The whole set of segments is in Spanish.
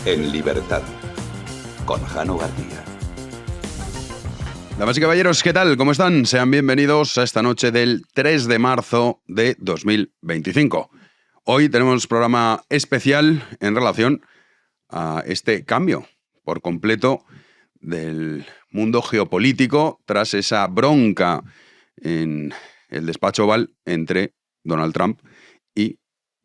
En libertad, con Jano García. Damas y caballeros, ¿qué tal? ¿Cómo están? Sean bienvenidos a esta noche del 3 de marzo de 2025. Hoy tenemos programa especial en relación a este cambio por completo del mundo geopolítico tras esa bronca en el despacho Oval entre Donald Trump y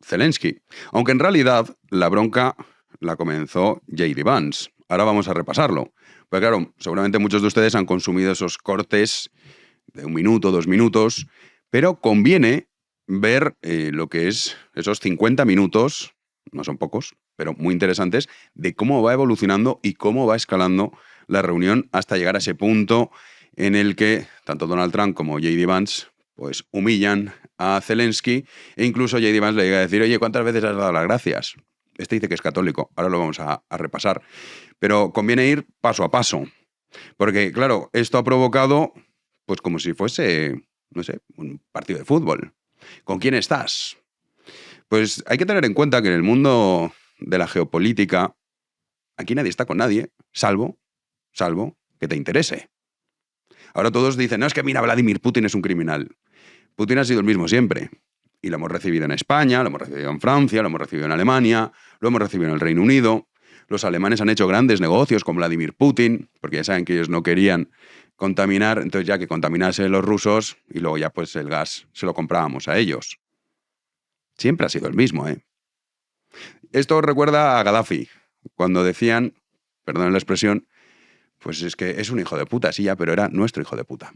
Zelensky. Aunque en realidad la bronca la comenzó J.D. Vance. Ahora vamos a repasarlo. Pues claro, seguramente muchos de ustedes han consumido esos cortes de 1 minuto, 2 minutos, pero conviene ver lo que es esos 50 minutos, no son pocos, pero muy interesantes, de cómo va evolucionando y cómo va escalando la reunión hasta llegar a ese punto en el que tanto Donald Trump como J.D. Vance pues humillan a Zelensky e incluso J.D. Vance le llega a decir, oye, ¿cuántas veces has dado las gracias? Este dice que es católico, ahora lo vamos a repasar. Pero conviene ir paso a paso, porque claro, esto ha provocado pues como si fuese, no sé, un partido de fútbol. ¿Con quién estás? Pues hay que tener en cuenta que en el mundo de la geopolítica aquí nadie está con nadie, salvo que te interese. Ahora todos dicen, no, es que mira, Vladimir Putin es un criminal. Putin ha sido el mismo siempre. Y lo hemos recibido en España, lo hemos recibido en Francia, lo hemos recibido en Alemania, lo hemos recibido en el Reino Unido. Los alemanes han hecho grandes negocios con Vladimir Putin, porque ya saben que ellos no querían contaminar, entonces ya que contaminase los rusos y luego ya pues el gas se lo comprábamos a ellos. Siempre ha sido el mismo, ¿eh? Esto recuerda a Gaddafi, cuando decían, perdonen la expresión, pues es que es un hijo de puta, sí ya, pero era nuestro hijo de puta.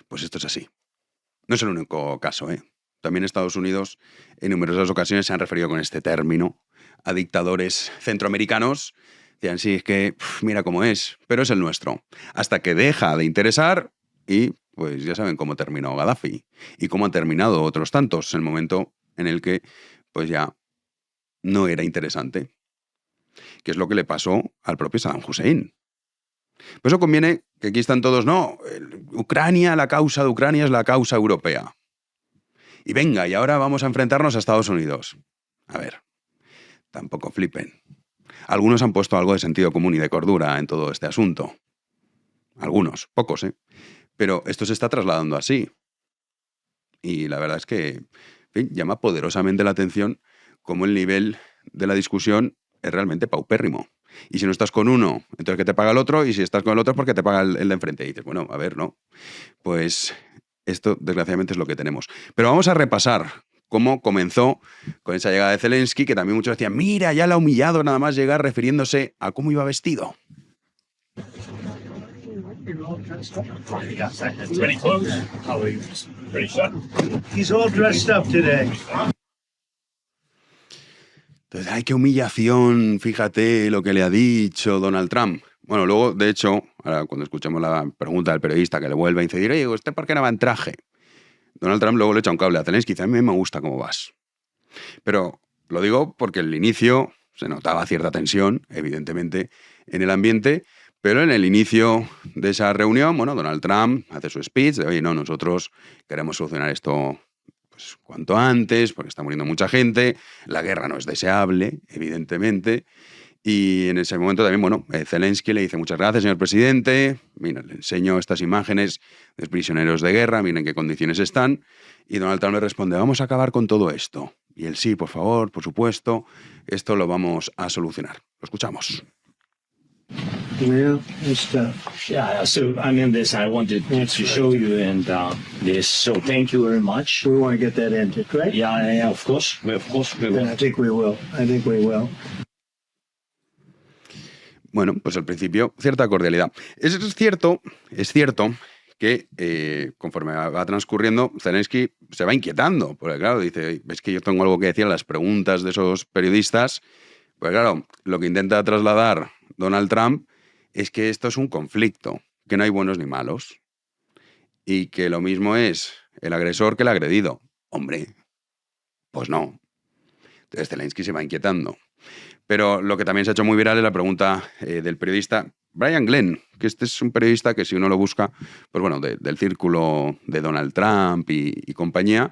Pues esto es así. No es el único caso, ¿eh? También Estados Unidos en numerosas ocasiones se han referido con este término a dictadores centroamericanos. Decían, sí, es que mira cómo es, pero es el nuestro. Hasta que deja de interesar y pues ya saben cómo terminó Gaddafi y cómo han terminado otros tantos en el momento en el que pues ya no era interesante. Que es lo que le pasó al propio Saddam Hussein. Por eso conviene que aquí están todos, no, Ucrania, la causa de Ucrania es la causa europea. Y venga, y ahora vamos a enfrentarnos a Estados Unidos. A ver, tampoco flipen. Algunos han puesto algo de sentido común y de cordura en todo este asunto. Algunos, pocos, ¿eh? Pero esto se está trasladando así. Y la verdad es que, en fin, llama poderosamente la atención cómo el nivel de la discusión es realmente paupérrimo. Y si no estás con uno, entonces que te paga el otro, y si estás con el otro es porque te paga el de enfrente. Y dices, bueno, a ver, ¿no? Pues esto, desgraciadamente, es lo que tenemos. Pero vamos a repasar cómo comenzó con esa llegada de Zelensky, que también muchos decían, mira, ya la ha humillado nada más llegar refiriéndose a cómo iba vestido. He's all dressed up today. Entonces, ay, qué humillación, fíjate lo que le ha dicho Donald Trump. Bueno, luego, de hecho, ahora cuando escuchamos la pregunta del periodista que le vuelve a incidir, oye, ¿usted por qué no va en traje? Donald Trump luego le echa un cable a Zelensky y dice, a mí me gusta cómo vas. Pero lo digo porque en el inicio se notaba cierta tensión, evidentemente, en el ambiente, pero en el inicio de esa reunión, bueno, Donald Trump hace su speech de, oye, no, nosotros queremos solucionar esto pues cuanto antes, porque está muriendo mucha gente, la guerra no es deseable, evidentemente, y en ese momento también, bueno, Zelensky le dice, muchas gracias, señor presidente, mira, le enseño estas imágenes de prisioneros de guerra, miren qué condiciones están, y Donald Trump le responde, vamos a acabar con todo esto. Y él, sí, por favor, por supuesto, esto lo vamos a solucionar. Lo escuchamos. Yeah, it's Yeah, so I'm in this. I wanted to show you and this. So thank you very much. we want to get that ended, right? Yeah, of course. Of course we And will. I think we will. Bueno, pues al principio, cierta cordialidad. Es cierto que conforme va transcurriendo, Zelensky se va inquietando, porque claro, dice, ves que yo tengo algo que decir a las preguntas de esos periodistas, pues claro, lo que intenta trasladar Donald Trump es que esto es un conflicto, que no hay buenos ni malos, y que lo mismo es el agresor que el agredido. Hombre, pues no. Entonces Zelensky se va inquietando. Pero lo que también se ha hecho muy viral es la pregunta del periodista Brian Glenn, que este es un periodista que si uno lo busca, pues bueno, del círculo de Donald Trump y compañía,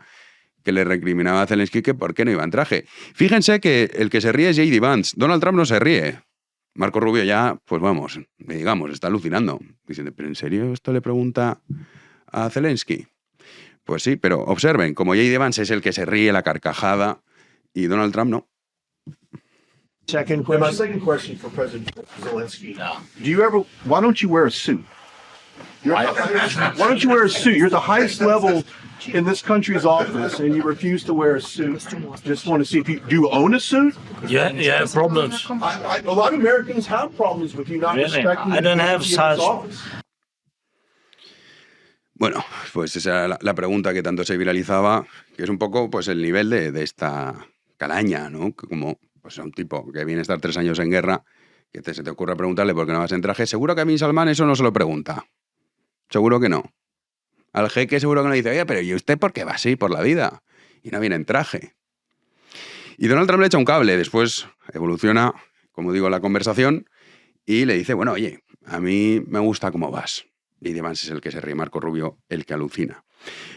que le recriminaba a Zelensky que por qué no iba en traje. Fíjense que el que se ríe es J.D. Vance. Donald Trump no se ríe. Marco Rubio ya, pues vamos, digamos, está alucinando. Diciendo, ¿pero en serio esto le pregunta a Zelensky? Pues sí, pero observen, como J.D. Vance es el que se ríe, la carcajada, y Donald Trump no. Second And my question. second question for President Zelensky. Why don't you wear a suit? Why don't you wear a suit? You're the highest level in this country's office and you refuse to wear a suit. Just want to see if do you own a suit? Yeah, problems. A lot of Americans have problems with you not Really? respecting I don't have the this such- office. Bueno, pues esa era la pregunta que tanto se viralizaba, que es un poco pues el nivel de esta calaña, ¿no? Que como pues, a un tipo que viene a estar 3 años en guerra, que se te ocurra preguntarle por qué no vas en traje, seguro que a Bin Salman eso no se lo pregunta. Seguro que no. Al jeque seguro que no dice, oye, pero ¿y usted por qué va así por la vida? Y no viene en traje. Y Donald Trump le echa un cable, después evoluciona, como digo, la conversación y le dice, bueno, oye, a mí me gusta cómo vas. Y J.D. Vance es el que se ríe, Marco Rubio el que alucina.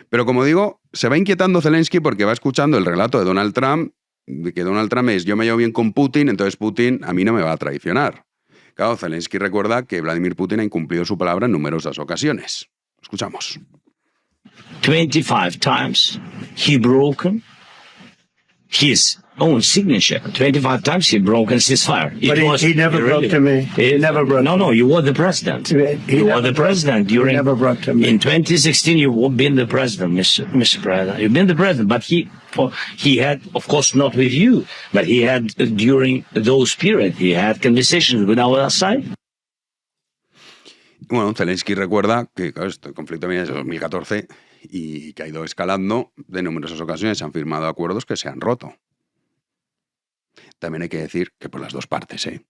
Pero como digo, se va inquietando Zelensky porque va escuchando el relato de Donald Trump, de que Donald Trump es yo me llevo bien con Putin, entonces Putin a mí no me va a traicionar. Claro, Zelensky recuerda que Vladimir Putin ha incumplido su palabra en numerosas ocasiones. Escuchamos. 25 times he broken his own signature. 25 times he broken ceasefire. But he never broke to me. He never broke No, to no, you were the president. He You were never the broke- president he during. never broke to me. In 2016, you've been the president, Mr. President. You've been the president, but he had, of course, not with you, but he had during those periods, he had conversations with our side. Bueno, Zelensky recuerda que claro, este conflicto viene desde 2014 y que ha ido escalando de numerosas ocasiones. Se han firmado acuerdos que se han roto. También hay que decir que por las dos partes, ¿eh?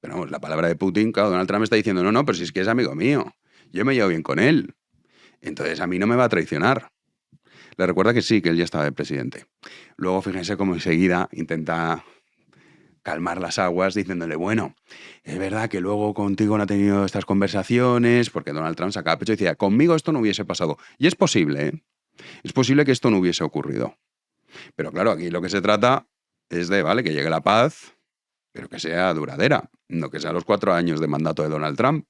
Pero vamos, la palabra de Putin, claro, Donald Trump está diciendo, no, pero si es que es amigo mío, yo me llevo bien con él, entonces a mí no me va a traicionar. Le recuerda que sí, que él ya estaba de presidente. Luego fíjense cómo enseguida intenta calmar las aguas diciéndole, bueno, es verdad que luego contigo no ha tenido estas conversaciones, porque Donald Trump sacaba pecho y decía, conmigo esto no hubiese pasado. Y es posible, ¿eh? Es posible que esto no hubiese ocurrido. Pero claro, aquí lo que se trata es de, vale, que llegue la paz, pero que sea duradera, no que sea los 4 años de mandato de Donald Trump.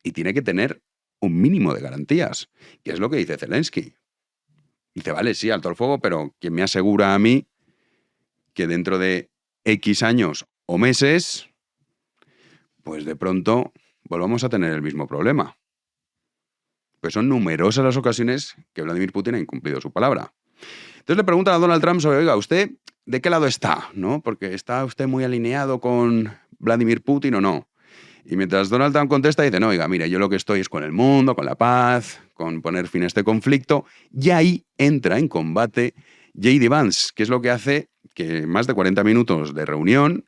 Y tiene que tener un mínimo de garantías, que es lo que dice Zelensky. Dice, vale, sí, alto el fuego, pero ¿quién me asegura a mí que dentro de X años o meses, pues de pronto volvamos a tener el mismo problema? Pues son numerosas las ocasiones que Vladimir Putin ha incumplido su palabra. Entonces le preguntan a Donald Trump sobre, oiga, ¿usted de qué lado está? ¿No? Porque ¿está usted muy alineado con Vladimir Putin o no? Y mientras Donald Trump contesta, dice, no, oiga, mire, yo lo que estoy es con el mundo, con la paz, con poner fin a este conflicto. Y ahí entra en combate J.D. Vance, que es lo que hace que más de 40 minutos de reunión,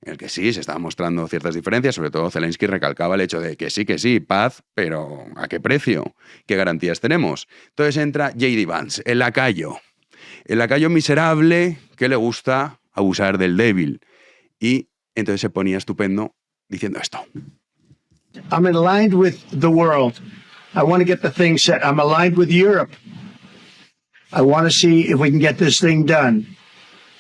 en el que sí, se estaban mostrando ciertas diferencias, sobre todo Zelensky recalcaba el hecho de que sí, paz, pero ¿a qué precio? ¿Qué garantías tenemos? Entonces entra J.D. Vance, el lacayo miserable que le gusta abusar del débil. Y entonces se ponía estupendo diciendo esto. I'm aligned with the world. I want to get the thing set. I'm aligned with Europe. I want to see if we can get this thing done.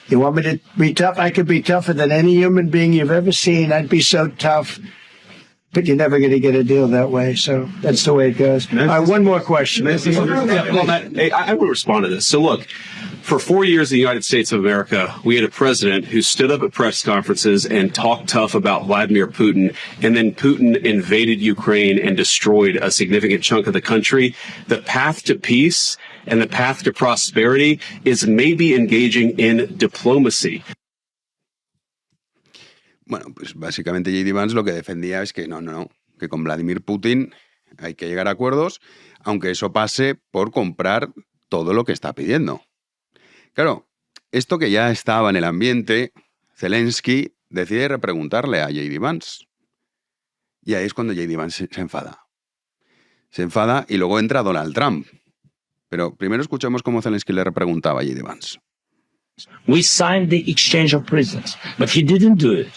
You want me to be tough? I could be tougher than any human being you've ever seen. I'd be so tough. But you're never going to get a deal that way. So that's the way it goes. All right, one more question. I will respond to this. So look, for 4 years in the United States of America, we had a president who stood up at press conferences and talked tough about Vladimir Putin, and then Putin invaded Ukraine and destroyed a significant chunk of the country. The path to peace and the path to prosperity is maybe engaging in diplomacy. Bueno, pues básicamente J.D. Vance lo que defendía es que no, que con Vladimir Putin hay que llegar a acuerdos, aunque eso pase por comprar todo lo que está pidiendo. Claro, esto que ya estaba en el ambiente, Zelensky decide repreguntarle a J.D. Vance. Y ahí es cuando J.D. Vance se enfada. Se enfada y luego entra Donald Trump. Pero primero escuchemos cómo Zelensky le repreguntaba a J.D. Vance. We signed the exchange of prisoners, but he didn't do it.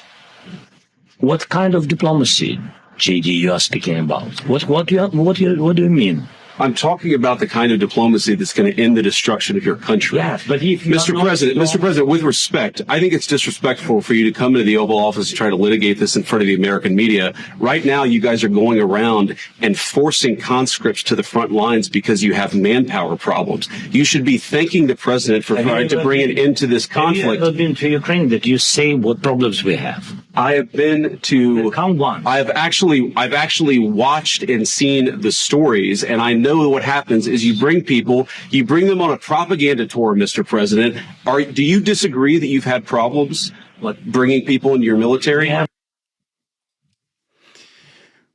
What kind of diplomacy, JD, you are speaking about? What do you mean? I'm talking about the kind of diplomacy that's going to end the destruction of your country. Yes, but if you Mr. President, with respect, I think it's disrespectful for you to come into the Oval Office and try to litigate this in front of the American media. Right now, you guys are going around and forcing conscripts to the front lines because you have manpower problems. You should be thanking the president for trying to bring an end to this conflict. Have you ever been to Ukraine that you say what problems we have? I have been to. Count one. I've actually watched and seen the stories, and I know what happens is you bring them on a propaganda tour, Mr. President. Do you disagree that you've had problems bringing people into your military?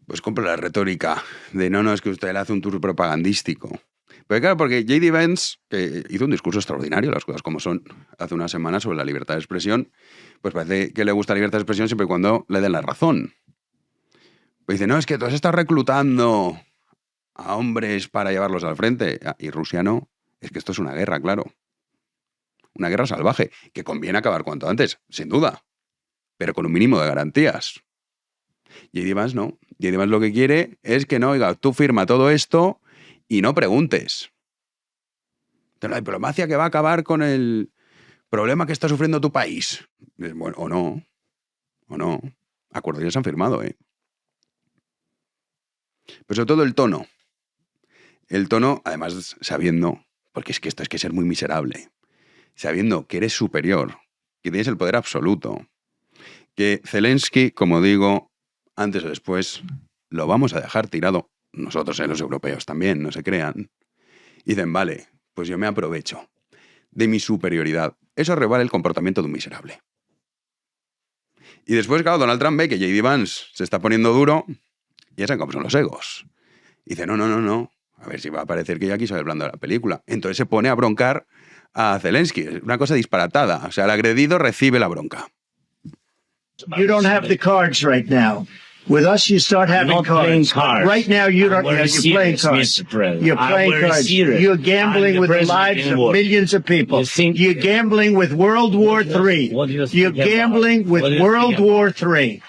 Pues compro la retórica de no, es que usted le hace un tour propagandístico. Pero claro, porque J.D. Vance, que hizo un discurso extraordinario, las cosas como son, hace una semana sobre la libertad de expresión, pues parece que le gusta la libertad de expresión siempre y cuando le den la razón. Pues dice, no, es que tú has estado reclutando a hombres para llevarlos al frente. Y Rusia no. Es que esto es una guerra, claro. Una guerra salvaje, que conviene acabar cuanto antes, sin duda. Pero con un mínimo de garantías. J.D. Vance no. J.D. Vance lo que quiere es que no, oiga, tú firma todo esto y no preguntes. Entonces, la diplomacia que va a acabar con el problema que está sufriendo tu país. Bueno, o no. Acuerdos ya se han firmado, ¿eh? Pero sobre todo el tono. El tono, además, sabiendo, porque es que esto es que ser muy miserable, sabiendo que eres superior, que tienes el poder absoluto, que Zelensky, como digo, antes o después, lo vamos a dejar tirado. Nosotros, los europeos también, no se crean. Y dicen, vale, pues yo me aprovecho de mi superioridad. Eso revale el comportamiento de un miserable. Y después, claro, Donald Trump ve que J.D. Vance se está poniendo duro y ya saben cómo son los egos. Y dice, no. A ver si va a parecer que yo aquí soy el blando de la película. Entonces se pone a broncar a Zelensky. Es una cosa disparatada. O sea, el agredido recibe la bronca. You don't have the cards right now. With us, you start having cards. Right now, you don't. You're playing cards. You're playing cards. You're gambling with the lives of millions of people. You're gambling with World War III. You're gambling with World War III.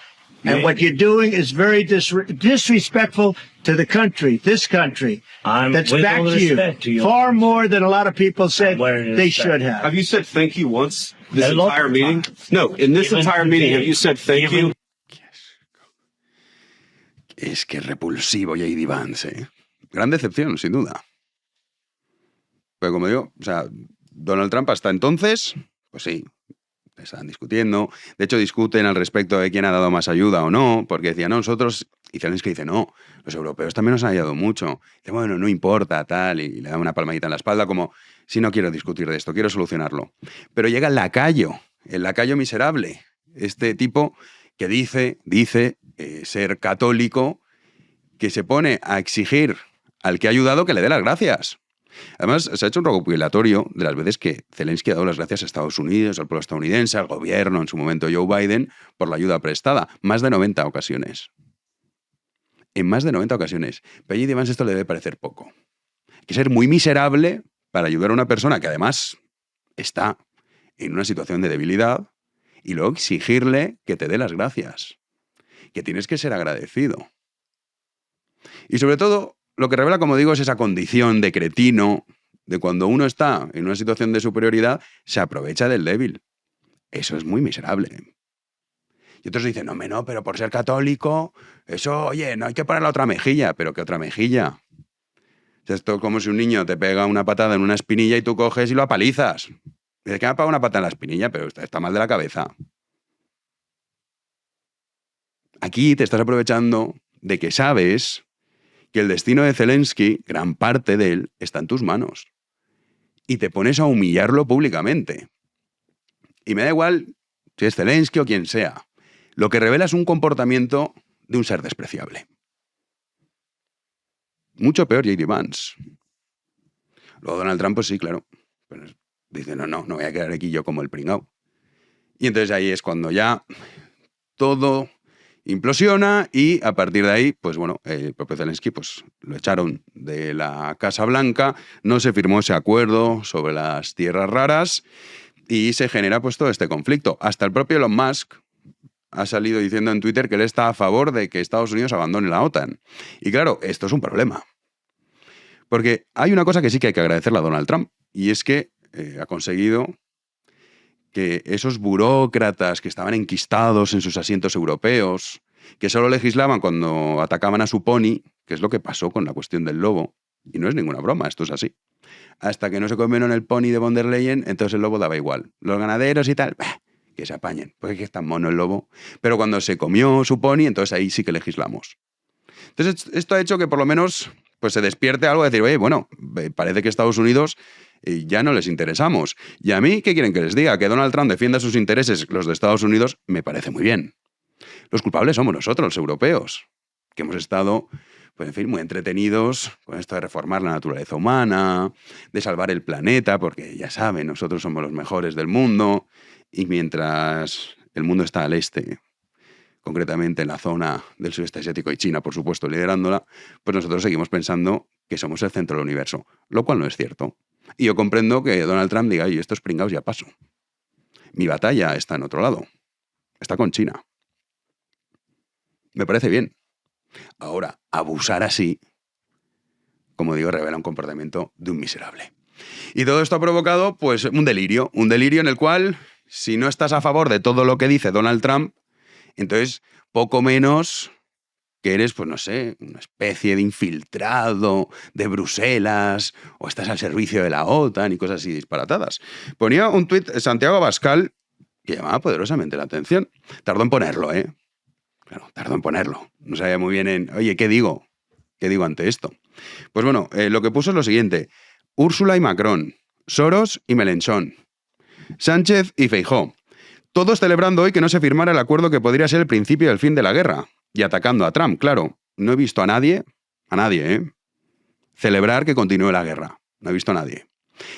And what you're doing is very disrespectful to the country, this country, that's backed you far more than a lot of people said they should have. Have you said thank you once this entire meeting? No, in this entire meeting, have you said thank you? Es que repulsivo J.D. Vance, ¿eh? Gran decepción, sin duda. Pero como digo, o sea, Donald Trump hasta entonces, pues sí, estaban discutiendo. De hecho, discuten al respecto de quién ha dado más ayuda o no, porque decían, no, nosotros... Y Zelensky dice, no, los europeos también nos han ayudado mucho. Dice, bueno, no importa, tal, y le da una palmadita en la espalda como, si no quiero discutir de esto, quiero solucionarlo. Pero llega el lacayo miserable, este tipo que dice ser católico, que se pone a exigir al que ha ayudado que le dé las gracias. Además, se ha hecho un recopilatorio de las veces que Zelensky ha dado las gracias a Estados Unidos, al pueblo estadounidense, al gobierno, en su momento Joe Biden, por la ayuda prestada. Más de 90 ocasiones. En más de 90 ocasiones. Pero a J.D. Vance esto le debe parecer poco. Hay que ser muy miserable para ayudar a una persona que además está en una situación de debilidad y luego exigirle que te dé las gracias. Que tienes que ser agradecido. Y sobre todo, lo que revela, como digo, es esa condición de cretino, de cuando uno está en una situación de superioridad, se aprovecha del débil. Eso es muy miserable. Y otros dicen, no, pero por ser católico, eso, oye, no hay que poner la otra mejilla. ¿Pero qué otra mejilla? O sea, esto es como si un niño te pega una patada en una espinilla y tú coges y lo apalizas. Dice que me ha pegado una patada en la espinilla, pero está mal de la cabeza. Aquí te estás aprovechando de que sabes que el destino de Zelensky, gran parte de él, está en tus manos. Y te pones a humillarlo públicamente. Y me da igual si es Zelensky o quien sea. Lo que revela es un comportamiento de un ser despreciable. Mucho peor J.D. Vance. Luego Donald Trump, pues sí, claro. Pero dice, no voy a quedar aquí yo como el pringao. Y entonces ahí es cuando ya todo implosiona y a partir de ahí, pues bueno, el propio Zelensky pues, lo echaron de la Casa Blanca, no se firmó ese acuerdo sobre las tierras raras y se genera pues todo este conflicto. Hasta el propio Elon Musk ha salido diciendo en Twitter que él está a favor de que Estados Unidos abandone la OTAN. Y claro, esto es un problema. Porque hay una cosa que sí que hay que agradecerle a Donald Trump, y es que ha conseguido que esos burócratas que estaban enquistados en sus asientos europeos, que solo legislaban cuando atacaban a su pony, que es lo que pasó con la cuestión del lobo, y no es ninguna broma, esto es así. Hasta que no se comieron el pony de von der Leyen, entonces el lobo daba igual. Los ganaderos y tal, que se apañen, porque es que es tan mono el lobo. Pero cuando se comió su pony, entonces ahí sí que legislamos. Entonces esto ha hecho que por lo menos pues se despierte algo de decir, oye, bueno, parece que Estados Unidos ya no les interesamos. Y a mí, ¿qué quieren que les diga? Que Donald Trump defienda sus intereses, los de Estados Unidos, me parece muy bien. Los culpables somos nosotros, los europeos, que hemos estado, pues en fin, muy entretenidos con esto de reformar la naturaleza humana, de salvar el planeta, porque ya saben, nosotros somos los mejores del mundo, y mientras el mundo está al este, concretamente en la zona del sudeste asiático y China, por supuesto, liderándola, pues nosotros seguimos pensando que somos el centro del universo, lo cual no es cierto. Y yo comprendo que Donald Trump diga, oye, estos pringados ya paso. Mi batalla está en otro lado, está con China. Me parece bien. Ahora, abusar así, como digo, revela un comportamiento de un miserable. Y todo esto ha provocado, pues, un delirio en el cual, si no estás a favor de todo lo que dice Donald Trump, entonces, poco menos que eres, pues no sé, una especie de infiltrado de Bruselas, o estás al servicio de la OTAN y cosas así disparatadas. Ponía un tuit Santiago Abascal que llamaba poderosamente la atención. Tardó en ponerlo, ¿eh? Claro, tardó en ponerlo. No sabía muy bien oye, ¿qué digo? ¿Qué digo ante esto? Pues bueno, lo que puso es lo siguiente. Úrsula y Macron, Soros y Mélenchon, Sánchez y Feijóo. Todos celebrando hoy que no se firmara el acuerdo que podría ser el principio del fin de la guerra. Y atacando a Trump, claro. No he visto a nadie, celebrar que continúe la guerra. No he visto a nadie.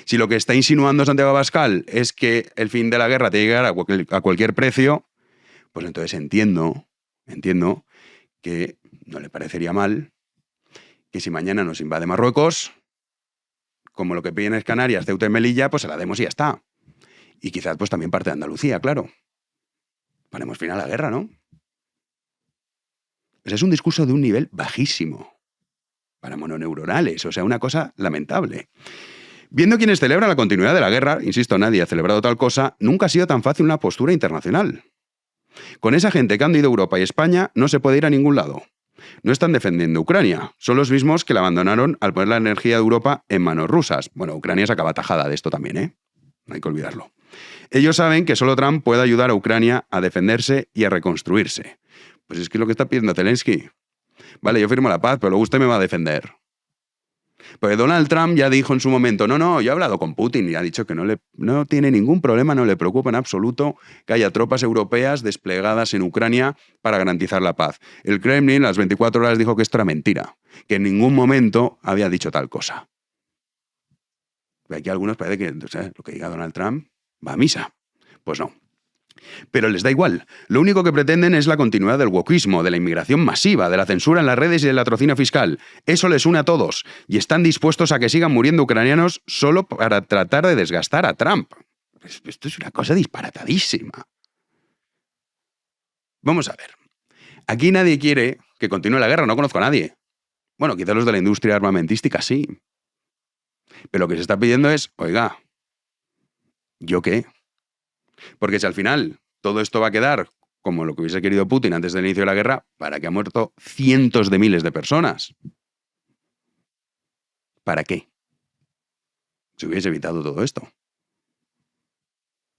Si lo que está insinuando Santiago Abascal es que el fin de la guerra tiene que llegar a cualquier precio, pues entonces entiendo que no le parecería mal que si mañana nos invade Marruecos, como lo que piden es Canarias, Ceuta y Melilla, pues se la demos y ya está. Y quizás pues también parte de Andalucía, claro. Ponemos fin a la guerra, ¿no? Pues es un discurso de un nivel bajísimo para mononeuronales, o sea, una cosa lamentable. Viendo quienes celebran la continuidad de la guerra, insisto, nadie ha celebrado tal cosa, nunca ha sido tan fácil una postura internacional. Con esa gente que han ido a Europa y España no se puede ir a ningún lado. No están defendiendo Ucrania, son los mismos que la abandonaron al poner la energía de Europa en manos rusas. Bueno, Ucrania se acaba tajada de esto también, ¿eh? No hay que olvidarlo. Ellos saben que solo Trump puede ayudar a Ucrania a defenderse y a reconstruirse. Pues es que es lo que está pidiendo Zelensky. Vale, yo firmo la paz, pero luego usted me va a defender. Porque Donald Trump ya dijo en su momento, no, yo he hablado con Putin y ha dicho que no tiene ningún problema, no le preocupa en absoluto que haya tropas europeas desplegadas en Ucrania para garantizar la paz. El Kremlin, las 24 horas, dijo que esto era mentira, que en ningún momento había dicho tal cosa. Aquí a algunos parece que lo que diga Donald Trump va a misa. Pues no. Pero les da igual. Lo único que pretenden es la continuidad del wokismo, de la inmigración masiva, de la censura en las redes y del latrocinio fiscal. Eso les une a todos. Y están dispuestos a que sigan muriendo ucranianos solo para tratar de desgastar a Trump. Esto es una cosa disparatadísima. Vamos a ver. Aquí nadie quiere que continúe la guerra. No conozco a nadie. Bueno, quizás los de la industria armamentística sí. Pero lo que se está pidiendo es, oiga, ¿yo qué? Porque si al final todo esto va a quedar como lo que hubiese querido Putin antes del inicio de la guerra, ¿para qué ha muerto cientos de miles de personas? ¿Para qué? Se hubiese evitado todo esto.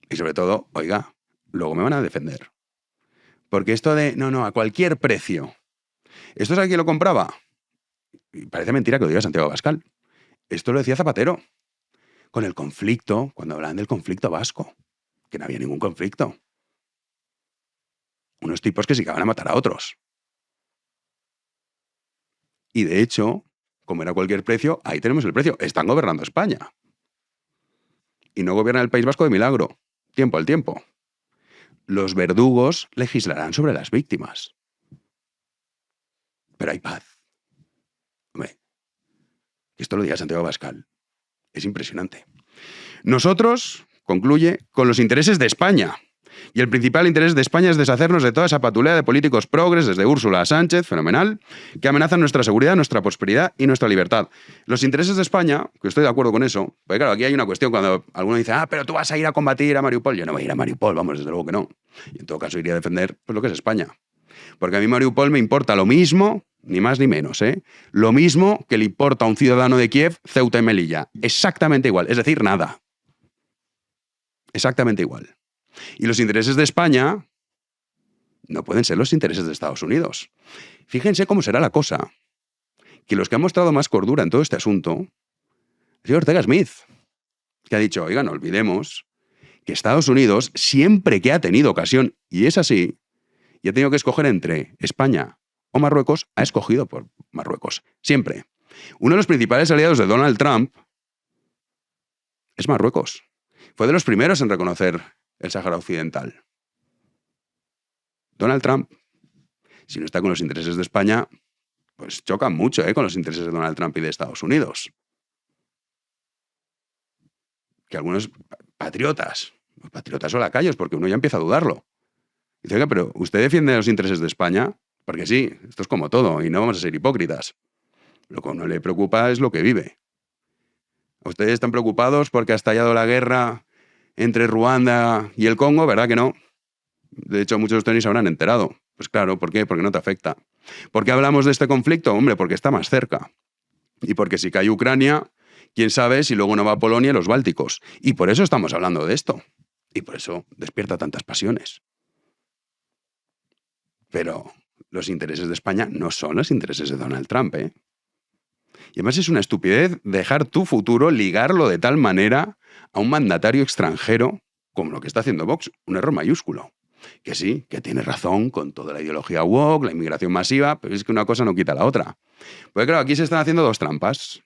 Y sobre todo, oiga, luego me van a defender. Porque esto de, no, a cualquier precio. ¿Esto es a quién lo compraba? Y parece mentira que lo diga Santiago Abascal. Esto lo decía Zapatero. Con el conflicto, cuando hablaban del conflicto vasco. Que no había ningún conflicto. Unos tipos que se iban a matar a otros. Y de hecho, como era cualquier precio, ahí tenemos el precio. Están gobernando España. Y no gobiernan el País Vasco de milagro. Tiempo al tiempo. Los verdugos legislarán sobre las víctimas. Pero hay paz. Hombre, que esto lo diga Santiago Abascal. Es impresionante. Nosotros, concluye, con los intereses de España. Y el principal interés de España es deshacernos de toda esa patulea de políticos progres, desde Úrsula a Sánchez, fenomenal, que amenazan nuestra seguridad, nuestra prosperidad y nuestra libertad. Los intereses de España, que estoy de acuerdo con eso, porque claro, aquí hay una cuestión cuando alguno dice, pero tú vas a ir a combatir a Mariupol. Yo no voy a ir a Mariupol, vamos, desde luego que no. Y en todo caso iría a defender pues, lo que es España. Porque a mí Mariupol me importa lo mismo, ni más ni menos, lo mismo que le importa a un ciudadano de Kiev, Ceuta y Melilla. Exactamente igual, es decir, nada. Exactamente igual. Y los intereses de España no pueden ser los intereses de Estados Unidos. Fíjense cómo será la cosa. Que los que han mostrado más cordura en todo este asunto, el señor Ortega Smith, que ha dicho, oiga, no olvidemos que Estados Unidos, siempre que ha tenido ocasión, y es así, y ha tenido que escoger entre España o Marruecos, ha escogido por Marruecos. Siempre. Uno de los principales aliados de Donald Trump es Marruecos. Fue de los primeros en reconocer el Sáhara Occidental. Donald Trump, si no está con los intereses de España, pues chocan mucho con los intereses de Donald Trump y de Estados Unidos. Que algunos patriotas o lacayos, porque uno ya empieza a dudarlo. Dice, oiga, pero ¿usted defiende los intereses de España? Porque sí, esto es como todo, y no vamos a ser hipócritas. Lo que a uno le preocupa es lo que vive. ¿Ustedes están preocupados porque ha estallado la guerra entre Ruanda y el Congo? ¿Verdad que no? De hecho, muchos de ustedes ni se habrán enterado. Pues claro, ¿por qué? Porque no te afecta. ¿Por qué hablamos de este conflicto? Hombre, porque está más cerca. Y porque si cae Ucrania, quién sabe si luego no va a Polonia y los Bálticos. Y por eso estamos hablando de esto. Y por eso despierta tantas pasiones. Pero los intereses de España no son los intereses de Donald Trump, Y además es una estupidez dejar tu futuro, ligarlo de tal manera a un mandatario extranjero como lo que está haciendo Vox, un error mayúsculo. Que sí, que tiene razón con toda la ideología woke, la inmigración masiva, pero es que una cosa no quita la otra. Porque claro, aquí se están haciendo dos trampas.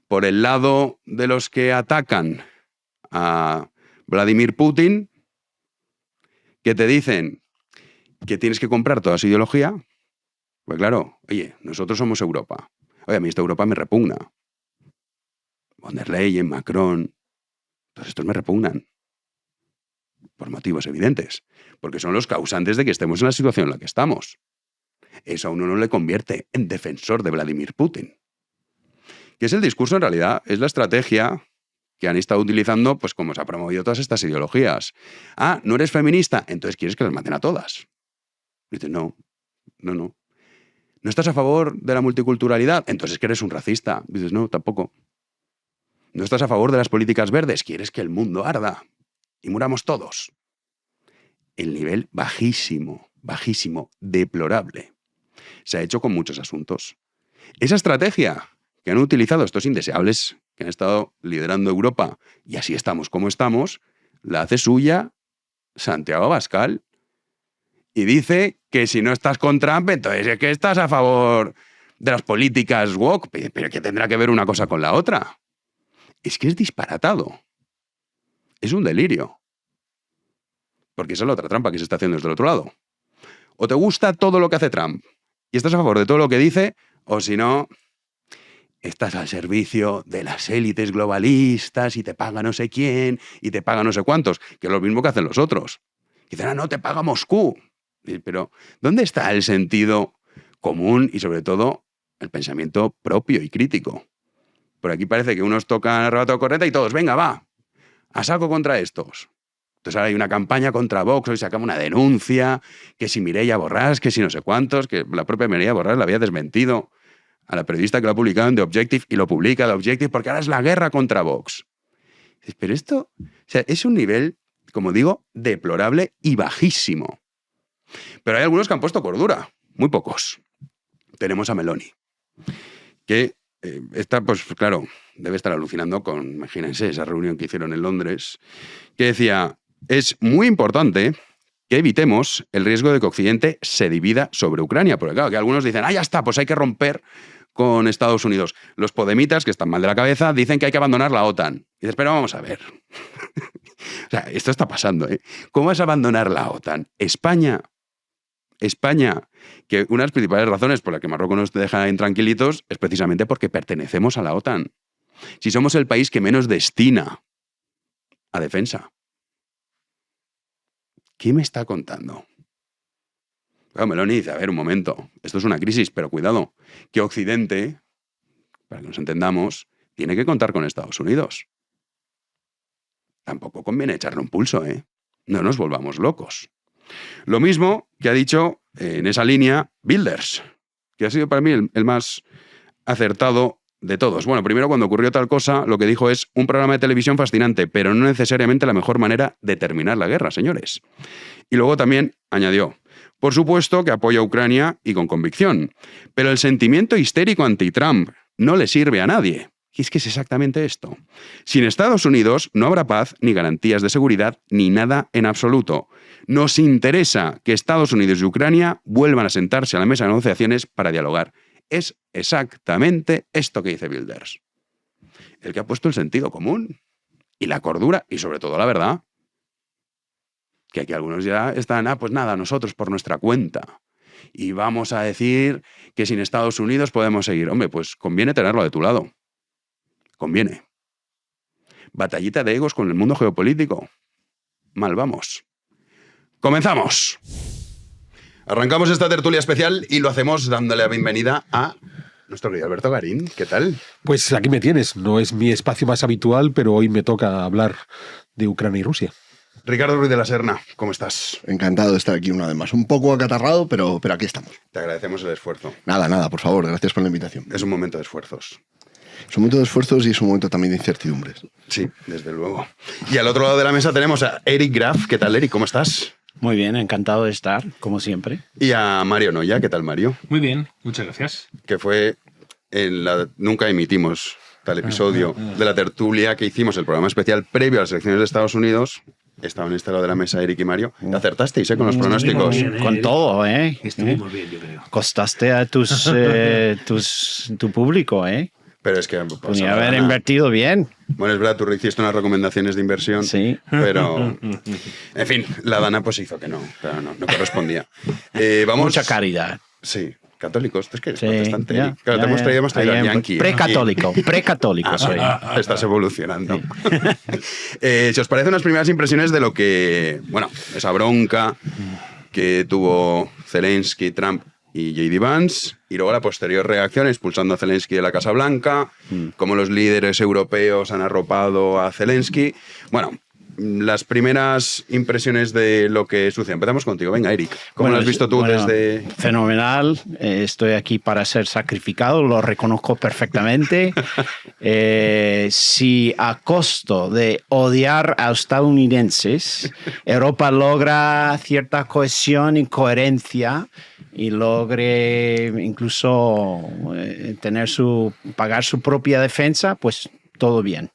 Por el lado de los que atacan a Vladimir Putin, que te dicen que tienes que comprar toda su ideología. Pues claro, oye, nosotros somos Europa. Oye, a mí esta Europa me repugna. Von der Leyen, Macron, todos estos me repugnan. Por motivos evidentes. Porque son los causantes de que estemos en la situación en la que estamos. Eso a uno no le convierte en defensor de Vladimir Putin. Que es el discurso, en realidad, es la estrategia que han estado utilizando, pues como se ha promovido todas estas ideologías. Ah, ¿no eres feminista? Entonces quieres que las maten a todas. Y dices, no. ¿No estás a favor de la multiculturalidad? Entonces que eres un racista. Y dices, no, tampoco. ¿No estás a favor de las políticas verdes? ¿Quieres que el mundo arda y muramos todos? El nivel bajísimo, deplorable. Se ha hecho con muchos asuntos. Esa estrategia que han utilizado estos indeseables que han estado liderando Europa, y así estamos como estamos, la hace suya Santiago Abascal. Y dice que si no estás con Trump, entonces es que estás a favor de las políticas woke. Pero ¿qué tendrá que ver una cosa con la otra? Es que es disparatado. Es un delirio. Porque esa es la otra trampa que se está haciendo desde el otro lado. O te gusta todo lo que hace Trump y estás a favor de todo lo que dice, o si no, estás al servicio de las élites globalistas y te paga no sé quién y te paga no sé cuántos, que es lo mismo que hacen los otros. Y dicen, no, te paga Moscú. Pero, ¿dónde está el sentido común y, sobre todo, el pensamiento propio y crítico? Por aquí parece que unos tocan arrebato correcta y todos, venga, va, a saco contra estos. Entonces ahora hay una campaña contra Vox, hoy sacamos una denuncia, que si Mireia Borràs, que si no sé cuántos, que la propia Mireia Borràs la había desmentido a la periodista que lo ha publicado en The Objective y lo publica The Objective porque ahora es la guerra contra Vox. Pero esto, es un nivel, como digo, deplorable y bajísimo. Pero hay algunos que han puesto cordura, muy pocos. Tenemos a Meloni, que está, pues claro, debe estar alucinando con, imagínense, esa reunión que hicieron en Londres, que decía, es muy importante que evitemos el riesgo de que Occidente se divida sobre Ucrania. Porque claro, que algunos dicen, ya está, pues hay que romper con Estados Unidos. Los podemitas, que están mal de la cabeza, dicen que hay que abandonar la OTAN. Y dices, pero vamos a ver. O sea, esto está pasando, ¿Cómo vas a abandonar la OTAN? España, que una de las principales razones por las que Marruecos nos deja intranquilitos es precisamente porque pertenecemos a la OTAN. Si somos el país que menos destina a defensa. ¿Qué me está contando? Claro, Meloni dice, a ver, un momento, esto es una crisis, pero cuidado, que Occidente, para que nos entendamos, tiene que contar con Estados Unidos. Tampoco conviene echarle un pulso, ¿eh? No nos volvamos locos. Lo mismo que ha dicho en esa línea Wilders, que ha sido para mí el más acertado de todos. Bueno, primero, cuando ocurrió tal cosa, lo que dijo es un programa de televisión fascinante, pero no necesariamente la mejor manera de terminar la guerra, señores. Y luego también añadió, por supuesto que apoya a Ucrania y con convicción, pero el sentimiento histérico anti-Trump no le sirve a nadie. Y es que es exactamente esto. Sin Estados Unidos no habrá paz, ni garantías de seguridad, ni nada en absoluto. Nos interesa que Estados Unidos y Ucrania vuelvan a sentarse a la mesa de negociaciones para dialogar. Es exactamente esto que dice Wilders. El que ha puesto el sentido común y la cordura y sobre todo la verdad. Que aquí algunos ya están, pues nada, nosotros por nuestra cuenta. Y vamos a decir que sin Estados Unidos podemos seguir. Hombre, pues conviene tenerlo de tu lado. Conviene. Batallita de egos con el mundo geopolítico. Mal vamos. ¡Comenzamos! Arrancamos esta tertulia especial y lo hacemos dándole la bienvenida a nuestro querido Alberto Garín. ¿Qué tal? Pues aquí me tienes. No es mi espacio más habitual, pero hoy me toca hablar de Ucrania y Rusia. Ricardo Ruiz de la Serna, ¿cómo estás? Encantado de estar aquí una vez más. Un poco acatarrado, pero aquí estamos. Te agradecemos el esfuerzo. Nada, por favor. Gracias por la invitación. Es un momento de esfuerzos. Es un momento de esfuerzos y es un momento también de incertidumbres. Sí, desde luego. Y al otro lado de la mesa tenemos a Eric Graf. ¿Qué tal, Eric? ¿Cómo estás? Muy bien, encantado de estar, como siempre. Y a Mario Noya. ¿Qué tal, Mario? Muy bien, muchas gracias. Que fue nunca emitimos tal episodio de la tertulia que hicimos, el programa especial previo a las elecciones de Estados Unidos. Estaban en este lado de la mesa Eric y Mario. ¿Te acertasteis con los pronósticos? Bien, Con todo, ¿eh? Estuvimos bien, yo creo. Costaste a tu público, ¿eh? Pero es que... Podría haber invertido bien. Bueno, es verdad, tú hiciste unas recomendaciones de inversión, Sí. Pero... En fin, la Dana pues hizo que no, pero no correspondía. Vamos... Mucha caridad. Sí, católicos. Es que eres Sí, protestante. ya, Claro, ya, hemos traído ya. al Yankee. Precatólico soy. Estás evolucionando. Si os parece, unas primeras impresiones de lo que... Bueno, esa bronca que tuvo Zelensky, Trump y J.D. Vance, y luego la posterior reacción expulsando a Zelensky de la Casa Blanca, cómo los líderes europeos han arropado a Zelensky. Bueno, las primeras impresiones de lo que sucede. Empezamos contigo. Venga, Eric. ¿Cómo lo has visto tú desde...? Fenomenal. Estoy aquí para ser sacrificado, lo reconozco perfectamente. Si a costo de odiar a estadounidenses, Europa logra cierta cohesión y coherencia y logre incluso pagar su propia defensa, pues todo bien,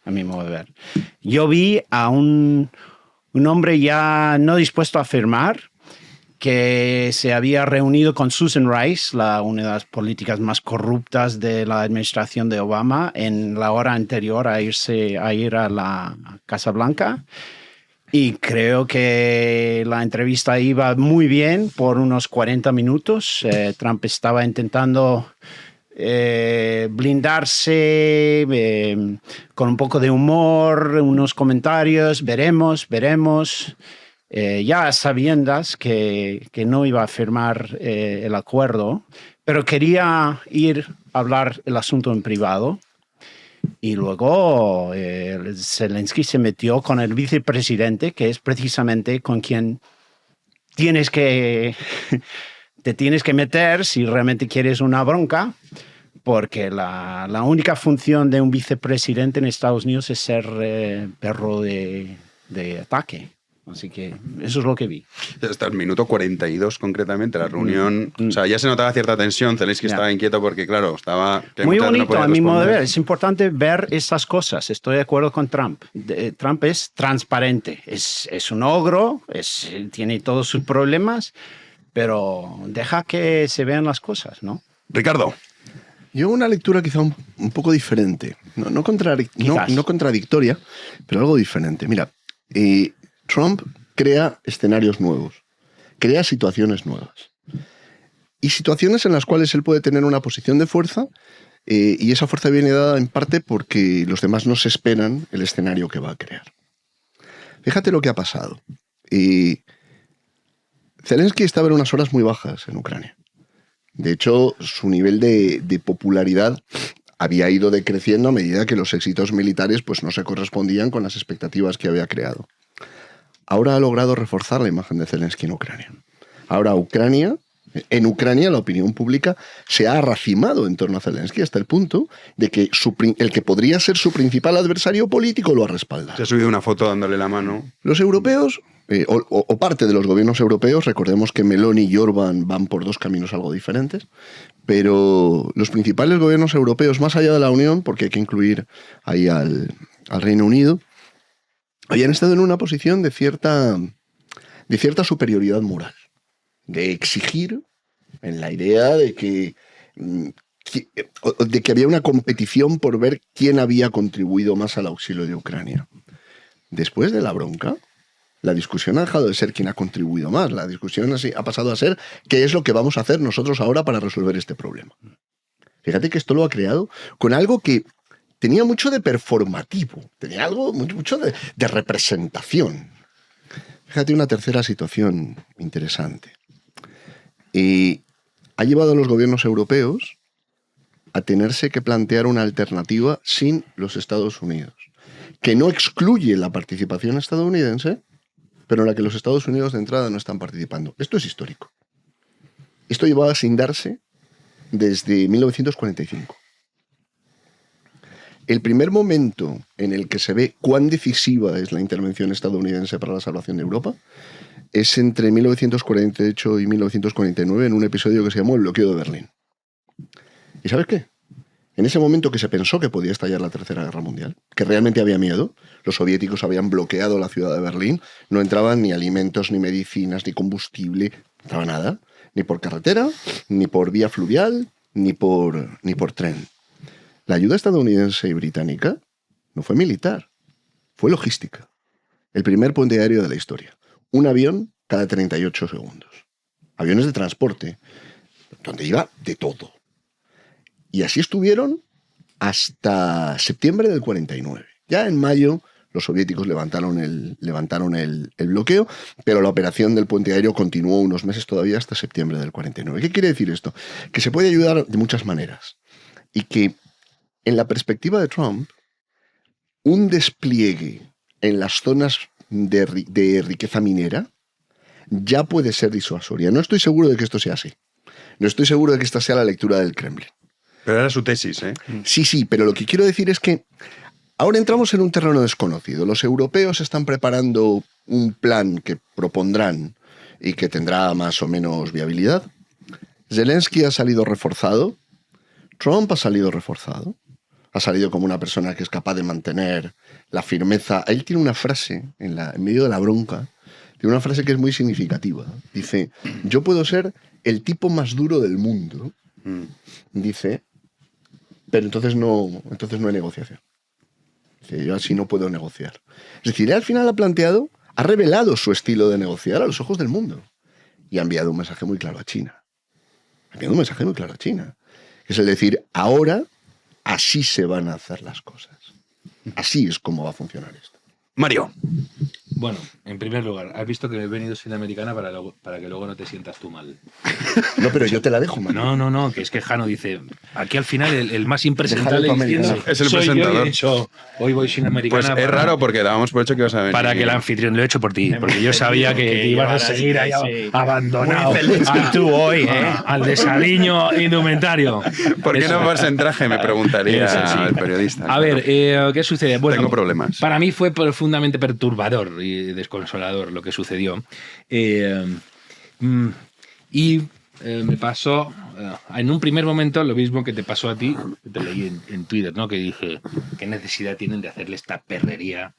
a mi modo de ver. Yo vi a un hombre ya no dispuesto a firmar, que se había reunido con Susan Rice, una de las políticas más corruptas de la administración de Obama, en la hora anterior a ir a la Casa Blanca. Y creo que la entrevista iba muy bien por unos 40 minutos. Trump estaba intentando blindarse con un poco de humor, unos comentarios, veremos. Ya a sabiendas que no iba a firmar el acuerdo, pero quería ir a hablar el asunto en privado. Y luego Zelensky se metió con el vicepresidente, que es precisamente con quien te tienes que meter si realmente quieres una bronca, porque la única función de un vicepresidente en Estados Unidos es ser perro de ataque. Así que eso es lo que vi. Hasta el minuto 42 concretamente, la reunión... O sea, ya se notaba cierta tensión. Zelensky estaba inquieto porque, claro, estaba... Muy bonito, a mi modo de ver. Es importante ver estas cosas. Estoy de acuerdo con Trump. Trump es transparente. Es un ogro, tiene todos sus problemas, pero deja que se vean las cosas, ¿no? Ricardo. Yo hago una lectura quizá un poco diferente. No contradictoria, pero algo diferente. Mira, Trump crea escenarios nuevos, crea situaciones nuevas. Y situaciones en las cuales él puede tener una posición de fuerza y esa fuerza viene dada en parte porque los demás no se esperan el escenario que va a crear. Fíjate lo que ha pasado. Zelensky estaba en unas horas muy bajas en Ucrania. De hecho, su nivel de popularidad había ido decreciendo a medida que los éxitos militares pues, no se correspondían con las expectativas que había creado. Ahora ha logrado reforzar la imagen de Zelensky en Ucrania. Ahora en Ucrania la opinión pública se ha racimado en torno a Zelensky hasta el punto de que el que podría ser su principal adversario político lo ha respaldado. Se ha subido una foto dándole la mano. Los europeos, o parte de los gobiernos europeos, recordemos que Meloni y Orbán van por dos caminos algo diferentes, pero los principales gobiernos europeos, más allá de la Unión, porque hay que incluir ahí al Reino Unido, habían estado en una posición de cierta superioridad moral, de exigir en la idea de que había una competición por ver quién había contribuido más al auxilio de Ucrania. Después de la bronca, la discusión ha dejado de ser quién ha contribuido más. La discusión ha pasado a ser qué es lo que vamos a hacer nosotros ahora para resolver este problema. Fíjate que esto lo ha creado con algo que tenía mucho de performativo, tenía algo mucho de representación. Fíjate una tercera situación interesante. Ha llevado a los gobiernos europeos a tenerse que plantear una alternativa sin los Estados Unidos, que no excluye la participación estadounidense, pero en la que los Estados Unidos de entrada no están participando. Esto es histórico. Esto llevaba sin darse desde 1945. El primer momento en el que se ve cuán decisiva es la intervención estadounidense para la salvación de Europa es entre 1948 y 1949 en un episodio que se llamó el bloqueo de Berlín. ¿Y sabes qué? En ese momento que se pensó que podía estallar la Tercera Guerra Mundial, que realmente había miedo, los soviéticos habían bloqueado la ciudad de Berlín, no entraban ni alimentos, ni medicinas, ni combustible, no entraba nada, ni por carretera, ni por vía fluvial, ni por tren. La ayuda estadounidense y británica no fue militar, fue logística. El primer puente aéreo de la historia. Un avión cada 38 segundos. Aviones de transporte, donde iba de todo. Y así estuvieron hasta septiembre del 49. Ya en mayo los soviéticos levantaron el bloqueo, pero la operación del puente aéreo continuó unos meses todavía hasta septiembre del 49. ¿Qué quiere decir esto? Que se puede ayudar de muchas maneras. Y que, en la perspectiva de Trump, un despliegue en las zonas de riqueza minera ya puede ser disuasoria. No estoy seguro de que esto sea así. No estoy seguro de que esta sea la lectura del Kremlin. Pero era su tesis, ¿eh? Sí, pero lo que quiero decir es que ahora entramos en un terreno desconocido. Los europeos están preparando un plan que propondrán y que tendrá más o menos viabilidad. Zelensky ha salido reforzado. Trump ha salido reforzado. Ha salido como una persona que es capaz de mantener la firmeza. Él tiene una frase en medio de la bronca, tiene una frase que es muy significativa. Dice, yo puedo ser el tipo más duro del mundo. Dice, pero entonces no hay negociación. Dice, yo así no puedo negociar. Es decir, él al final ha revelado su estilo de negociar a los ojos del mundo. Y ha enviado un mensaje muy claro a China. Es el decir, ahora así se van a hacer las cosas. Así es como va a funcionar esto. Mario. Bueno, en primer lugar, has visto que he venido sin americana para que luego no te sientas tú mal. No, pero yo te la dejo, Mario. No, que es que Jano dice, aquí al final el más impresentable es el presentador. Yo he dicho, hoy voy sin americana. Pues es raro porque dábamos por hecho que ibas a venir. Para que el anfitrión lo he hecho por ti, porque yo sabía que ibas a seguir ahí abandonado al desaliño indumentario. ¿Por qué no vas en traje? Me preguntaría el periodista. A ver, ¿qué sucede? Bueno, tengo problemas. Para mí fue profundamente perturbador y desconsolador lo que sucedió. Me pasó en un primer momento lo mismo que te pasó a ti, que te leí en Twitter, ¿no? Que dije, ¿qué necesidad tienen de hacerle esta perrería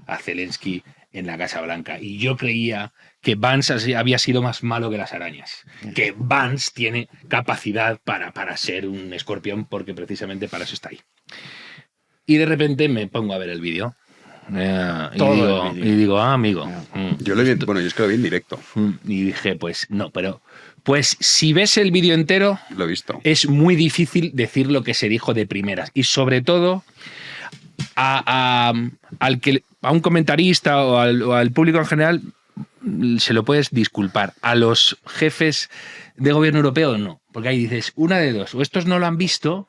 a Zelensky en la Casa Blanca? Y yo creía que Vance había sido más malo que las arañas, que Vance tiene capacidad para ser un escorpión, porque precisamente para eso está ahí. Y de repente me pongo a ver el vídeo. Y digo, amigo. Yo lo vi, yo es que lo vi en directo. Y dije, pues no, pero pues si ves el vídeo entero, lo he visto. Es muy difícil decir lo que se dijo de primeras. Y sobre todo a un comentarista o al público en general, se lo puedes disculpar. A los jefes de gobierno europeo no, porque ahí dices, una de dos, o estos no lo han visto,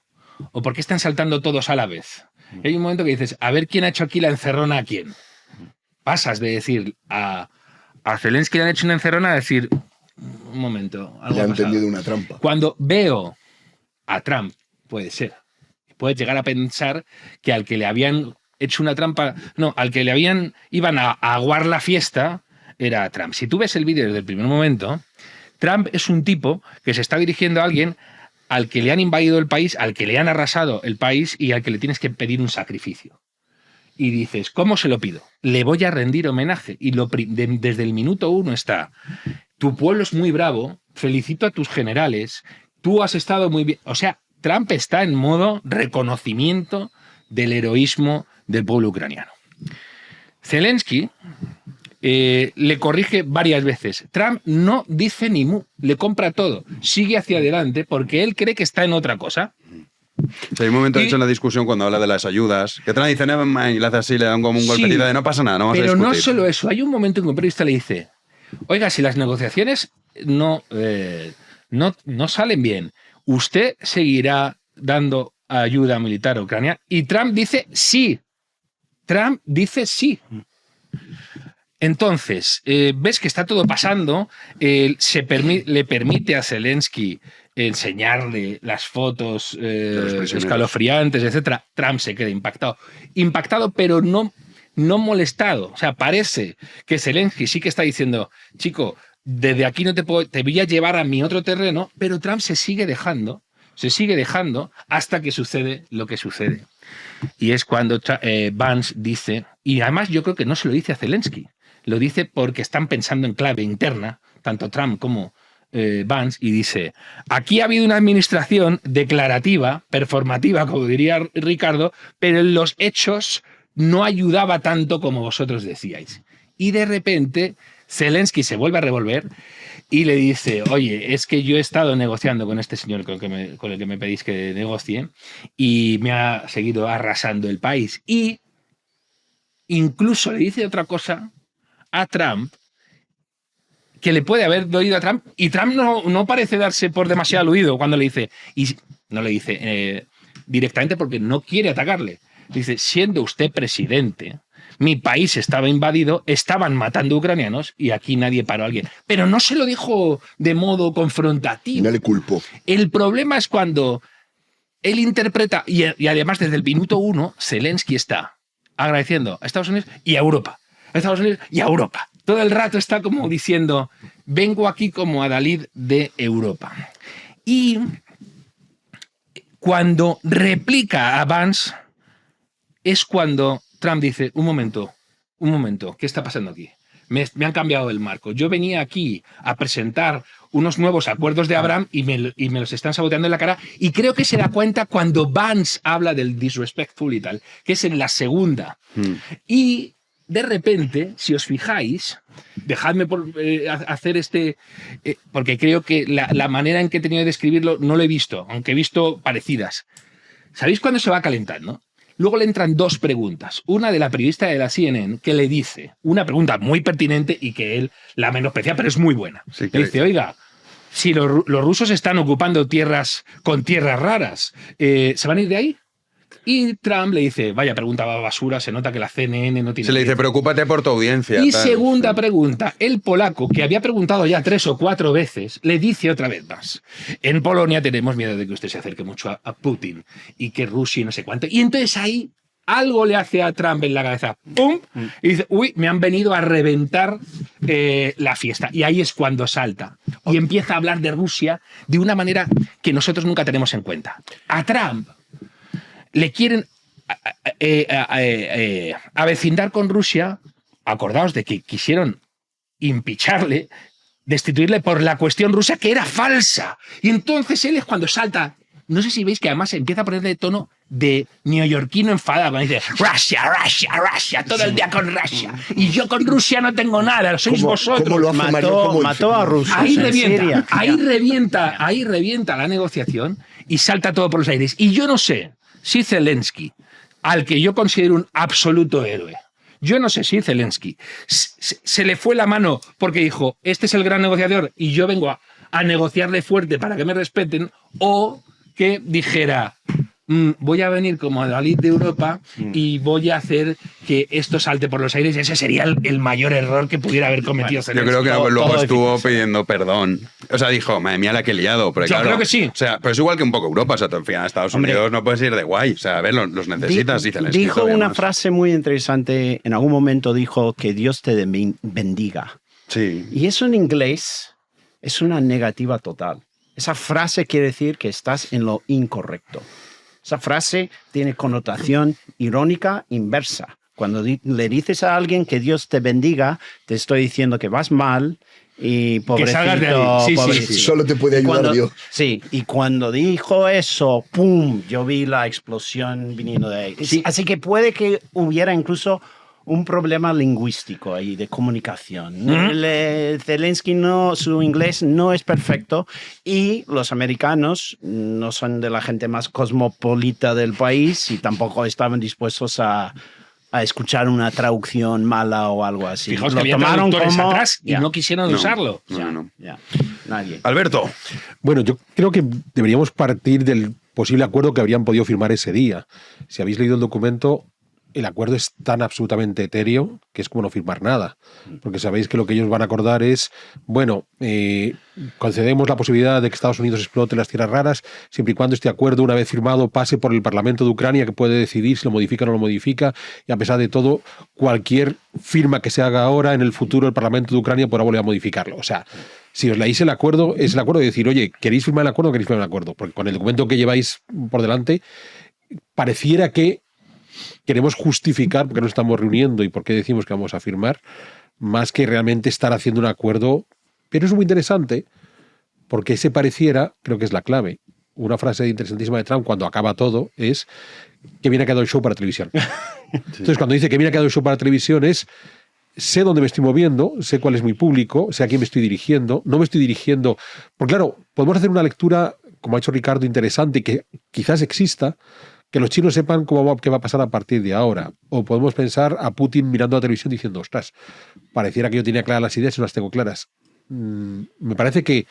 o porque están saltando todos a la vez. Y hay un momento que dices, a ver quién ha hecho aquí la encerrona a quién. Pasas de decir a Zelensky le han hecho una encerrona a decir, un momento, algo Le ha ha pasado. entendido una trampa. Cuando veo a Trump, puede ser, puedes llegar a pensar que al que le habían hecho una trampa, no, al que iban a aguar la fiesta, era Trump. Si tú ves el vídeo desde el primer momento, Trump es un tipo que se está dirigiendo a alguien al que le han invadido el país, al que le han arrasado el país y al que le tienes que pedir un sacrificio. Y dices, ¿cómo se lo pido? Le voy a rendir homenaje. Y desde el minuto 1 está, tu pueblo es muy bravo, felicito a tus generales, tú has estado muy bien. O sea, Trump está en modo reconocimiento del heroísmo del pueblo ucraniano. Zelensky le corrige varias veces. Trump no dice ni mu, le compra todo, sigue hacia adelante porque él cree que está en otra cosa. Hay un momento, de hecho, en la discusión cuando habla de las ayudas, que Trump dice, never mind, y le hace así, le dan como un golpecito de no pasa nada, no vamos a discutir. Pero no solo eso, hay un momento en que un periodista le dice, oiga, si las negociaciones no salen bien, ¿usted seguirá dando ayuda militar a Ucrania? Y Trump dice sí. Trump dice sí. Entonces, ves que está todo pasando, le permite a Zelensky enseñarle las fotos escalofriantes, etcétera. Trump se queda impactado, pero no molestado. O sea, parece que Zelensky sí que está diciendo, chico, desde aquí no te voy a llevar a mi otro terreno, pero Trump se sigue dejando hasta que sucede lo que sucede. Y es cuando Vance dice, y además yo creo que no se lo dice a Zelensky, lo dice porque están pensando en clave interna, tanto Trump como Vance, y dice, aquí ha habido una administración declarativa, performativa, como diría Ricardo, pero en los hechos no ayudaba tanto como vosotros decíais. Y de repente Zelensky se vuelve a revolver y le dice, oye, es que yo he estado negociando con este señor con el que me pedís que negocie y me ha seguido arrasando el país. Y incluso le dice otra cosa a Trump que le puede haber doído a Trump, y Trump no parece darse por demasiado aludido cuando le dice, y no le dice directamente porque no quiere atacarle. Dice, siendo usted presidente, mi país estaba invadido, estaban matando ucranianos y aquí nadie paró a alguien. Pero no se lo dijo de modo confrontativo. No le culpó. El problema es cuando él interpreta, y además desde el minuto 1, Zelensky está agradeciendo a Estados Unidos y a Europa. A Estados Unidos y a Europa. Todo el rato está como diciendo, vengo aquí como adalid de Europa. Y cuando replica a Vance, es cuando Trump dice, un momento, ¿qué está pasando aquí? Me han cambiado el marco. Yo venía aquí a presentar unos nuevos acuerdos de Abraham y me los están saboteando en la cara. Y creo que se da cuenta cuando Vance habla del disrespectful y tal, que es en la segunda. Y de repente, si os fijáis, dejadme hacer porque creo que la manera en que he tenido de describirlo no lo he visto, aunque he visto parecidas. ¿Sabéis cuándo se va calentando? Luego le entran dos preguntas. Una de la periodista de la CNN que le dice una pregunta muy pertinente y que él la menosprecia, pero es muy buena. Sí, le dice, oiga, si los rusos están ocupando tierras con tierras raras, ¿se van a ir de ahí? Y Trump le dice, vaya pregunta basura, se nota que la CNN no tiene... Se le dice, preocúpate por tu audiencia. Y tal, segunda pregunta, el polaco, que había preguntado ya 3 o 4 veces, le dice otra vez más, en Polonia tenemos miedo de que usted se acerque mucho a Putin y que Rusia y no sé cuánto. Y entonces ahí algo le hace a Trump en la cabeza, ¡pum! Y dice, uy, me han venido a reventar la fiesta. Y ahí es cuando salta y empieza a hablar de Rusia de una manera que nosotros nunca tenemos en cuenta. A Trump le quieren avecindar con Rusia. Acordaos de que quisieron impicharle, destituirle por la cuestión rusa, que era falsa. Y entonces él es cuando salta. No sé si veis que además se empieza a poner de tono de neoyorquino enfadado. Dice, Rusia, todo el día con Rusia. Y yo con Rusia no tengo nada, sois vosotros. ¿Cómo lo hace mató a Rusia. Ahí revienta la negociación y salta todo por los aires. Y yo no sé si Zelensky, al que yo considero un absoluto héroe, Yo no sé si Zelensky se le fue la mano porque dijo, este es el gran negociador y yo vengo a negociarle fuerte para que me respeten, o que dijera, voy a venir como Dalí de Europa y voy a hacer que esto salte por los aires. Ese sería el mayor error que pudiera haber cometido Zelensky. Yo creo que luego estuvo pidiendo perdón. O sea, dijo, madre mía, la que he liado. Pero yo creo que sí. O sea, pero es igual que un poco Europa. O sea, al final Estados Unidos no puedes ir de guay. O sea, a ver, los necesitas. Dijo una frase muy interesante. En algún momento dijo que Dios te bendiga. Sí. Y eso en inglés es una negativa total. Esa frase quiere decir que estás en lo incorrecto. Esa frase tiene connotación irónica inversa. Cuando le dices a alguien que Dios te bendiga, te estoy diciendo que vas mal y pobrecito, que salgas de ahí. Sí. Solo te puede ayudar Dios. Sí, y cuando dijo eso, ¡pum!, yo vi la explosión viniendo de ahí. Sí. Así que puede que hubiera incluso un problema lingüístico ahí de comunicación. Zelensky su inglés no es perfecto y los americanos no son de la gente más cosmopolita del país y tampoco estaban dispuestos a escuchar una traducción mala o algo así. Fijaos que había traductores atrás y no quisieron usarlo. Nadie. Alberto. Bueno, yo creo que deberíamos partir del posible acuerdo que habrían podido firmar ese día. Si habéis leído el documento, el acuerdo es tan absolutamente etéreo que es como no firmar nada. Porque sabéis que lo que ellos van a acordar es, bueno, concedemos la posibilidad de que Estados Unidos explote las tierras raras, siempre y cuando este acuerdo, una vez firmado, pase por el Parlamento de Ucrania, que puede decidir si lo modifica o no lo modifica, y a pesar de todo, cualquier firma que se haga ahora, en el futuro, el Parlamento de Ucrania podrá volver a modificarlo. O sea, si os leéis el acuerdo, es el acuerdo de decir, oye, ¿queréis firmar el acuerdo o queréis firmar el acuerdo? Porque con el documento que lleváis por delante, pareciera que queremos justificar por qué nos estamos reuniendo y por qué decimos que vamos a firmar, más que realmente estar haciendo un acuerdo. Pero es muy interesante, porque ese pareciera, creo que es la clave. Una frase interesantísima de Trump cuando acaba todo es que bien ha quedado el show para televisión. Sí. Entonces, cuando dice que bien ha quedado el show para televisión es, sé dónde me estoy moviendo, sé cuál es mi público, sé a quién me estoy dirigiendo, no me estoy dirigiendo. Porque claro, podemos hacer una lectura, como ha hecho Ricardo, interesante y que quizás exista, que los chinos sepan qué va a pasar a partir de ahora. O podemos pensar a Putin mirando la televisión diciendo, ostras, pareciera que yo tenía claras las ideas y no las tengo claras. Me parece que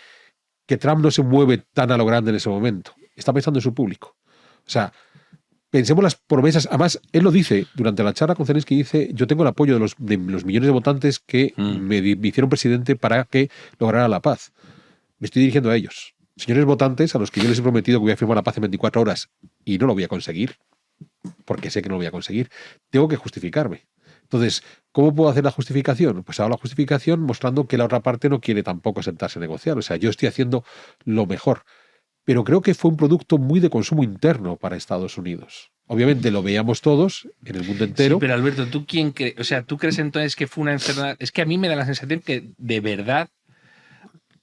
Trump no se mueve tan a lo grande en ese momento. Está pensando en su público. O sea, pensemos las promesas. Además, él lo dice durante la charla con Zelensky, dice, yo tengo el apoyo de los millones de votantes que me hicieron presidente para que lograra la paz. Me estoy dirigiendo a ellos. Señores votantes, a los que yo les he prometido que voy a firmar la paz en 24 horas y no lo voy a conseguir, porque sé que no lo voy a conseguir, tengo que justificarme. Entonces, ¿cómo puedo hacer la justificación? Pues hago la justificación mostrando que la otra parte no quiere tampoco sentarse a negociar. O sea, yo estoy haciendo lo mejor. Pero creo que fue un producto muy de consumo interno para Estados Unidos. Obviamente lo veíamos todos en el mundo entero. Sí, pero Alberto, ¿tú quién crees? O sea, ¿tú crees entonces que fue una enfermedad? Es que a mí me da la sensación que de verdad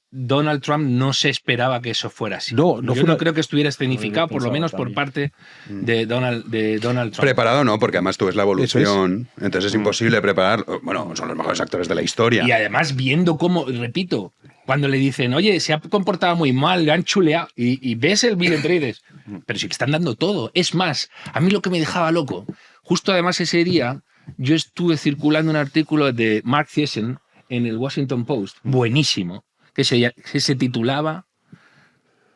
Donald Trump no se esperaba que eso fuera así. No creo que estuviera escenificado, por lo menos por parte de Donald Trump. Preparado no, porque además tú ves la evolución, entonces es imposible preparar. Bueno, son los mejores actores de la historia. Y además viendo cómo, repito, cuando le dicen, oye, se ha comportado muy mal, le han chuleado, y ves el vídeo entre ellos, pero sí que están dando todo. Es más, a mí lo que me dejaba loco, justo además ese día, yo estuve circulando un artículo de Mark Thiessen en el Washington Post, buenísimo, que se titulaba,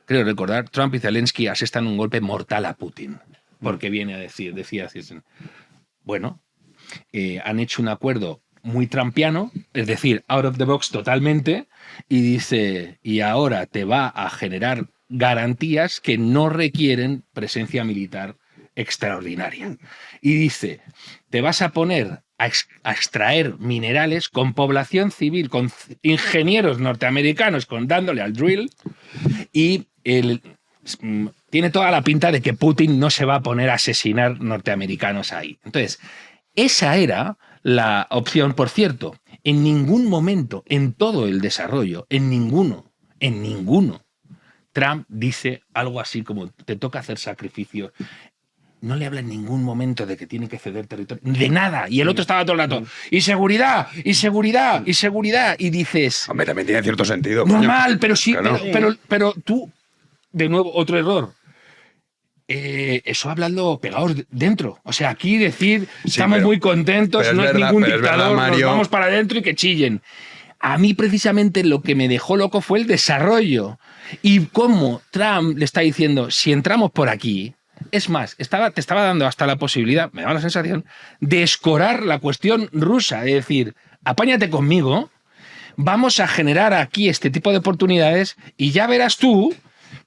creo recordar, Trump y Zelensky asestan un golpe mortal a Putin. Porque viene a decir, decía Thiessen, bueno, han hecho un acuerdo muy trumpiano, es decir, out of the box totalmente, y dice, y ahora te va a generar garantías que no requieren presencia militar extraordinaria. Y dice, te vas a poner a extraer minerales con población civil, con ingenieros norteamericanos dándole al drill, y tiene toda la pinta de que Putin no se va a poner a asesinar norteamericanos ahí. Entonces, esa era la opción. Por cierto, en ningún momento, en todo el desarrollo, en ninguno, Trump dice algo así como te toca hacer sacrificios. No le habla en ningún momento de que tiene que ceder territorio, de nada. Y el otro estaba todo el rato, y seguridad, y seguridad, y seguridad. Y dices... Hombre, también tiene cierto sentido. Normal, pero sí, claro. pero tú, de nuevo, otro error. eso hablando pegados dentro. O sea, aquí decir, Sí, estamos pero- muy contentos, pero es no es verdad, ningún pero es verdad, dictador, Mario. nos vamos para adentro y que chillen. A mí precisamente lo que me dejó loco fue el desarrollo. Y cómo Trump le está diciendo, si entramos por aquí, es más, te estaba dando hasta la posibilidad, me da la sensación, de escorar la cuestión rusa, es decir, apáñate conmigo, vamos a generar aquí este tipo de oportunidades y ya verás tú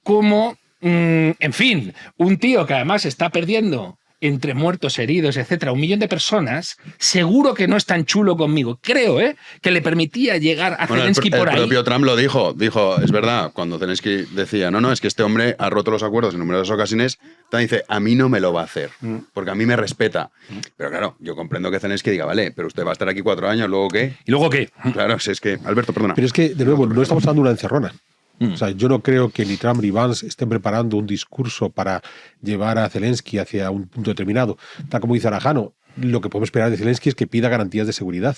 cómo, en fin, un tío que además está perdiendo entre muertos, heridos, etcétera, 1 millón de personas, seguro que no es tan chulo conmigo. Creo, que le permitía llegar a Zelensky por ahí. El propio Trump lo dijo, es verdad, cuando Zelensky decía, no, es que este hombre ha roto los acuerdos en numerosas ocasiones, también dice, a mí no me lo va a hacer, porque a mí me respeta. Pero claro, yo comprendo que Zelensky diga, vale, pero usted va a estar aquí 4 años, ¿luego qué? ¿Y luego qué? Claro, si es que, Alberto, perdona. Pero es que, de nuevo, no estamos hablando de una encerrona. O sea, yo no creo que ni Trump ni Vance estén preparando un discurso para llevar a Zelensky hacia un punto determinado. Tal como dice Arajano, lo que podemos esperar de Zelensky es que pida garantías de seguridad.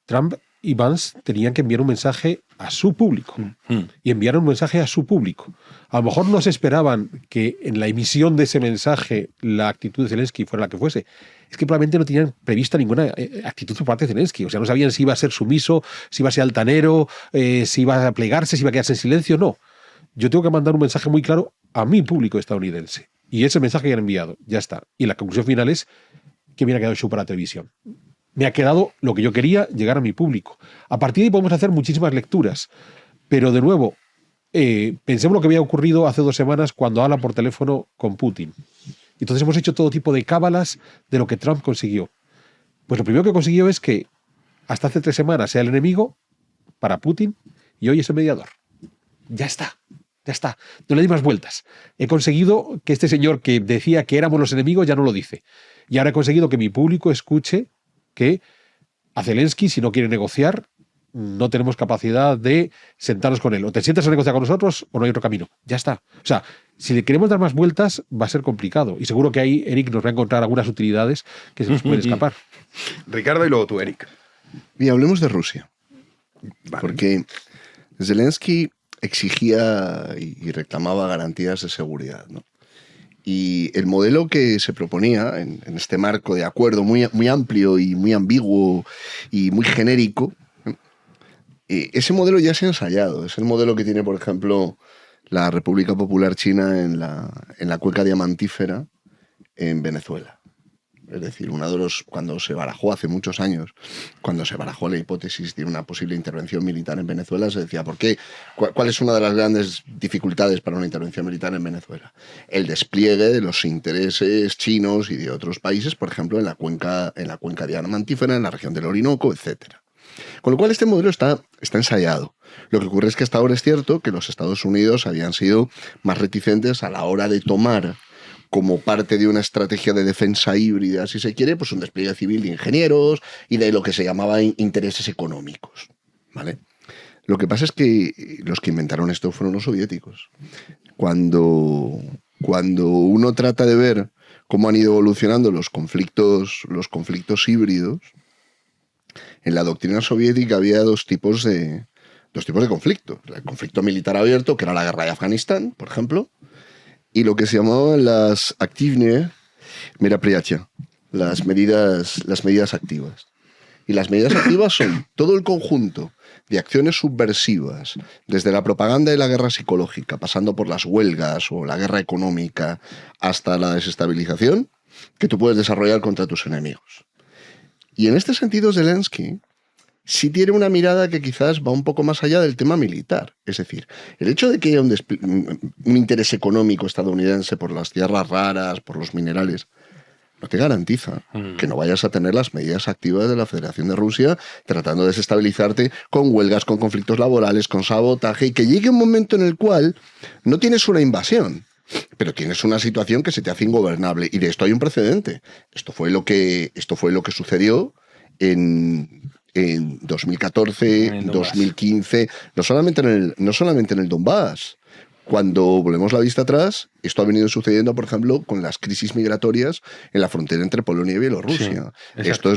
Trump y Vance tenían que enviar un mensaje a su público. Y enviaron un mensaje a su público. A lo mejor no se esperaban que en la emisión de ese mensaje la actitud de Zelensky fuera la que fuese. Es que probablemente no tenían prevista ninguna actitud por parte de Zelensky. O sea, no sabían si iba a ser sumiso, si iba a ser altanero, si iba a plegarse, si iba a quedarse en silencio. No. Yo tengo que mandar un mensaje muy claro a mi público estadounidense. Y ese mensaje ya lo he enviado. Ya está. Y la conclusión final es que me ha quedado el show para la televisión. Me ha quedado lo que yo quería, llegar a mi público. A partir de ahí podemos hacer muchísimas lecturas. Pero de nuevo, pensemos lo que había ocurrido hace 2 semanas cuando habla por teléfono con Putin. Entonces hemos hecho todo tipo de cábalas de lo que Trump consiguió. Pues lo primero que consiguió es que hasta hace 3 semanas sea el enemigo para Putin y hoy es el mediador. Ya está. Ya está. No le di más vueltas. He conseguido que este señor que decía que éramos los enemigos ya no lo dice. Y ahora he conseguido que mi público escuche que a Zelensky, si no quiere negociar, no tenemos capacidad de sentarnos con él. O te sientas a negociar con nosotros o no hay otro camino. Ya está. O sea, si le queremos dar más vueltas, va a ser complicado. Y seguro que ahí Eric nos va a encontrar algunas utilidades que se nos pueden escapar. Ricardo y luego tú, Eric. Y hablemos de Rusia. Vale. Porque Zelensky exigía y reclamaba garantías de seguridad, ¿no? Y el modelo que se proponía en este marco de acuerdo muy, muy amplio y muy ambiguo y muy genérico, ese modelo ya se ha ensayado. Es el modelo que tiene, por ejemplo, la República Popular China en la cuenca diamantífera en Venezuela. Es decir, cuando se barajó hace muchos años, cuando se barajó la hipótesis de una posible intervención militar en Venezuela, se decía, ¿por qué? ¿Cuál es una de las grandes dificultades para una intervención militar en Venezuela? El despliegue de los intereses chinos y de otros países, por ejemplo, en la cuenca diamantífera, en la región del Orinoco, etc. Con lo cual este modelo está ensayado. Lo que ocurre es que hasta ahora es cierto que los Estados Unidos habían sido más reticentes a la hora de tomar como parte de una estrategia de defensa híbrida, si se quiere, pues un despliegue civil de ingenieros y de lo que se llamaba intereses económicos, ¿vale? Lo que pasa es que los que inventaron esto fueron los soviéticos. Cuando uno trata de ver cómo han ido evolucionando los conflictos híbridos, en la doctrina soviética había dos tipos de conflicto. El conflicto militar abierto, que era la guerra de Afganistán, por ejemplo, y lo que se llamaban las aktivne merapryatия, las medidas activas. Y las medidas activas son todo el conjunto de acciones subversivas, desde la propaganda y la guerra psicológica, pasando por las huelgas o la guerra económica, hasta la desestabilización, que tú puedes desarrollar contra tus enemigos. Y en este sentido, Zelensky sí tiene una mirada que quizás va un poco más allá del tema militar. Es decir, el hecho de que haya un interés económico estadounidense por las tierras raras, por los minerales, no te garantiza que no vayas a tener las medidas activas de la Federación de Rusia tratando de desestabilizarte con huelgas, con conflictos laborales, con sabotaje, y que llegue un momento en el cual no tienes una invasión, pero tienes una situación que se te hace ingobernable. Y de esto hay un precedente. Esto fue lo que sucedió en 2014, en 2015, no solamente en el Donbass. cuando volvemos la vista atrás, esto ha venido sucediendo, por ejemplo, con las crisis migratorias en la frontera entre Polonia y Bielorrusia. Sí, esto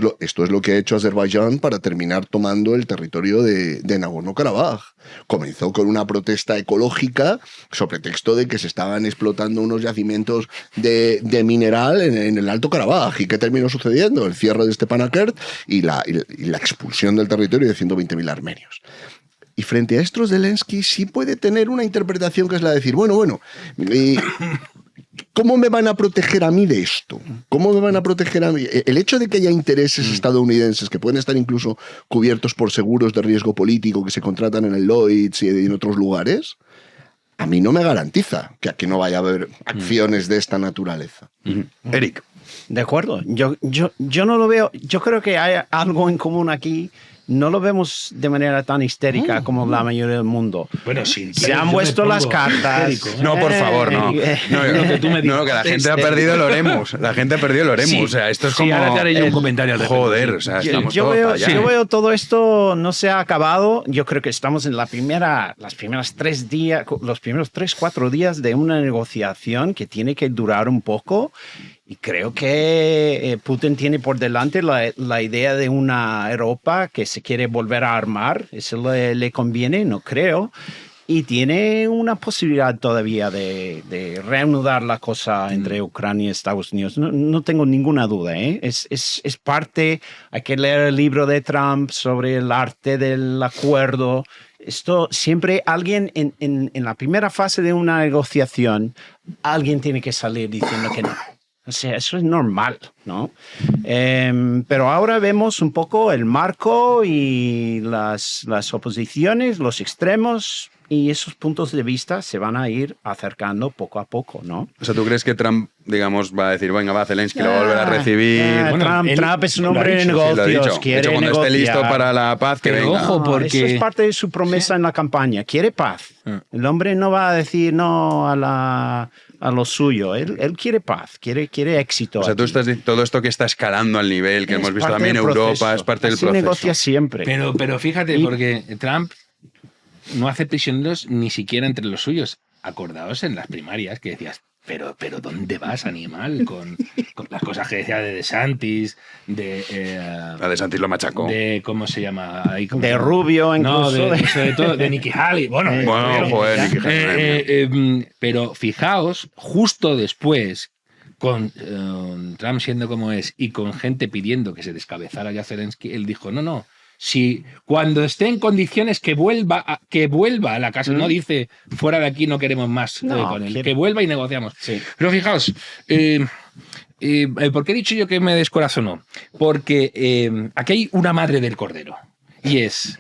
es lo que ha hecho Azerbaiyán para terminar tomando el territorio de Nagorno-Karabaj. Comenzó con una protesta ecológica sobre pretexto de que se estaban explotando unos yacimientos de mineral en el Alto Karabaj. ¿Y qué terminó sucediendo? El cierre de Stepanakert y la expulsión del territorio de 120.000 armenios. Y frente a esto, Zelensky sí puede tener una interpretación que es la de decir, bueno, ¿cómo me van a proteger a mí de esto? ¿Cómo me van a proteger a mí? El hecho de que haya intereses estadounidenses que pueden estar incluso cubiertos por seguros de riesgo político que se contratan en el Lloyds y en otros lugares, a mí no me garantiza que aquí no vaya a haber acciones de esta naturaleza. Eric. De acuerdo. Yo no lo veo. Yo creo que hay algo en común aquí. No lo vemos de manera tan histérica como la mayoría del mundo. Bueno, sí. Se han puesto las cartas. No, por favor, no. No, que la gente ha perdido el oremos. La gente ha perdido el oremos. Sí. O sea, esto es Sí, como... ahora te haré yo un comentario al respecto. Joder, o sea, estamos yo todos veo, para allá. yo veo todo esto no se ha acabado. Yo creo que estamos en los primeros 3-4 días de una negociación que tiene que durar un poco. Y creo que Putin tiene por delante la idea de una Europa que se quiere volver a armar. Eso le conviene, no creo. Y tiene una posibilidad todavía de reanudar la cosa entre Ucrania y Estados Unidos. No tengo ninguna duda. Es parte, hay que leer el libro de Trump sobre el arte del acuerdo. Esto siempre alguien en la primera fase de una negociación, alguien tiene que salir diciendo que no. O sea, eso es normal, ¿no? Pero ahora vemos un poco el marco y las oposiciones, los extremos, y esos puntos de vista se van a ir acercando poco a poco, ¿no? O sea, ¿tú crees que Trump, digamos, va a decir, venga, va, Zelensky lo va a volver a recibir? Trump es un hombre de negocios, quiere cuando negociar. esté listo para la paz, que Pero venga. ojo, porque... Eso es parte de su promesa en la campaña. Quiere paz. El hombre no va a decir no a lo suyo. Él quiere paz, quiere éxito. O sea, tú aquí. todo esto que está escalando al nivel que hemos visto también en Europa es parte del Así proceso. negocia siempre. Pero fíjate, porque Trump no hace prisioneros ni siquiera entre los suyos. Acordaos en las primarias que decías, pero ¿dónde vas, animal? Con las cosas que decía de DeSantis, A DeSantis lo machacó. de ¿cómo se llama? Ahí, ¿cómo De se llama? Rubio, incluso. No, sobre todo de Nikki Haley. Bueno, joder, Nikki Haley. Pero fijaos, justo después, con Trump siendo como es y con gente pidiendo que se descabezara ya Zelensky, él dijo, no, si cuando esté en condiciones que vuelva a la casa, no dice fuera de aquí no queremos más con él, que vuelva y negociamos. Sí. Pero fijaos, ¿por qué he dicho yo que me descorazonó? Porque aquí hay una madre del cordero y es...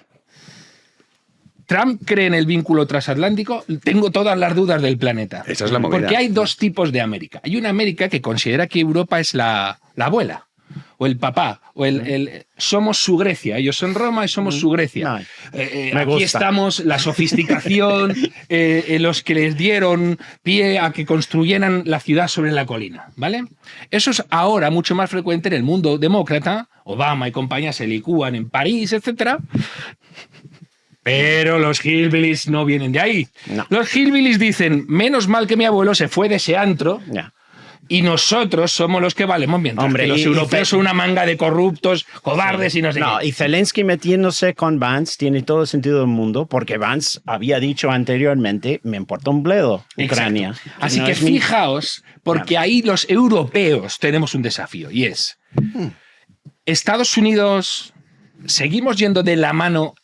¿Trump cree en el vínculo transatlántico? Tengo todas las dudas del planeta. Esa es la movida. Porque hay dos tipos de América. Hay una América que considera que Europa es la abuela, o el papá, o somos su Grecia. Ellos son Roma y somos su Grecia. Aquí estamos, la sofisticación, los que les dieron pie a que construyeran la ciudad sobre la colina, ¿vale? Eso es ahora mucho más frecuente en el mundo demócrata. Obama y compañía se licúan en París, etcétera. Pero los hillbillies no vienen de ahí. No. Los hillbillies dicen, menos mal que mi abuelo se fue de ese antro y nosotros somos los que valemos, mientras que los europeos son una manga de corruptos, cobardes y no sé qué. Y Zelensky metiéndose con Vance tiene todo el sentido del mundo, porque Vance había dicho anteriormente, me importa un bledo Ucrania. Así que fijaos, porque ahí los europeos tenemos un desafío, y es, Estados Unidos, seguimos yendo de la mano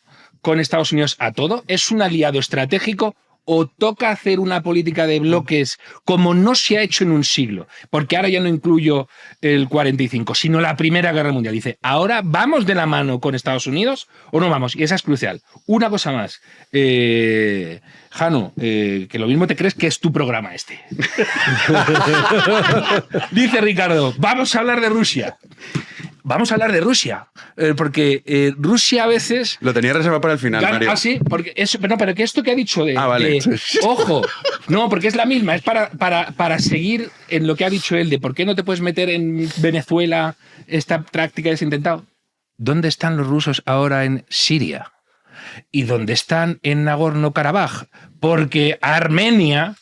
con Estados Unidos a todo, es un aliado estratégico o toca hacer una política de bloques como no se ha hecho en un siglo, porque ahora ya no incluyo el 45, sino la Primera Guerra Mundial. Dice, ahora vamos de la mano con Estados Unidos o no vamos, y esa es crucial. Una cosa más, Jano, que lo mismo te crees que es tu programa este. Dice Ricardo, vamos a hablar de Rusia. Vamos a hablar de Rusia, porque Rusia a veces... Lo tenía reservado para el final, Mario. Ah, sí, porque eso, pero que esto que ha dicho vale. Ojo, no, porque es la misma, es para seguir en lo que ha dicho él de por qué no te puedes meter en Venezuela, esta práctica que has intentado. ¿Dónde están los rusos ahora en Siria? ¿Y dónde están en Nagorno-Karabaj? Porque Armenia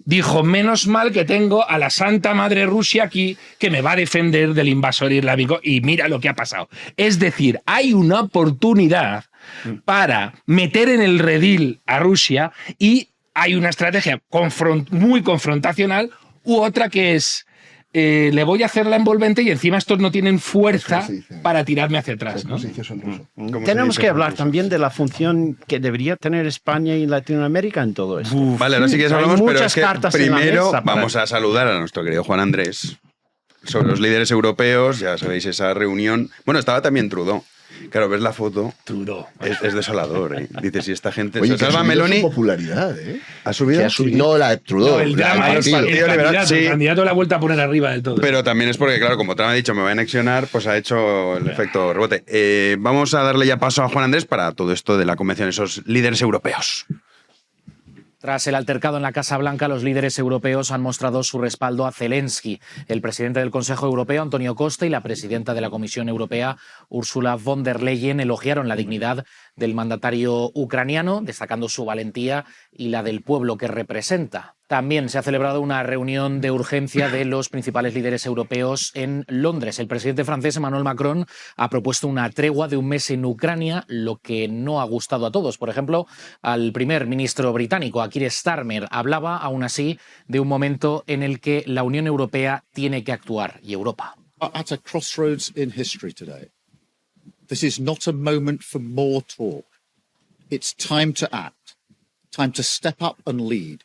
dijo, menos mal que tengo a la Santa Madre Rusia aquí que me va a defender del invasor islámico, y mira lo que ha pasado. Es decir, hay una oportunidad para meter en el redil a Rusia, y hay una estrategia muy confrontacional, u otra que es le voy a hacer la envolvente y encima estos no tienen fuerza para tirarme hacia atrás, ¿no? Tenemos que hablar también de la función que debería tener España y Latinoamérica en todo esto. Vale, ahora sí que hablamos, pero es que primero para... vamos a saludar a nuestro querido Juan Andrés sobre los líderes europeos. Ya sabéis, esa reunión. Bueno, estaba también Trudeau. Claro, ves la foto. Trudeau. Es desolador, ¿eh? Dices, si esta gente... Oye, Salva Meloni... Su popularidad, ¿eh? ¿Ha subido? No, la de Trudeau. No, el drama es el candidato la vuelta a poner arriba del todo. Pero también es porque, claro, como Trump ha dicho, me va a anexionar, pues ha hecho el efecto rebote. Vamos a darle ya paso a Juan Andrés para todo esto de la convención, esos líderes europeos. Tras el altercado en la Casa Blanca, los líderes europeos han mostrado su respaldo a Zelensky. El presidente del Consejo Europeo, Antonio Costa, y la presidenta de la Comisión Europea, Ursula von der Leyen, elogiaron la dignidad del mandatario ucraniano, destacando su valentía y la del pueblo que representa. También se ha celebrado una reunión de urgencia de los principales líderes europeos en Londres. El presidente francés Emmanuel Macron ha propuesto una tregua de un mes en Ucrania, lo que no ha gustado a todos. Por ejemplo, al primer ministro británico, a Keir Starmer, hablaba aún así de un momento en el que la Unión Europea tiene que actuar, y Europa. At a crossroads in history today. This is not a moment for more talk. It's time to act, time to step up and lead,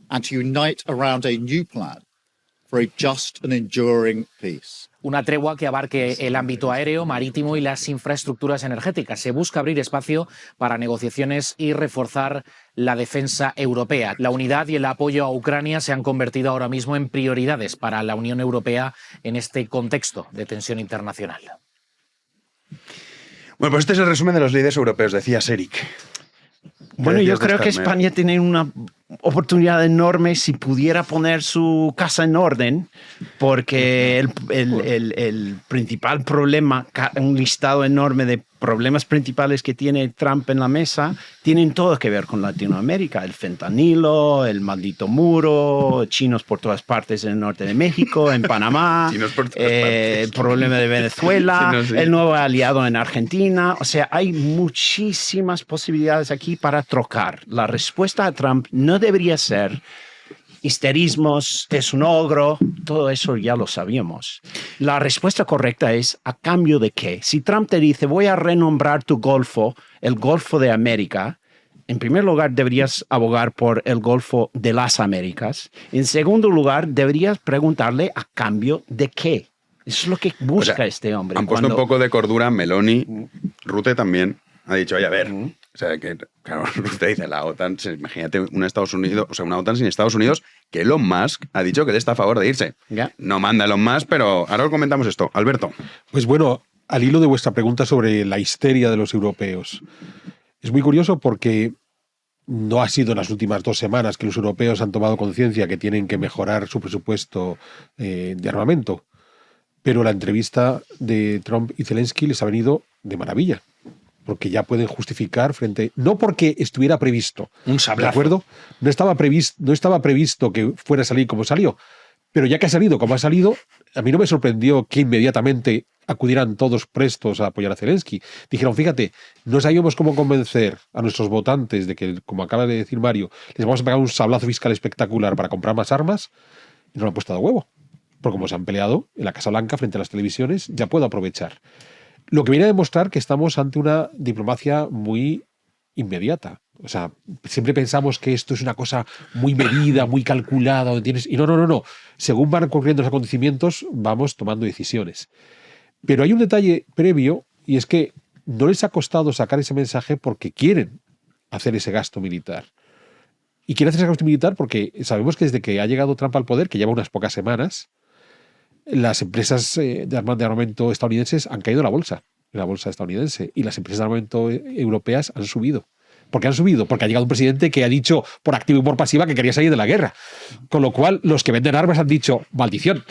and to unite around a new plan for a just and enduring peace. Una tregua que abarque el ámbito aéreo, marítimo y las infraestructuras energéticas. Se busca abrir espacio para negociaciones y reforzar la defensa europea. La unidad y el apoyo a Ucrania se han convertido ahora mismo en prioridades para la Unión Europea en este contexto de tensión internacional. Bueno, pues este es el resumen de los líderes europeos, decías, Eric. Bueno, yo creo que España tiene una oportunidad enorme si pudiera poner su casa en orden, porque el principal problema, un listado enorme de problemas principales que tiene Trump en la mesa, tienen todo que ver con Latinoamérica. El fentanilo, el maldito muro, chinos por todas partes en el norte de México, en Panamá, el problema de Venezuela, el nuevo aliado en Argentina. O sea, hay muchísimas posibilidades aquí para trocar. La respuesta a Trump no debería ser histerismos, es un ogro, todo eso ya lo sabíamos. La respuesta correcta es ¿a cambio de qué? Si Trump te dice voy a renombrar tu Golfo, el Golfo de América, en primer lugar deberías abogar por el Golfo de las Américas. En segundo lugar, deberías preguntarle ¿a cambio de qué? Eso es lo que busca este hombre. Han puesto un poco de cordura Meloni, Rutte también ha dicho, oye, a ver, o sea, que claro, Rutte dice, la OTAN, imagínate una Estados Unidos, o sea, una OTAN sin Estados Unidos, que Elon Musk ha dicho que él está a favor de irse. ¿Ya? No manda Elon Musk, pero ahora comentamos esto. Alberto. Pues bueno, al hilo de vuestra pregunta sobre la histeria de los europeos, es muy curioso porque no ha sido en las últimas 2 semanas que los europeos han tomado conciencia que tienen que mejorar su presupuesto de armamento, pero la entrevista de Trump y Zelensky les ha venido de maravilla, porque ya pueden justificar frente... No porque estuviera previsto. Un sablazo. ¿De acuerdo? No estaba previsto que fuera a salir como salió, pero ya que ha salido como ha salido, a mí no me sorprendió que inmediatamente acudieran todos prestos a apoyar a Zelensky. Dijeron, fíjate, no sabíamos cómo convencer a nuestros votantes de que, como acaba de decir Mario, les vamos a pegar un sablazo fiscal espectacular para comprar más armas, y no lo han puesto de huevo. Porque como se han peleado en la Casa Blanca frente a las televisiones, ya puedo aprovechar. Lo que viene a demostrar que estamos ante una diplomacia muy inmediata. O sea, siempre pensamos que esto es una cosa muy medida, muy calculada, ¿entiendes? Y no. Según van ocurriendo los acontecimientos, vamos tomando decisiones. Pero hay un detalle previo, y es que no les ha costado sacar ese mensaje porque quieren hacer ese gasto militar. Y quieren hacer ese gasto militar porque sabemos que desde que ha llegado Trump al poder, que lleva unas pocas semanas, las empresas de armamento estadounidenses han caído en la bolsa estadounidense, y las empresas de armamento europeas han subido. ¿Por qué han subido? Porque ha llegado un presidente que ha dicho por activa y por pasiva que quería salir de la guerra. Con lo cual, los que venden armas han dicho, maldición,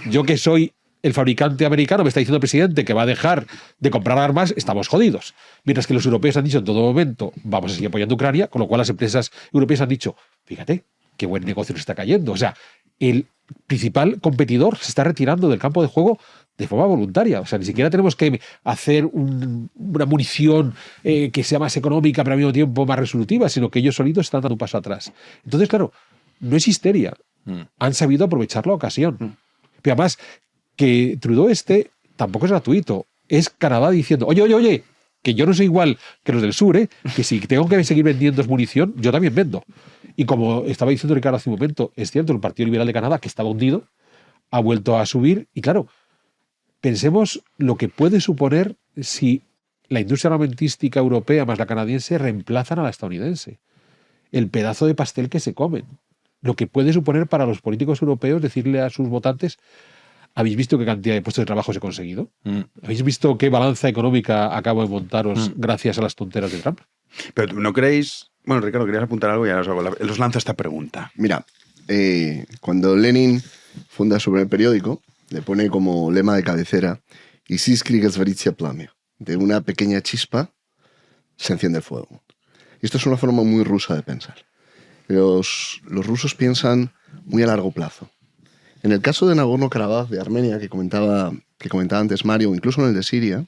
yo que soy el fabricante americano me está diciendo el presidente que va a dejar de comprar armas, estamos jodidos. Mientras que los europeos han dicho en todo momento, vamos a seguir apoyando a Ucrania, con lo cual las empresas europeas han dicho, fíjate, qué buen negocio nos está cayendo. O sea, el principal competidor se está retirando del campo de juego de forma voluntaria. O sea, ni siquiera tenemos que hacer una munición que sea más económica, pero al mismo tiempo más resolutiva, sino que ellos solitos están dando un paso atrás. Entonces, claro, no es histeria. Han sabido aprovechar la ocasión. Pero además, que Trudeau tampoco es gratuito. Es Canadá diciendo, oye, que yo no soy igual que los del sur, que si tengo que seguir vendiendo munición, yo también vendo. Y como estaba diciendo Ricardo hace un momento, es cierto, el Partido Liberal de Canadá, que estaba hundido, ha vuelto a subir. Y claro, pensemos lo que puede suponer si la industria armamentística europea más la canadiense reemplazan a la estadounidense. El pedazo de pastel que se comen. Lo que puede suponer para los políticos europeos decirle a sus votantes, ¿habéis visto qué cantidad de puestos de trabajo se ha conseguido? ¿Habéis visto qué balanza económica acabo de montaros gracias a las tonteras de Trump? Pero ¿no creéis? Bueno, Ricardo, querías apuntar algo y ahora os lanzo esta pregunta. Mira, cuando Lenin funda su primer periódico, le pone como lema de cabecera «Из искры разгорится пламя». De una pequeña chispa se enciende el fuego. Y esto es una forma muy rusa de pensar. Los rusos piensan muy a largo plazo. En el caso de Nagorno-Karabaj, de Armenia, que comentaba antes Mario, incluso en el de Siria,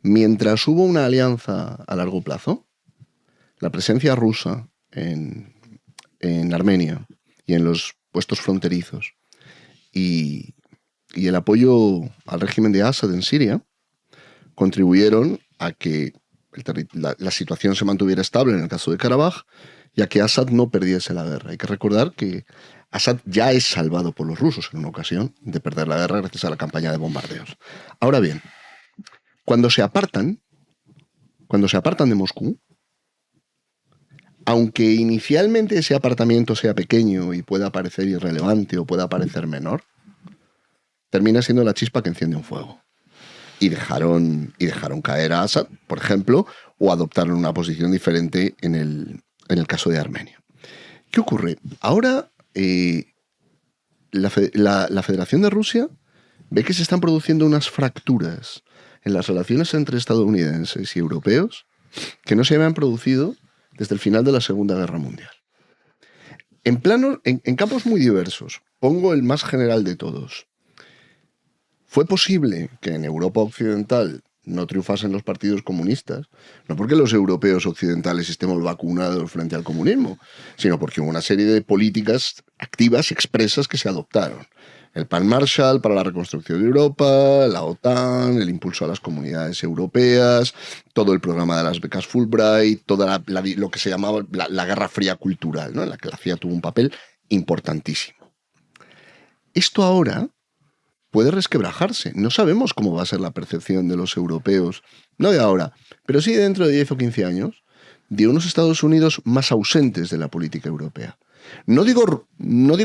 mientras hubo una alianza a largo plazo, la presencia rusa en Armenia y en los puestos fronterizos y el apoyo al régimen de Assad en Siria contribuyeron a que la situación se mantuviera estable en el caso de Karabaj y a que Assad no perdiese la guerra. Hay que recordar que Assad ya es salvado por los rusos en una ocasión de perder la guerra gracias a la campaña de bombardeos. Ahora bien, cuando se apartan de Moscú, aunque inicialmente ese apartamiento sea pequeño y pueda parecer irrelevante o pueda parecer menor, termina siendo la chispa que enciende un fuego. Y dejaron caer a Assad, por ejemplo, o adoptaron una posición diferente en el caso de Armenia. ¿Qué ocurre? Ahora la Federación de Rusia ve que se están produciendo unas fracturas en las relaciones entre estadounidenses y europeos que no se habían producido desde el final de la Segunda Guerra Mundial. En campos muy diversos. Pongo el más general de todos. ¿Fue posible que en Europa Occidental no triunfasen los partidos comunistas? No porque los europeos occidentales estemos vacunados frente al comunismo, sino porque hubo una serie de políticas activas, expresas, que se adoptaron. El Plan Marshall para la reconstrucción de Europa, la OTAN, el impulso a las comunidades europeas, todo el programa de las becas Fulbright, toda lo que se llamaba la Guerra Fría cultural, ¿no? En la que la CIA tuvo un papel importantísimo. Esto ahora puede resquebrajarse. No sabemos cómo va a ser la percepción de los europeos, no de ahora, pero sí dentro de 10 o 15 años, de unos Estados Unidos más ausentes de la política europea. No digo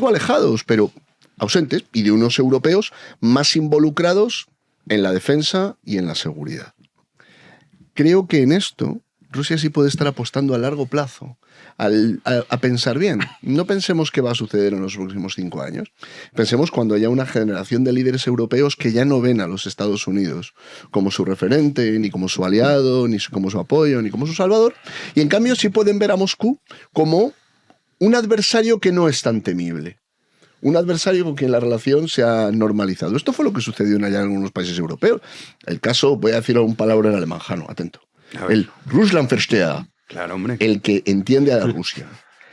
alejados, pero ausentes, y de unos europeos más involucrados en la defensa y en la seguridad. Creo que en esto Rusia sí puede estar apostando a largo plazo, a pensar bien. No pensemos qué va a suceder en los próximos 5 años. Pensemos cuando haya una generación de líderes europeos que ya no ven a los Estados Unidos como su referente, ni como su aliado, ni como su apoyo, ni como su salvador, y en cambio sí pueden ver a Moscú como un adversario que no es tan temible. Un adversario con quien la relación se ha normalizado. Esto fue lo que sucedió en algunos países europeos. El caso, voy a decir un palabra en alemán, Jano, atento. El Russlandversteher, claro, hombre, el que entiende a la Rusia.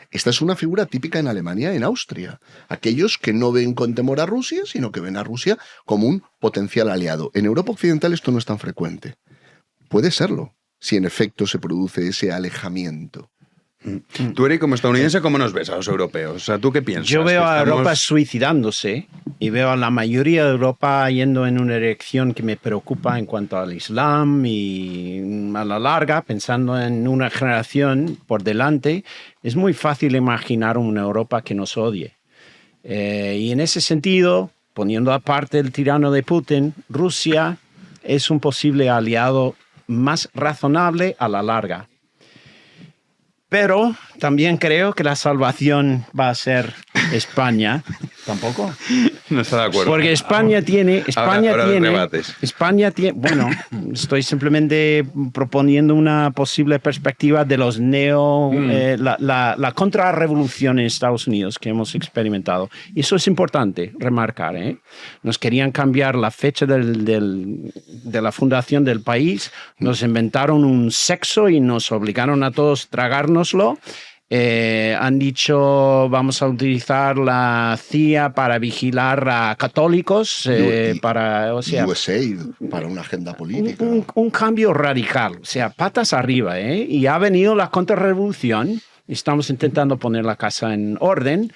Esta es una figura típica en Alemania, en Austria. Aquellos que no ven con temor a Rusia, sino que ven a Rusia como un potencial aliado. En Europa Occidental esto no es tan frecuente. Puede serlo, si en efecto se produce ese alejamiento. Tú, Eric, como estadounidense, ¿cómo nos ves a los europeos? O sea, ¿tú qué piensas? Yo veo a Europa suicidándose y veo a la mayoría de Europa yendo en una dirección que me preocupa en cuanto al Islam y a la larga, pensando en una generación por delante, es muy fácil imaginar una Europa que nos odie. Y en ese sentido, poniendo aparte el tirano de Putin, Rusia es un posible aliado más razonable a la larga. Pero también creo que la salvación va a ser España, tampoco. No está de acuerdo. Porque España tiene, bueno, estoy simplemente proponiendo una posible perspectiva de los la contrarrevolución en Estados Unidos que hemos experimentado. Y eso es importante remarcar, ¿eh? Nos querían cambiar la fecha de la fundación del país, nos inventaron un sexo y nos obligaron a todos a tragárnoslo. Han dicho vamos a utilizar la CIA para vigilar a católicos, USAID para una agenda política. Un cambio radical, o sea, patas arriba, ¿eh? Y ha venido la contrarrevolución, estamos intentando poner la casa en orden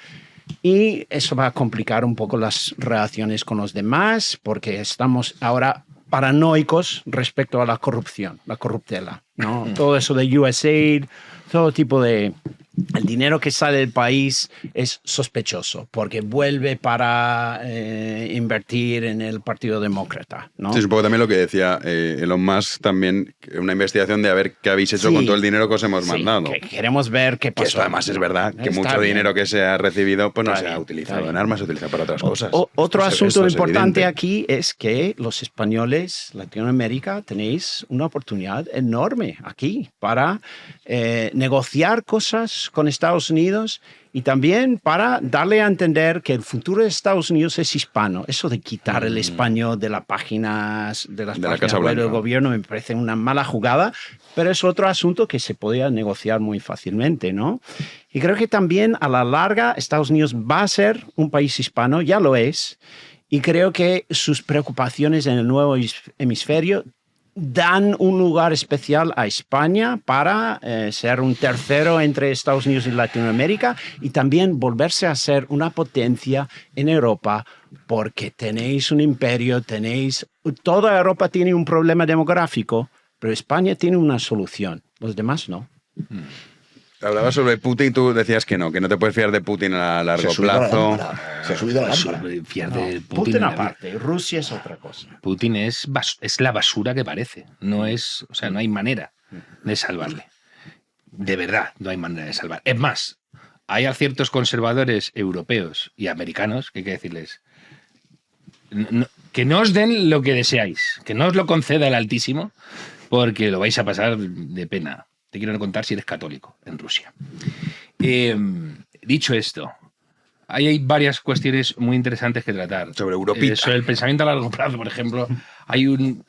y eso va a complicar un poco las relaciones con los demás porque estamos ahora paranoicos respecto a la corrupción, la corruptela, ¿no? Todo eso de USAID, todo tipo de... El dinero que sale del país es sospechoso porque vuelve para invertir en el Partido Demócrata, ¿no? Sí, es un poco también lo que decía Elon Musk, también una investigación de a ver qué habéis hecho con todo el dinero que os hemos mandado. Que queremos ver qué pasó. Que esto además es verdad, que mucho dinero que se ha recibido pues no se ha utilizado en armas, se utiliza para otras cosas. Otro asunto importante evidente. Aquí es que los españoles, Latinoamérica, tenéis una oportunidad enorme aquí para negociar cosas con Estados Unidos y también para darle a entender que el futuro de Estados Unidos es hispano. Eso de quitar el español de las páginas web del gobierno me parece una mala jugada, pero es otro asunto que se podía negociar muy fácilmente, ¿no? Y creo que también a la larga Estados Unidos va a ser un país hispano, ya lo es, y creo que sus preocupaciones en el nuevo hemisferio dan un lugar especial a España para ser un tercero entre Estados Unidos y Latinoamérica y también volverse a ser una potencia en Europa porque tenéis un imperio, toda Europa tiene un problema demográfico, pero España tiene una solución, los demás no. Hablabas sobre Putin, tú decías que no te puedes fiar de Putin a largo plazo. Se ha subido la lámpara. Putin aparte, Rusia es otra cosa. Putin es la basura que parece. No hay manera de salvarle. De verdad, no hay manera de salvar. Es más, hay a ciertos conservadores europeos y americanos que hay que decirles que no os den lo que deseáis, que no os lo conceda el Altísimo, porque lo vais a pasar de pena. Te quiero contar si eres católico en Rusia. Dicho esto, hay varias cuestiones muy interesantes que tratar. Sobre Europita. Sobre el pensamiento a largo plazo, por ejemplo. Hay un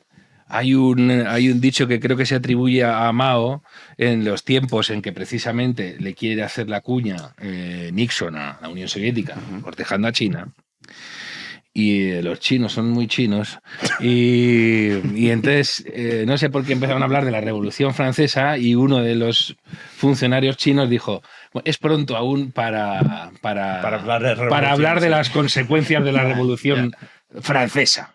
dicho que creo que se atribuye a Mao en los tiempos en que precisamente le quiere hacer la cuña Nixon a la Unión Soviética, cortejando a China. Y los chinos son muy chinos y entonces no sé por qué empezaron a hablar de la Revolución Francesa y uno de los funcionarios chinos dijo es pronto aún para hablar de las consecuencias de la Revolución Francesa,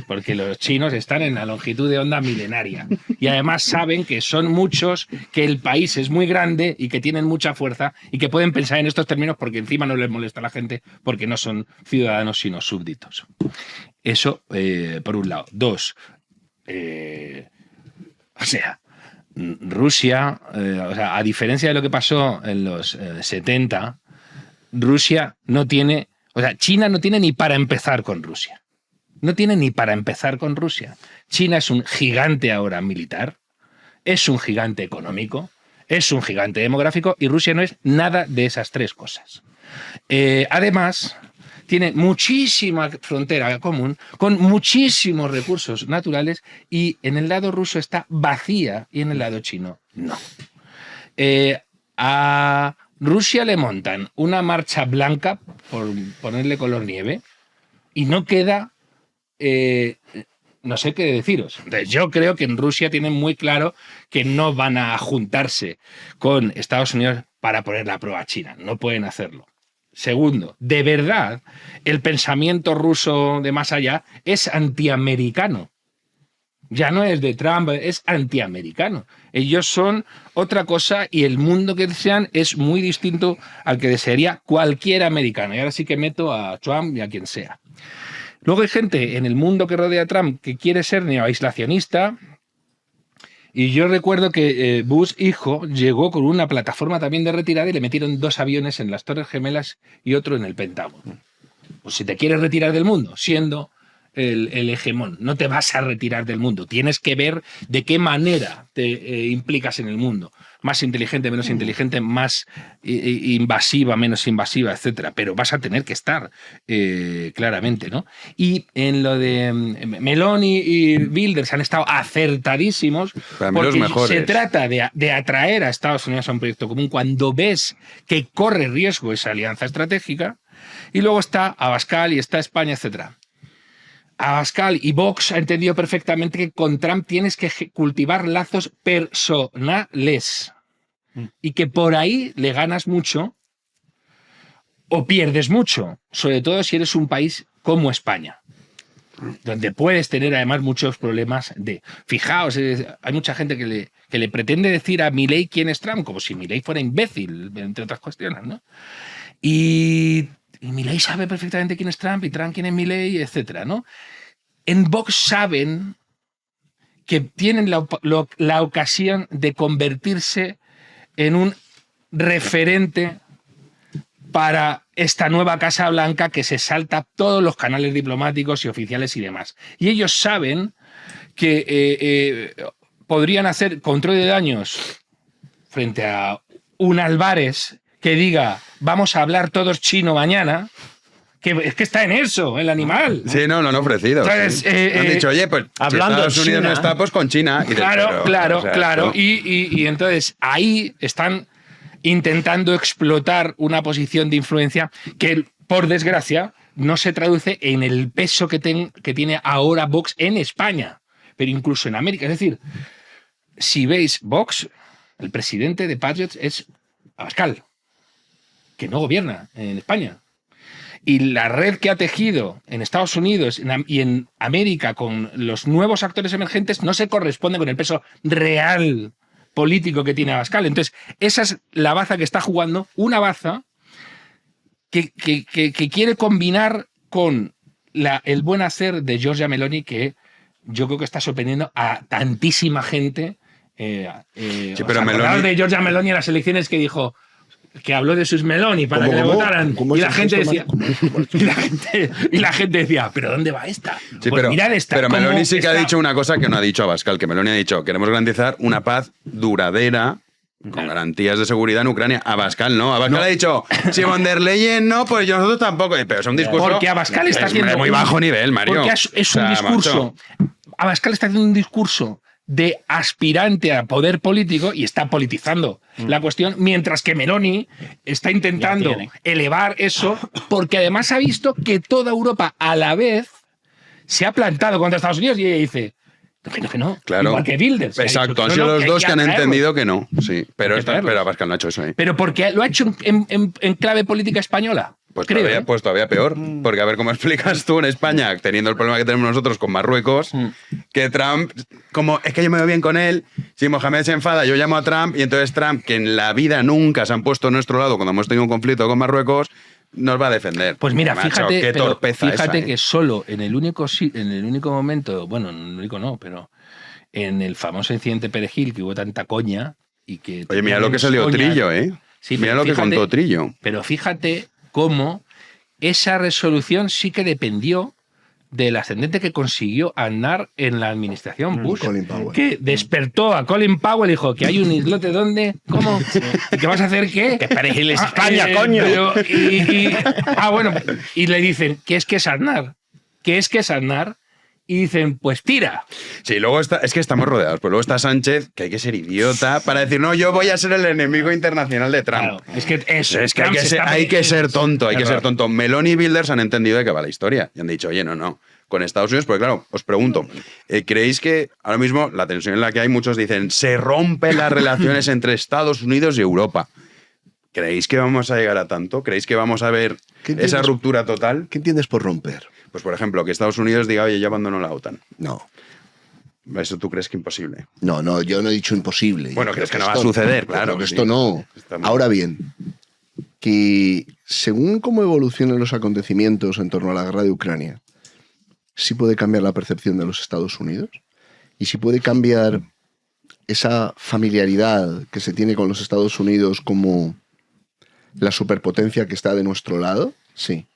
porque los chinos están en la longitud de onda milenaria y además saben que son muchos, que el país es muy grande y que tienen mucha fuerza y que pueden pensar en estos términos porque encima no les molesta a la gente porque no son ciudadanos sino súbditos. Eso por un lado. Dos, Rusia, a diferencia de lo que pasó en los 70, Rusia no tiene... China no tiene ni para empezar con Rusia. No tiene ni para empezar con Rusia. China es un gigante ahora militar, es un gigante económico, es un gigante demográfico y Rusia no es nada de esas tres cosas. Además, tiene muchísima frontera común con muchísimos recursos naturales y en el lado ruso está vacía y en el lado chino no. A Rusia le montan una marcha blanca, por ponerle color nieve, y no queda, no sé qué deciros. Entonces, yo creo que en Rusia tienen muy claro que no van a juntarse con Estados Unidos para poner la prueba a China. No pueden hacerlo. Segundo, de verdad, el pensamiento ruso de más allá es antiamericano. Ya no es de Trump, es antiamericano. Ellos son otra cosa y el mundo que desean es muy distinto al que desearía cualquier americano. Y ahora sí que meto a Trump y a quien sea. Luego hay gente en el mundo que rodea a Trump que quiere ser neoaislacionista Y yo recuerdo que Bush, hijo, llegó con una plataforma también de retirada y le metieron 2 aviones en las Torres Gemelas y otro en el Pentágono. Pues si te quieres retirar del mundo, siendo el hegemón, no te vas a retirar del mundo. Tienes que ver de qué manera te implicas en el mundo. Más inteligente, menos inteligente, más invasiva, menos invasiva, etcétera. Pero vas a tener que estar claramente, ¿no? Y en lo de Meloni y Wilders han estado acertadísimos porque se trata de atraer a Estados Unidos a un proyecto común cuando ves que corre riesgo esa alianza estratégica. Y luego está Abascal y está España, etcétera. Abascal y Vox ha entendido perfectamente que con Trump tienes que cultivar lazos personales y que por ahí le ganas mucho o pierdes mucho, sobre todo si eres un país como España, donde puedes tener además muchos problemas de... Fijaos, hay mucha gente que le pretende decir a Milei quién es Trump, como si Milei fuera imbécil, entre otras cuestiones, ¿no? Y Milei sabe perfectamente quién es Trump y Trump quién es Milei, etcétera, ¿no? En Vox saben que tienen la ocasión de convertirse en un referente para esta nueva Casa Blanca que se salta todos los canales diplomáticos y oficiales y demás. Y ellos saben que podrían hacer control de daños frente a un Álvarez que diga vamos a hablar todos chino mañana, que es que está en eso, el animal. Sí, no, lo han ofrecido. Entonces, sí. Han dicho, oye, pues hablando si Estados Unidos no está, pues con China. Y claro. Y entonces ahí están intentando explotar una posición de influencia que, por desgracia, no se traduce en el peso que tiene ahora Vox en España, pero incluso en América. Es decir, si veis Vox, el presidente de Patriots es Abascal, que no gobierna en España. Y la red que ha tejido en Estados Unidos y en América con los nuevos actores emergentes no se corresponde con el peso real político que tiene Abascal. Entonces, esa es la baza que está jugando, una baza que quiere combinar con el buen hacer de Giorgia Meloni, que yo creo que está sorprendiendo a tantísima gente. Sí, pero Meloni... de Giorgia Meloni en las elecciones que dijo... que habló de sus Meloni para que le votaran y la gente decía y la gente decía, pero ¿dónde va esta? Sí, pues mirad esta. Pero Meloni sí que ha dicho una cosa que no ha dicho Abascal, que Meloni ha dicho, queremos garantizar una paz duradera con garantías de seguridad en Ucrania. Abascal no. Abascal ha dicho, si von der Leyen no, pues nosotros tampoco. Pero es un discurso... Porque Abascal está haciendo... muy bajo nivel, Mario. Porque es un discurso... Abascal está haciendo un discurso de aspirante a poder político y está politizando la cuestión, mientras que Meloni está intentando elevar eso, porque además ha visto que toda Europa a la vez se ha plantado contra Estados Unidos y ella dice que no. Claro. Igual que Wilders. Exacto, han sido los dos que han entendido que no. Sí, pero Abascal no ha hecho eso. Pero porque lo ha hecho en clave política española. Pues, creo, todavía peor, porque a ver cómo explicas tú en España, teniendo el problema que tenemos nosotros con Marruecos, que Trump, como es que yo me veo bien con él, si Mohamed se enfada, yo llamo a Trump, y entonces Trump, que en la vida nunca se han puesto a nuestro lado cuando hemos tenido un conflicto con Marruecos, nos va a defender. Pues mira, macho, fíjate, qué torpeza fíjate esa, que solo en el único momento, bueno, en el único no, pero en el famoso incidente Perejil, que hubo tanta coña y que... Oye, mira lo que salió Trillo, ¿eh? Sí, mira lo que contó Trillo. Pero fíjate cómo esa resolución sí que dependió del ascendente que consiguió Aznar en la administración Bush, que despertó a Colin Powell y dijo que hay un islote donde, ¿cómo? ¿Qué vas a hacer qué? Que Perejil es España, coño. Bueno, y le dicen, ¿qué es Aznar? ¿Qué es Aznar? Y dicen, pues tira. Sí, luego es que estamos rodeados. Pues luego está Sánchez, que hay que ser idiota para decir, no, yo voy a ser el enemigo internacional de Trump. Claro, es que hay que ser tonto, hay que ser tonto. Meloni y Wilders han entendido de qué va la historia y han dicho, oye, no. Con Estados Unidos, porque claro, os pregunto, ¿creéis que ahora mismo la tensión en la que hay, muchos dicen, se rompen las relaciones entre Estados Unidos y Europa? ¿Creéis que vamos a llegar a tanto? ¿Creéis que vamos a ver esa ruptura total? ¿Qué entiendes por romper? Pues, por ejemplo, que Estados Unidos diga, oye, yo abandono la OTAN. No. ¿Eso tú crees que imposible? No, yo no he dicho imposible. Bueno, crees que no va a suceder, claro. Que esto no. Ahora bien, que según cómo evolucionen los acontecimientos en torno a la guerra de Ucrania, sí puede cambiar la percepción de los Estados Unidos y sí puede cambiar esa familiaridad que se tiene con los Estados Unidos como la superpotencia que está de nuestro lado, sí.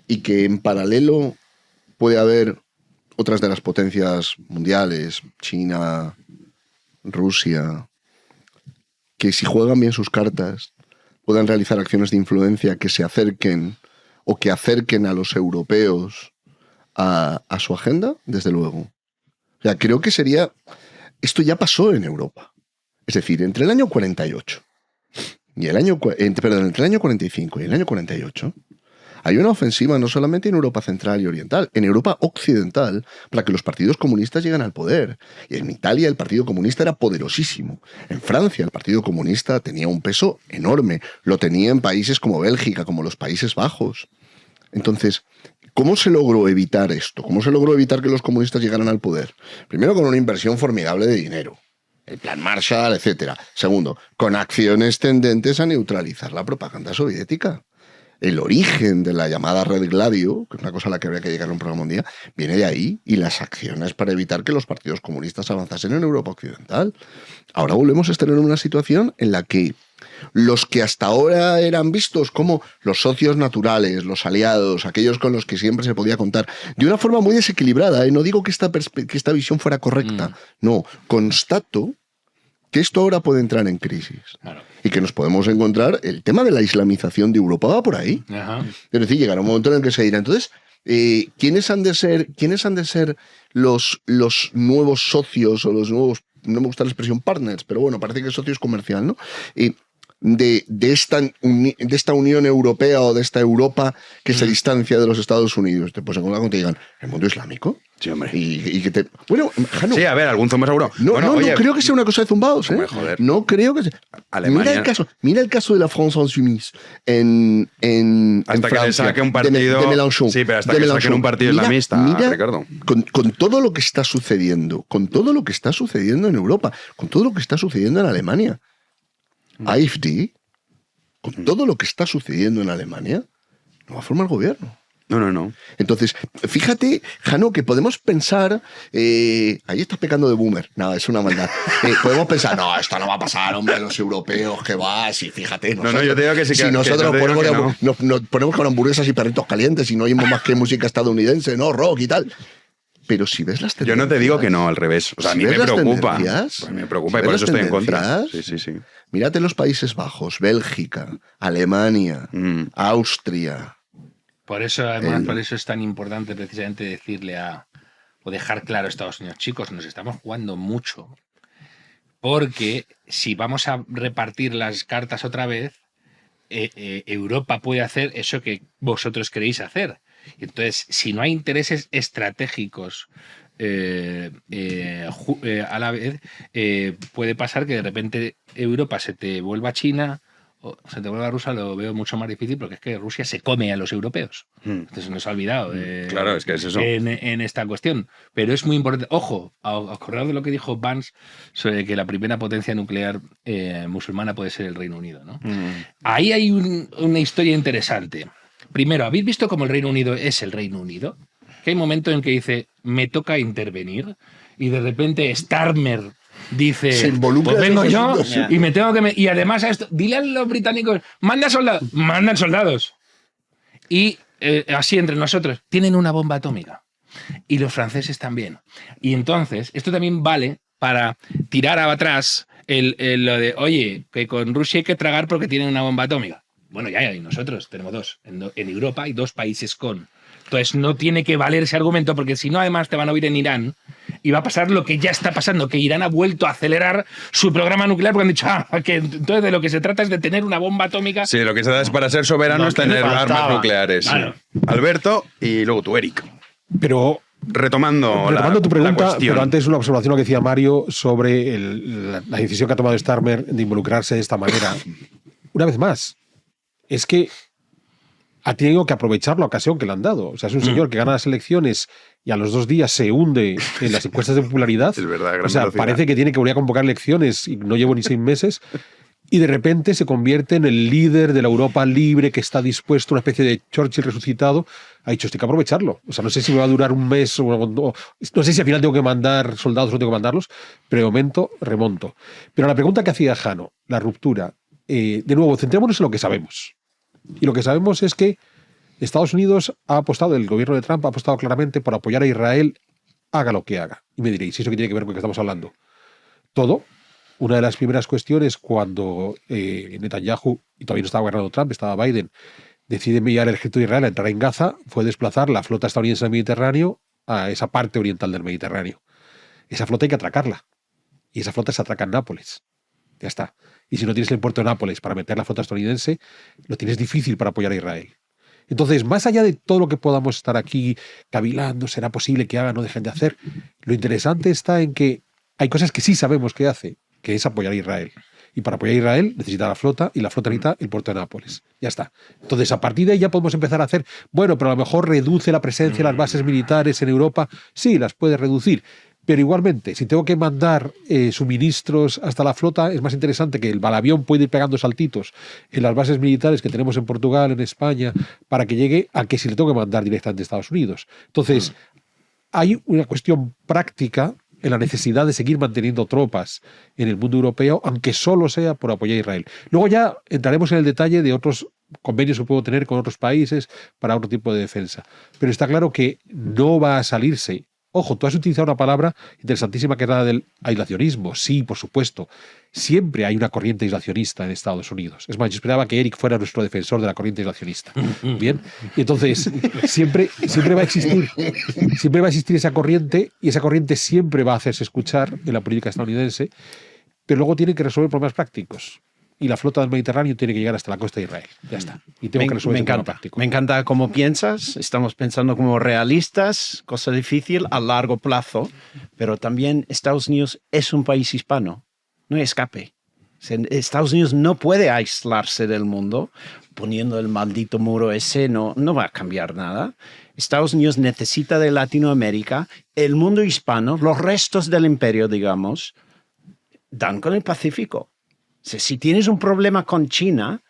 Y que en paralelo puede haber otras de las potencias mundiales, China, Rusia, que si juegan bien sus cartas puedan realizar acciones de influencia que se acerquen o que acerquen a los europeos a su agenda, desde luego. O sea, creo que sería... Esto ya pasó en Europa. Es decir, entre el año 48 y entre el año 45 y el año 48 hay una ofensiva no solamente en Europa central y oriental, en Europa occidental, para que los partidos comunistas lleguen al poder. Y en Italia el Partido Comunista era poderosísimo. En Francia el Partido Comunista tenía un peso enorme. Lo tenía en países como Bélgica, como los Países Bajos. Entonces, ¿cómo se logró evitar esto? ¿Cómo se logró evitar que los comunistas llegaran al poder? Primero, con una inversión formidable de dinero. El Plan Marshall, etc. Segundo, con acciones tendentes a neutralizar la propaganda soviética. El origen de la llamada Red Gladio, que es una cosa a la que habría que llegar a un programa un día, viene de ahí, y las acciones para evitar que los partidos comunistas avanzasen en Europa occidental. Ahora volvemos a estar en una situación en la que los que hasta ahora eran vistos como los socios naturales, los aliados, aquellos con los que siempre se podía contar, de una forma muy desequilibrada, no digo que esta visión fuera correcta, no, constato que esto ahora puede entrar en crisis. Claro. Y que nos podemos encontrar, el tema de la islamización de Europa va por ahí. Ajá. Es decir, llegará un momento en el que se dirá, entonces, ¿quiénes han de ser los nuevos socios o los nuevos, no me gusta la expresión partners, pero bueno, parece que es socios comercial, ¿no? De esta Unión Europea o de esta Europa que se distancia de los Estados Unidos. Pues en algo te digan, ¿el mundo islámico? Sí, hombre. Y que te... Bueno, Jano, sí, a ver, algún zumba seguro. No, bueno, no creo que sea una cosa de zumbados, ¿eh? Joder. No creo que sea... Alemania... Mira el caso de la France Insoumise en hasta Francia, que le saque un partido... de Mélenchon. Sí, pero hasta que saquen un partido islamista, Ricardo. Con todo lo que está sucediendo, en Europa, con todo lo que está sucediendo en Alemania, AfD, con todo lo que está sucediendo en Alemania, no va a formar gobierno. No. Entonces, fíjate, Jano, que podemos pensar... ahí estás pecando de boomer. No, es una maldad. Podemos pensar, no, esto no va a pasar, hombre, los europeos, que va, sí, fíjate. Nosotros, no, yo te digo que sí. Si nosotros nos ponemos con hamburguesas y perritos calientes y no oímos más que música estadounidense, ¿no? Rock y tal. Pero si ves las tendencias... Yo no te digo que no, al revés. O sea, si a mí me preocupa. Pues me preocupa y por eso estoy en contra. Sí. Mírate los Países Bajos, Bélgica, Alemania, Austria... Por eso, además, por eso es tan importante precisamente decirle o dejar claro a Estados Unidos, chicos, nos estamos jugando mucho, porque si vamos a repartir las cartas otra vez, Europa puede hacer eso que vosotros queréis hacer. Entonces, si no hay intereses estratégicos a la vez, puede pasar que de repente Europa se te vuelva China, o se te vuelve a Rusia, lo veo mucho más difícil porque es que Rusia se come a los europeos. Entonces se nos ha olvidado claro, es que es eso. En esta cuestión. Pero es muy importante. Ojo, acordado de lo que dijo Vance sobre que la primera potencia nuclear musulmana puede ser el Reino Unido, ¿no? Ahí hay una historia interesante. Primero, ¿habéis visto cómo el Reino Unido es el Reino Unido? Que hay un momento en que dice, me toca intervenir, y de repente Starmer dice, pues vengo yo y me tengo que... Y además a esto, dile a los británicos, mandan soldados. Y así entre nosotros, tienen una bomba atómica. Y los franceses también. Y entonces, esto también vale para tirar atrás lo de, oye, que con Rusia hay que tragar porque tienen una bomba atómica. Bueno, ya, y nosotros tenemos dos. En Europa hay 2 países con... Entonces no tiene que valer ese argumento, porque si no, además te van a oír en Irán y va a pasar lo que ya está pasando, que Irán ha vuelto a acelerar su programa nuclear porque han dicho que entonces de lo que se trata es de tener una bomba atómica. Sí, lo que se da es para ser soberano es tener armas nucleares. Claro. Alberto y luego tú, Eric. Pero retomando tu pregunta, pero antes una observación a lo que decía Mario sobre la decisión que ha tomado Starmer de involucrarse de esta manera. Una vez más, es que ha tenido que aprovechar la ocasión que le han dado. O sea, es un señor que gana las elecciones y a los 2 días se hunde en las encuestas de popularidad. Es verdad, o sea, parece que tiene que volver a convocar elecciones y no llevo ni 6 meses. y de repente se convierte en el líder de la Europa libre que está dispuesto, una especie de Churchill resucitado. Ha dicho, esto hay que aprovecharlo. O sea, no sé si me va a durar un mes o no sé si al final tengo que mandar soldados o no tengo que mandarlos, pero de momento remonto. Pero la pregunta que hacía Jano, la ruptura, de nuevo, centrémonos en lo que sabemos. Y lo que sabemos es que Estados Unidos ha apostado, el gobierno de Trump ha apostado claramente por apoyar a Israel, haga lo que haga. Y me diréis, ¿eso qué tiene que ver con lo que estamos hablando? Todo. Una de las primeras cuestiones cuando Netanyahu, y todavía no estaba gobernando Trump, estaba Biden, decide enviar el ejército de Israel a entrar en Gaza, fue desplazar la flota estadounidense del Mediterráneo a esa parte oriental del Mediterráneo. Esa flota hay que atracarla. Y esa flota se atraca en Nápoles. Ya está. Y si no tienes el puerto de Nápoles para meter la flota estadounidense, lo tienes difícil para apoyar a Israel. Entonces, más allá de todo lo que podamos estar aquí cavilando, será posible que hagan o dejen de hacer, lo interesante está en que hay cosas que sí sabemos que hace, que es apoyar a Israel. Y para apoyar a Israel necesita la flota, y la flota necesita el puerto de Nápoles. Ya está. Entonces, a partir de ahí ya podemos empezar a hacer, bueno, pero a lo mejor reduce la presencia de las bases militares en Europa. Sí, las puede reducir. Pero igualmente, si tengo que mandar suministros hasta la flota, es más interesante que el avión puede ir pegando saltitos en las bases militares que tenemos en Portugal, en España, para que llegue a que si le tengo que mandar directamente a Estados Unidos. Entonces, hay una cuestión práctica en la necesidad de seguir manteniendo tropas en el mundo europeo, aunque solo sea por apoyar a Israel. Luego ya entraremos en el detalle de otros convenios que puedo tener con otros países para otro tipo de defensa. Pero está claro que no va a salirse. Ojo, tú has utilizado una palabra interesantísima que es la del aislacionismo. Sí, por supuesto. Siempre hay una corriente aislacionista en Estados Unidos. Es más, yo esperaba que Eric fuera nuestro defensor de la corriente aislacionista. Bien. Y entonces, siempre va a existir. Siempre va a existir esa corriente, y esa corriente siempre va a hacerse escuchar en la política estadounidense, pero luego tienen que resolver problemas prácticos. Y la flota del Mediterráneo tiene que llegar hasta la costa de Israel. Ya está. Y tengo que resolver ese problema práctico. Me encanta cómo piensas. Estamos pensando como realistas, cosa difícil a largo plazo, pero también Estados Unidos es un país hispano. No hay escape. Estados Unidos no puede aislarse del mundo poniendo el maldito muro ese, no va a cambiar nada. Estados Unidos necesita de Latinoamérica, el mundo hispano, los restos del imperio, digamos, dan con el Pacífico. Si tienes un problema con China,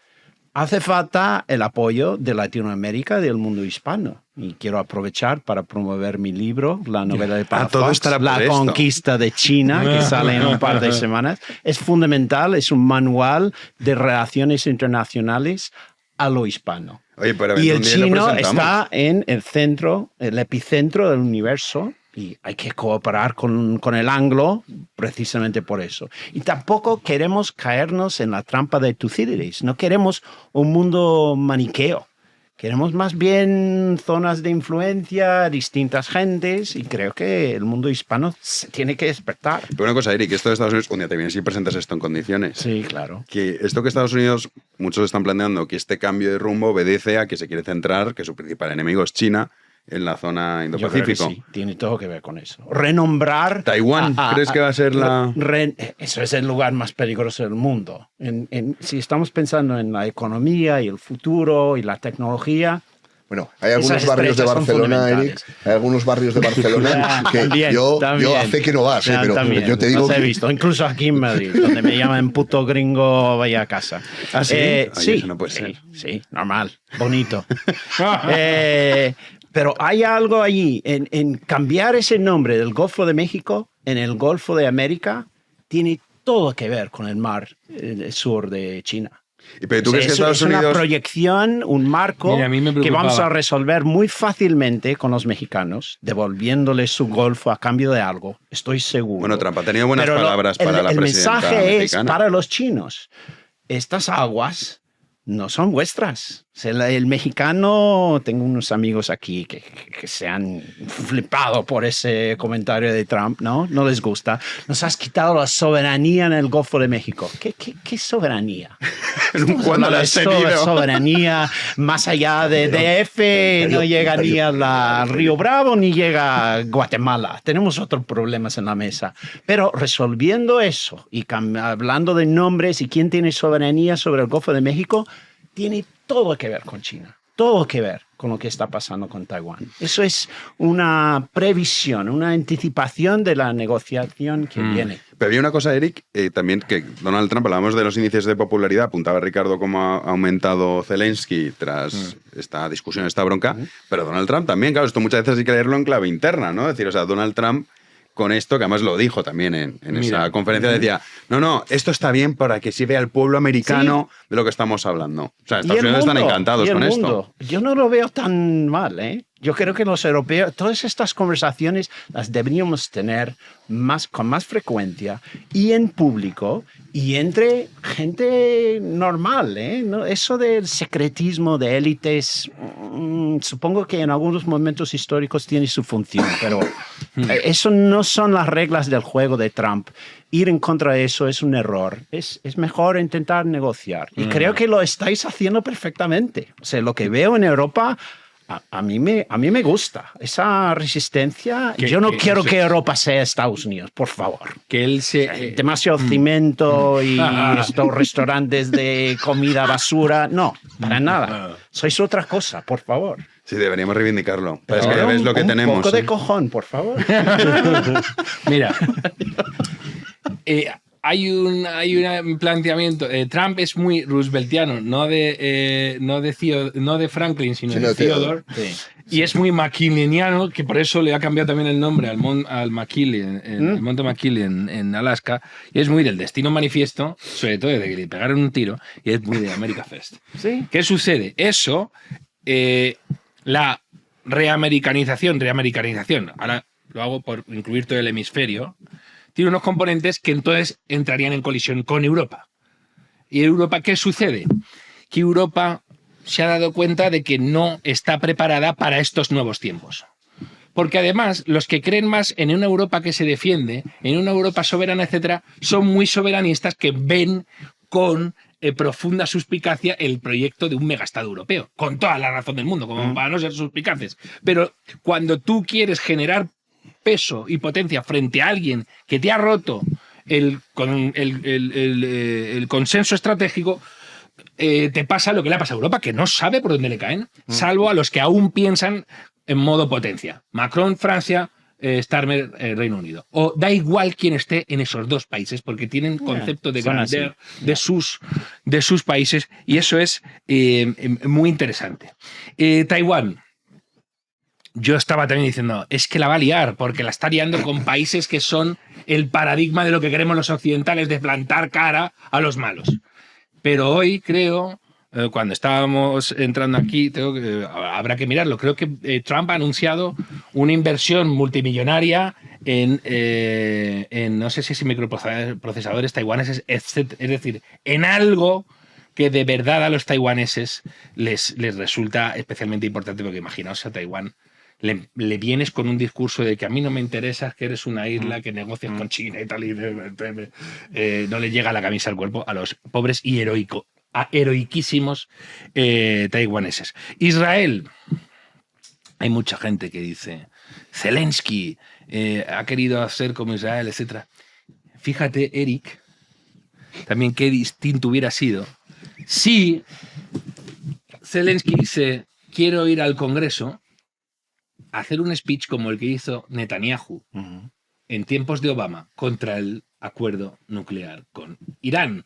hace falta el apoyo de Latinoamérica y del mundo hispano. Y quiero aprovechar para promover mi libro, la novela de Palafox, La conquista de China, que sale en un par de semanas. Es fundamental, es un manual de relaciones internacionales a lo hispano. Oye, y el chino está en el centro, el epicentro del universo. Y hay que cooperar con el anglo precisamente por eso. Y tampoco queremos caernos en la trampa de Tucídides. No queremos un mundo maniqueo. Queremos más bien zonas de influencia, distintas gentes, y creo que el mundo hispano se tiene que despertar. Pero una cosa, Eric, esto de Estados Unidos, un día te vienes y presentas esto en condiciones. Sí, claro. Que esto que Estados Unidos, muchos están planteando que este cambio de rumbo obedece a que se quiere centrar, que su principal enemigo es China, en la zona Indo-Pacífico. Yo creo que sí, tiene todo que ver con eso. Renombrar... Taiwán, ¿crees que va a ser la...? Eso es el lugar más peligroso del mundo. Si estamos pensando en la economía y el futuro y la tecnología... Bueno, hay algunos barrios de Barcelona, Eric, hay algunos barrios de Barcelona que también, yo hace que no vas, pero también, yo te digo los he visto, incluso aquí en Madrid, donde me llaman puto gringo, vaya a casa. ¿Ah, sí? Sí, eso no puede ser. Sí, normal, bonito. Pero hay algo allí, en cambiar ese nombre del Golfo de México en el Golfo de América, tiene todo que ver con el mar sur de China. Pero ¿tú crees que Estados Unidos... Es una proyección, un marco que vamos a resolver muy fácilmente con los mexicanos, devolviéndoles su golfo a cambio de algo, estoy seguro. Bueno, Trump ha tenido buenas palabras para la presidenta mexicana. El mensaje es para los chinos. Estas aguas no son vuestras. El mexicano, tengo unos amigos aquí que se han flipado por ese comentario de Trump, ¿no? No les gusta. Nos has quitado la soberanía en el Golfo de México. ¿Qué soberanía? ¿Cuándo la has tenido? Soberanía más allá de DF, no llega ni al Río Bravo ni llega a Guatemala. Tenemos otros problemas en la mesa. Pero resolviendo eso y hablando de nombres y quién tiene soberanía sobre el Golfo de México, tiene todo que ver con China, todo que ver con lo que está pasando con Taiwán. Eso es una previsión, una anticipación de la negociación que viene. Pero había una cosa, Eric, también que Donald Trump, hablábamos de los índices de popularidad, apuntaba Ricardo cómo ha aumentado Zelensky tras esta discusión, esta bronca, pero Donald Trump también, claro, esto muchas veces hay que leerlo en clave interna, ¿no? Es decir, o sea, Donald Trump con esto, que además lo dijo también en esa conferencia, decía, no, esto está bien para que sí vea el pueblo americano de lo que estamos hablando. O sea, Estados Unidos están encantados con esto. Yo no lo veo tan mal, ¿eh? Yo creo que los europeos, todas estas conversaciones las deberíamos tener con más frecuencia y en público y entre gente normal, ¿eh? ¿No? Eso del secretismo de élites, supongo que en algunos momentos históricos tiene su función, pero eso no son las reglas del juego de Trump. Ir en contra de eso es un error. Es mejor intentar negociar. Y creo que lo estáis haciendo perfectamente. O sea, lo que veo en Europa... A mí me gusta esa resistencia. Yo no quiero que Europa sea Estados Unidos, por favor. Que él se... demasiado cimento y estos restaurantes de comida basura. No, para nada. Sois otra cosa, por favor. Sí, deberíamos reivindicarlo. Pero es que ves lo que tenemos. Un poco de cojón, por favor. Mira. Hay un planteamiento. Trump es muy rooseveltiano, no de Franklin, sino de Theodore. Sí. Y es muy McKinleyano, que por eso le ha cambiado también el nombre al McKinley, el monte McKinley en Alaska. Y es muy del Destino Manifiesto, sobre todo de que le pegaron un tiro, y es muy de America First. ¿Sí? ¿Qué sucede? Eso, la reamericanización, ahora lo hago por incluir todo el hemisferio, tiene unos componentes que entonces entrarían en colisión con Europa. ¿Y Europa qué sucede? Que Europa se ha dado cuenta de que no está preparada para estos nuevos tiempos. Porque además, los que creen más en una Europa que se defiende, en una Europa soberana, etcétera, son muy soberanistas que ven con profunda suspicacia el proyecto de un megastado europeo. Con toda la razón del mundo, como para no ser suspicaces. Pero cuando tú quieres generar peso y potencia frente a alguien que te ha roto el consenso estratégico, te pasa lo que le ha pasado a Europa, que no sabe por dónde le caen, salvo a los que aún piensan en modo potencia. Macron, Francia, Starmer, Reino Unido. O da igual quién esté en esos dos países, porque tienen concepto de grandeur de sus países, y eso es muy interesante. Taiwán. Yo estaba también diciendo, es que la va a liar, porque la está liando con países que son el paradigma de lo que queremos los occidentales, de plantar cara a los malos. Pero hoy creo, cuando estábamos entrando aquí, habrá que mirarlo, creo que Trump ha anunciado una inversión multimillonaria en no sé si es microprocesadores taiwaneses, etc. Es decir, en algo que de verdad a los taiwaneses les resulta especialmente importante, porque imaginaos a Taiwán, le vienes con un discurso de que a mí no me interesa, que eres una isla, que negocias con China y tal, y no le llega la camisa al cuerpo a los pobres y heroiquísimos taiwaneses. Israel. Hay mucha gente que dice, Zelensky ha querido hacer como Israel, etc. Fíjate, Eric, también qué distinto hubiera sido si Zelensky dice, quiero ir al Congreso, hacer un speech como el que hizo Netanyahu en tiempos de Obama contra el acuerdo nuclear con Irán.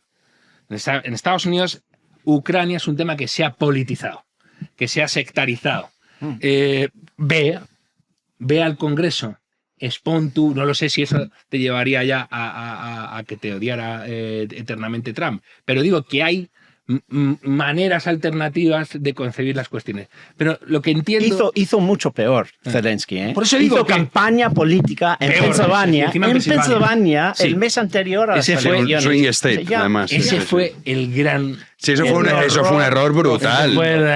En Estados Unidos, Ucrania es un tema que se ha politizado, que se ha sectarizado. Ve al Congreso, expon tú, no lo sé si eso te llevaría ya a que te odiara eternamente Trump, pero digo que hay maneras alternativas de concebir las cuestiones. Pero lo que entiendo... Hizo mucho peor Zelensky, ¿eh? Por eso digo hizo campaña política en Pensilvania. Sí. El mes anterior a las elecciones. Swing State, además. Ese fue el gran... Sí, eso fue un error brutal.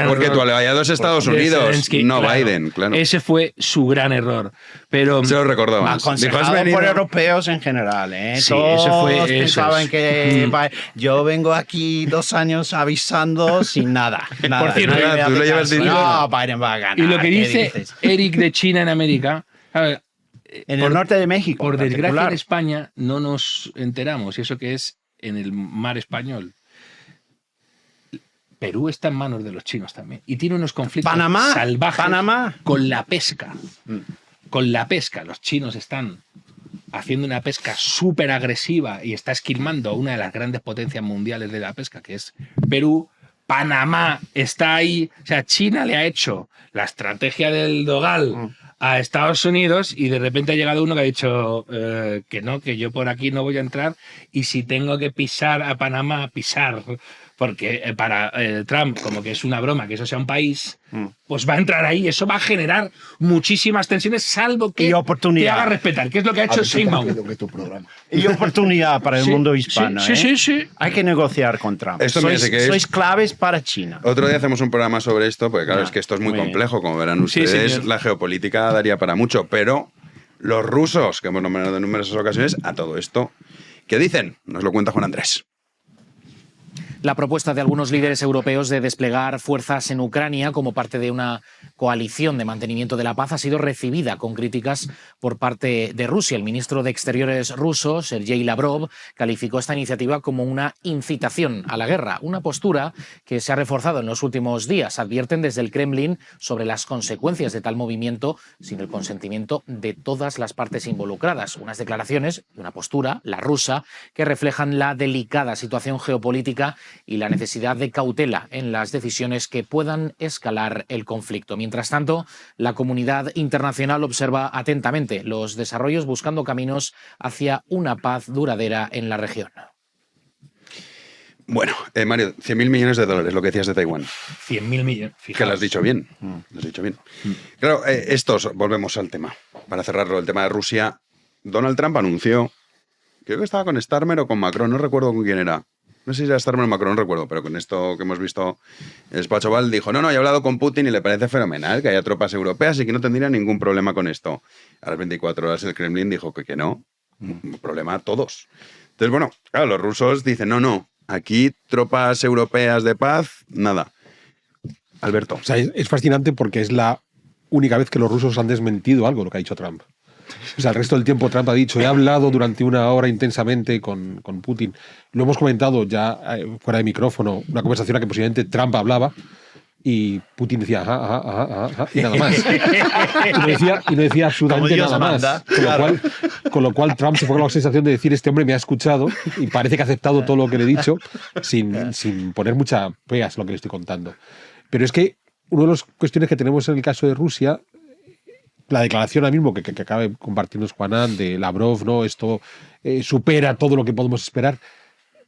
Porque tú le vayas a Estados Unidos, Zelensky, no claro, Biden, claro. Ese fue su gran error. Pero se lo recordó más. Aconsejado por europeos en general, ¿eh? Sí, todos pensaban que yo vengo aquí 2 años avisando sin nada. Por cierto, tú lo llevas diciendo. No, Biden va a ganar. Y lo que dice Eric de China en América... En el norte de México. Por desgracia en España no nos enteramos, y eso que es en el mar español. Perú está en manos de los chinos también. Y tiene unos conflictos salvajes con la pesca. Con la pesca. Los chinos están haciendo una pesca súper agresiva y está esquilmando a una de las grandes potencias mundiales de la pesca, que es Perú. Panamá está ahí. O sea, China le ha hecho la estrategia del Dogal a Estados Unidos y de repente ha llegado uno que ha dicho que no, que yo por aquí no voy a entrar y si tengo que pisar a Panamá, pisar, porque para Trump, como que es una broma que eso sea un país, pues va a entrar ahí. Eso va a generar muchísimas tensiones, salvo que te haga respetar, que es lo que ha hecho Sheinbaum. Y oportunidad para el mundo hispano. Sí. Hay que negociar con Trump. Esto Sois claves para China. Otro día hacemos un programa sobre esto, porque claro, es que esto es muy complejo, como verán ustedes. señor. La geopolítica daría para mucho, pero los rusos, que hemos nombrado en numerosas ocasiones, a todo esto, ¿qué dicen? Nos lo cuenta Juan Andrés. La propuesta de algunos líderes europeos de desplegar fuerzas en Ucrania como parte de una coalición de mantenimiento de la paz ha sido recibida con críticas por parte de Rusia. El ministro de Exteriores ruso, Sergei Lavrov, calificó esta iniciativa como una incitación a la guerra, una postura que se ha reforzado en los últimos días. Advierten desde el Kremlin sobre las consecuencias de tal movimiento sin el consentimiento de todas las partes involucradas. Unas declaraciones y una postura, la rusa, que reflejan la delicada situación geopolítica y la necesidad de cautela en las decisiones que puedan escalar el conflicto. Mientras tanto, la comunidad internacional observa atentamente los desarrollos buscando caminos hacia una paz duradera en la región. Bueno, Mario, 100.000 millones de dólares, lo que decías de Taiwán. 100.000 millones. Que lo has dicho bien. Lo has dicho bien. Claro, volvemos al tema. Para cerrarlo, el tema de Rusia. Donald Trump anunció, creo que estaba con Starmer o con Macron, no recuerdo con quién era. No sé si era Starmer o Macron, no recuerdo, pero con esto que hemos visto, el despacho Oval dijo, no, he hablado con Putin y le parece fenomenal que haya tropas europeas y que no tendría ningún problema con esto. A las 24 horas el Kremlin dijo que no, un problema a todos. Entonces, bueno, claro, los rusos dicen, no, aquí tropas europeas de paz, nada. Alberto. O sea, es fascinante porque es la única vez que los rusos han desmentido algo, lo que ha dicho Trump. O sea, el resto del tiempo Trump ha dicho, he hablado durante una hora intensamente con Putin. Lo hemos comentado ya fuera de micrófono, una conversación en la que posiblemente Trump hablaba y Putin decía, ajá, y nada más. Y no decía absolutamente nada más. Con lo cual Trump se fue con la sensación de decir, este hombre me ha escuchado y parece que ha aceptado todo lo que le he dicho sin poner mucha pegas a lo que le estoy contando. Pero es que una de las cuestiones que tenemos en el caso de Rusia, la declaración ahora mismo que acaba de compartirnos Juanán de Lavrov, ¿no? Esto supera todo lo que podemos esperar.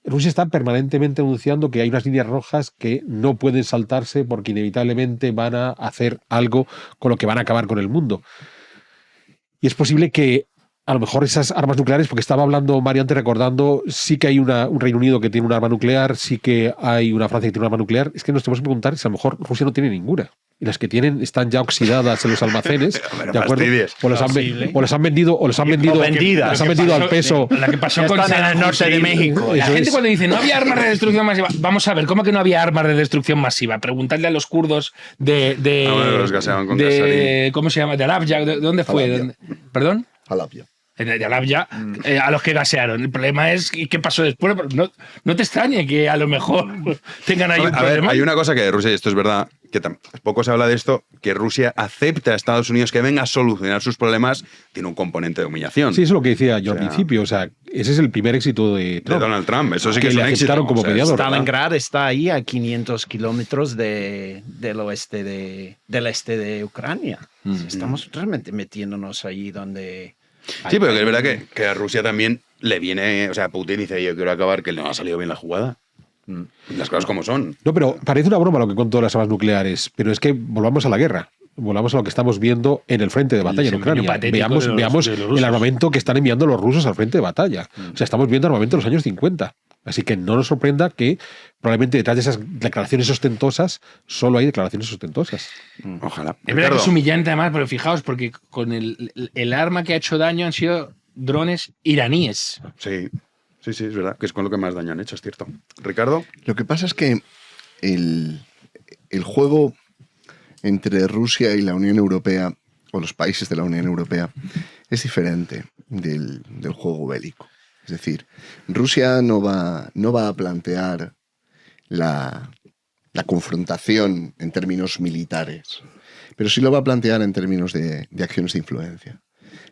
Rusia está permanentemente anunciando que hay unas líneas rojas que no pueden saltarse porque inevitablemente van a hacer algo con lo que van a acabar con el mundo. Y es posible que a lo mejor esas armas nucleares, porque estaba hablando Mario antes recordando, sí que hay un Reino Unido que tiene un arma nuclear, sí que hay una Francia que tiene un arma nuclear, es que nos tenemos que preguntar si a lo mejor Rusia no tiene ninguna. Y las que tienen están ya oxidadas en los almacenes, ¿de acuerdo? O las han vendido al peso. La que pasó con en el norte de México. La gente cuando dice no había armas de destrucción masiva, vamos a ver, ¿cómo que no había armas de destrucción masiva? Preguntarle a los kurdos los gaseaban con gasolina. ¿Cómo se llama? De Halabja, ¿de dónde fue? ¿Perdón? Halabja. De Halabja, a los que gasearon. El problema es qué pasó después. No te extrañe que a lo mejor tengan ahí un problema. A ver, hay una cosa que de Rusia, y esto es verdad, que poco se habla de esto, que Rusia acepta a Estados Unidos que venga a solucionar sus problemas, tiene un componente de humillación. Sí, eso es lo que decía yo al principio. O sea, ese es el primer éxito de Donald Trump. Eso sí que es un éxito. Como mediador. Stalingrad está ahí a 500 kilómetros del este de Ucrania. Estamos realmente metiéndonos ahí donde... Sí, pero que es verdad que a Rusia también le viene, o sea, Putin dice, yo quiero acabar, que le no ha salido bien la jugada. Las cosas como son. No, pero parece una broma lo que cuento de las armas nucleares, pero es que volvamos a la guerra. Volvamos a lo que estamos viendo en el frente de batalla en Ucrania. Veamos el armamento que están enviando los rusos al frente de batalla. O sea, estamos viendo armamento de los años 50. Así que no nos sorprenda que probablemente detrás de esas declaraciones ostentosas solo hay declaraciones ostentosas. Ojalá. Es verdad que es humillante además, pero fijaos, porque con el arma que ha hecho daño han sido drones iraníes. Sí, es verdad, que es con lo que más daño han hecho, es cierto. Ricardo. Lo que pasa es que el juego entre Rusia y la Unión Europea, o los países de la Unión Europea, es diferente del juego bélico. Es decir, Rusia no va a plantear la confrontación en términos militares, pero sí lo va a plantear en términos de acciones de influencia.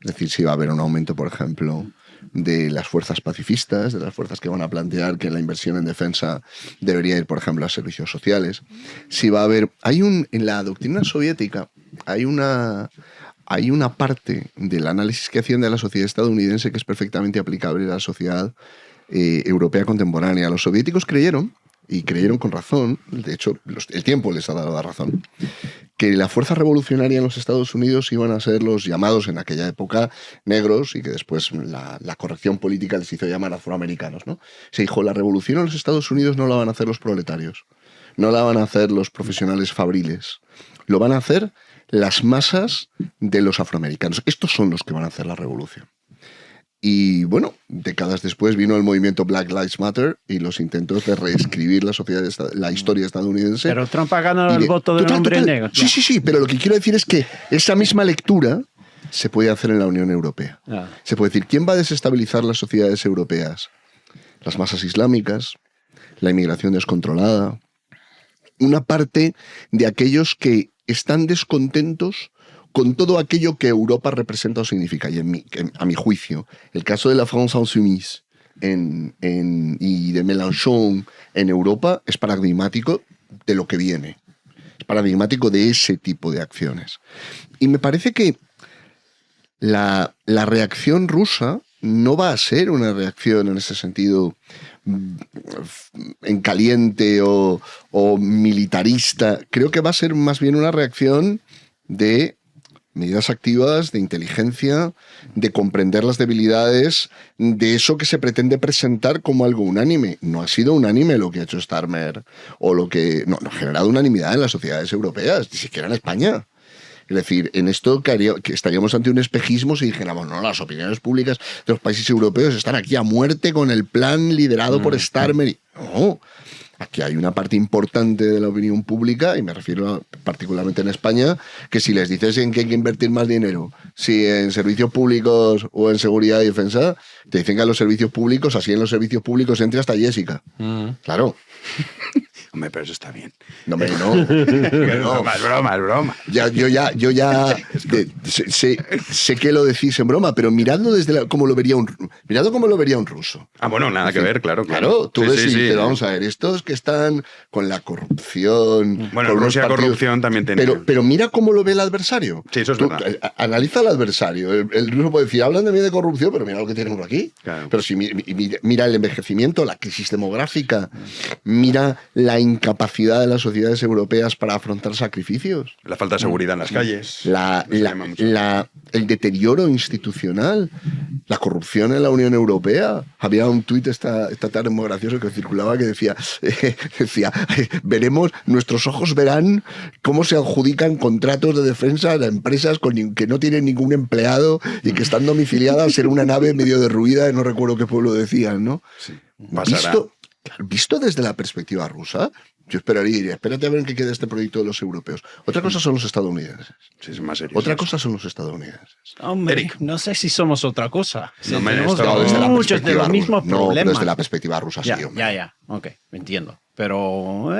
Es decir, si va a haber un aumento, por ejemplo, de las fuerzas pacifistas, de las fuerzas que van a plantear que la inversión en defensa debería ir, por ejemplo, a servicios sociales. Si va a haber... en la doctrina soviética hay una parte del análisis que hacían de la sociedad estadounidense que es perfectamente aplicable a la sociedad europea contemporánea. Los soviéticos creyeron, y creyeron con razón, de hecho el tiempo les ha dado la razón, que la fuerza revolucionaria en los Estados Unidos iban a ser los llamados en aquella época negros y que después la corrección política les hizo llamar afroamericanos, ¿no? Se dijo, la revolución en los Estados Unidos no la van a hacer los proletarios, no la van a hacer los profesionales fabriles, lo van a hacer las masas de los afroamericanos. Estos son los que van a hacer la revolución. Y bueno, décadas después vino el movimiento Black Lives Matter y los intentos de reescribir la historia estadounidense. Pero Trump ha ganado el voto del hombre negro. Sí, pero lo que quiero decir es que esa misma lectura se puede hacer en la Unión Europea. Se puede decir, ¿quién va a desestabilizar las sociedades europeas? Las masas islámicas, la inmigración descontrolada, una parte de aquellos que están descontentos con todo aquello que Europa representa o significa. Y a mi juicio, el caso de la France Insoumise y de Mélenchon en Europa es paradigmático de lo que viene. Es paradigmático de ese tipo de acciones. Y me parece que la reacción rusa no va a ser una reacción en ese sentido en caliente o militarista. Creo que va a ser más bien una reacción de medidas activas, de inteligencia, de comprender las debilidades, de eso que se pretende presentar como algo unánime. No ha sido unánime lo que ha hecho Starmer o lo que... No ha generado unanimidad en las sociedades europeas, ni siquiera en España. Es decir, en esto que estaríamos ante un espejismo si dijéramos, no, las opiniones públicas de los países europeos están aquí a muerte con el plan liderado por Starmer. No, aquí hay una parte importante de la opinión pública, y me refiero particularmente en España, que si les dices en qué hay que invertir más dinero, si en servicios públicos o en seguridad y defensa, te dicen que a los servicios públicos, así en los servicios públicos entre hasta Jessica. Claro. Hombre, pero eso está bien. No, hombre, no. Es broma. Yo ya sé que lo decís en broma, pero miradlo cómo lo vería un ruso. Ah, bueno, nada que ver, claro. Claro, tú ves y dices, vamos a ver, estos que están con la corrupción... Bueno, en Rusia corrupción también tiene... Pero mira cómo lo ve el adversario. Sí, eso es verdad. Analiza al adversario. El ruso puede decir, hablan de mí de corrupción, pero mira lo que tenemos aquí. Claro. Pero si mira el envejecimiento, la crisis demográfica, mira la incapacidad de las sociedades europeas para afrontar sacrificios. La falta de seguridad en las calles. El deterioro institucional, la corrupción en la Unión Europea. Había un tuit esta tarde muy gracioso que circulaba que decía, nuestros ojos verán cómo se adjudican contratos de defensa a empresas que no tienen ningún empleado y que están domiciliadas en una nave medio derruida, no recuerdo qué pueblo decían, ¿no? Sí, pasará. Visto desde la perspectiva rusa, yo esperaría y diría, espérate a ver en qué queda este proyecto de los europeos. Otra cosa son los estadounidenses. Sí, es más serio. Otra cosa son los estadounidenses. Hombre, Eric. no sé si somos otra cosa. No, tenemos desde la muchos de los mismos problemas. No, desde la perspectiva rusa sí, hombre. Ya. Ok, me entiendo. Pero...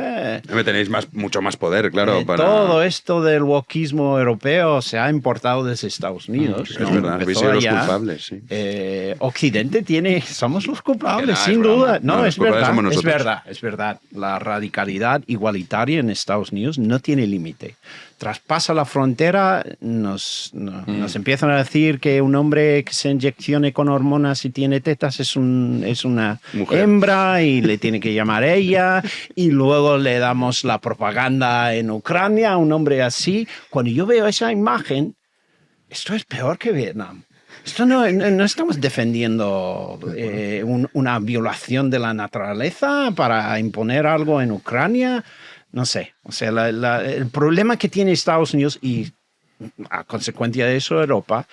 tenéis mucho más poder, claro. Todo esto del wokismo europeo se ha importado desde Estados Unidos. Es verdad, habéis sido los culpables, sí. Occidente somos los culpables, No, sin duda. No, los es culpables verdad, somos nosotros. es verdad. La radicalidad igualitaria en Estados Unidos no tiene límite. Traspasa la frontera, nos empiezan a decir que un hombre que se inyeccione con hormonas y tiene tetas es una mujer. Hembra y le tiene que llamar ella, y luego le damos la propaganda en Ucrania a un hombre así. Cuando yo veo esa imagen, esto es peor que Vietnam. Esto no estamos defendiendo una violación de la naturaleza para imponer algo en Ucrania. No sé, o sea, el problema que tiene Estados Unidos y a consecuencia de eso Europa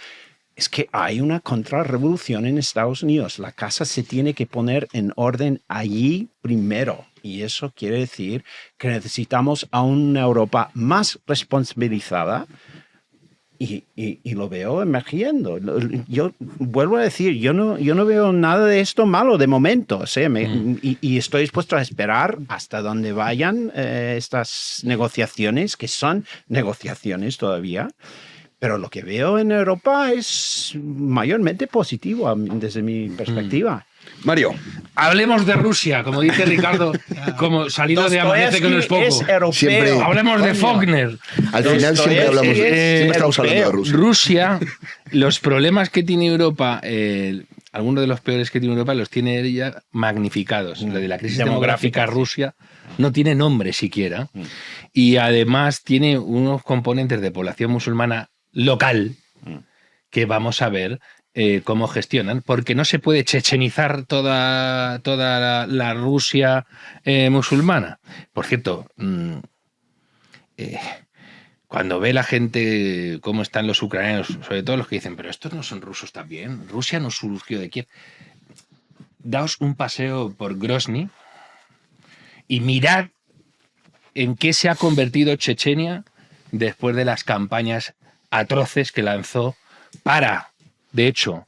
es que hay una contrarrevolución en Estados Unidos. La casa se tiene que poner en orden allí primero. Y eso quiere decir que necesitamos a una Europa más responsabilizada. Y lo veo emergiendo. Yo vuelvo a decir, yo no veo nada de esto malo de momento. O sea, y estoy dispuesto a esperar hasta donde vayan estas negociaciones, que son negociaciones todavía. Pero lo que veo en Europa es mayormente positivo desde mi perspectiva. Mario. Hablemos de Rusia, como dice Ricardo, como salido de Amanece que no es poco. Siempre, hablemos de Faulkner. Al final siempre estamos hablando de Rusia. Rusia, los problemas que tiene Europa, algunos de los peores que tiene Europa los tiene ella magnificados. Lo de la crisis demográfica Rusia no tiene nombre siquiera. Y además tiene unos componentes de población musulmana local que vamos a ver cómo gestionan, porque no se puede chechenizar toda la Rusia musulmana. Por cierto, cuando ve la gente cómo están los ucranianos, sobre todo los que dicen, pero estos no son rusos también, Rusia no surgió de Kiev. Daos un paseo por Grozny y mirad en qué se ha convertido Chechenia después de las campañas atroces que lanzó para, de hecho,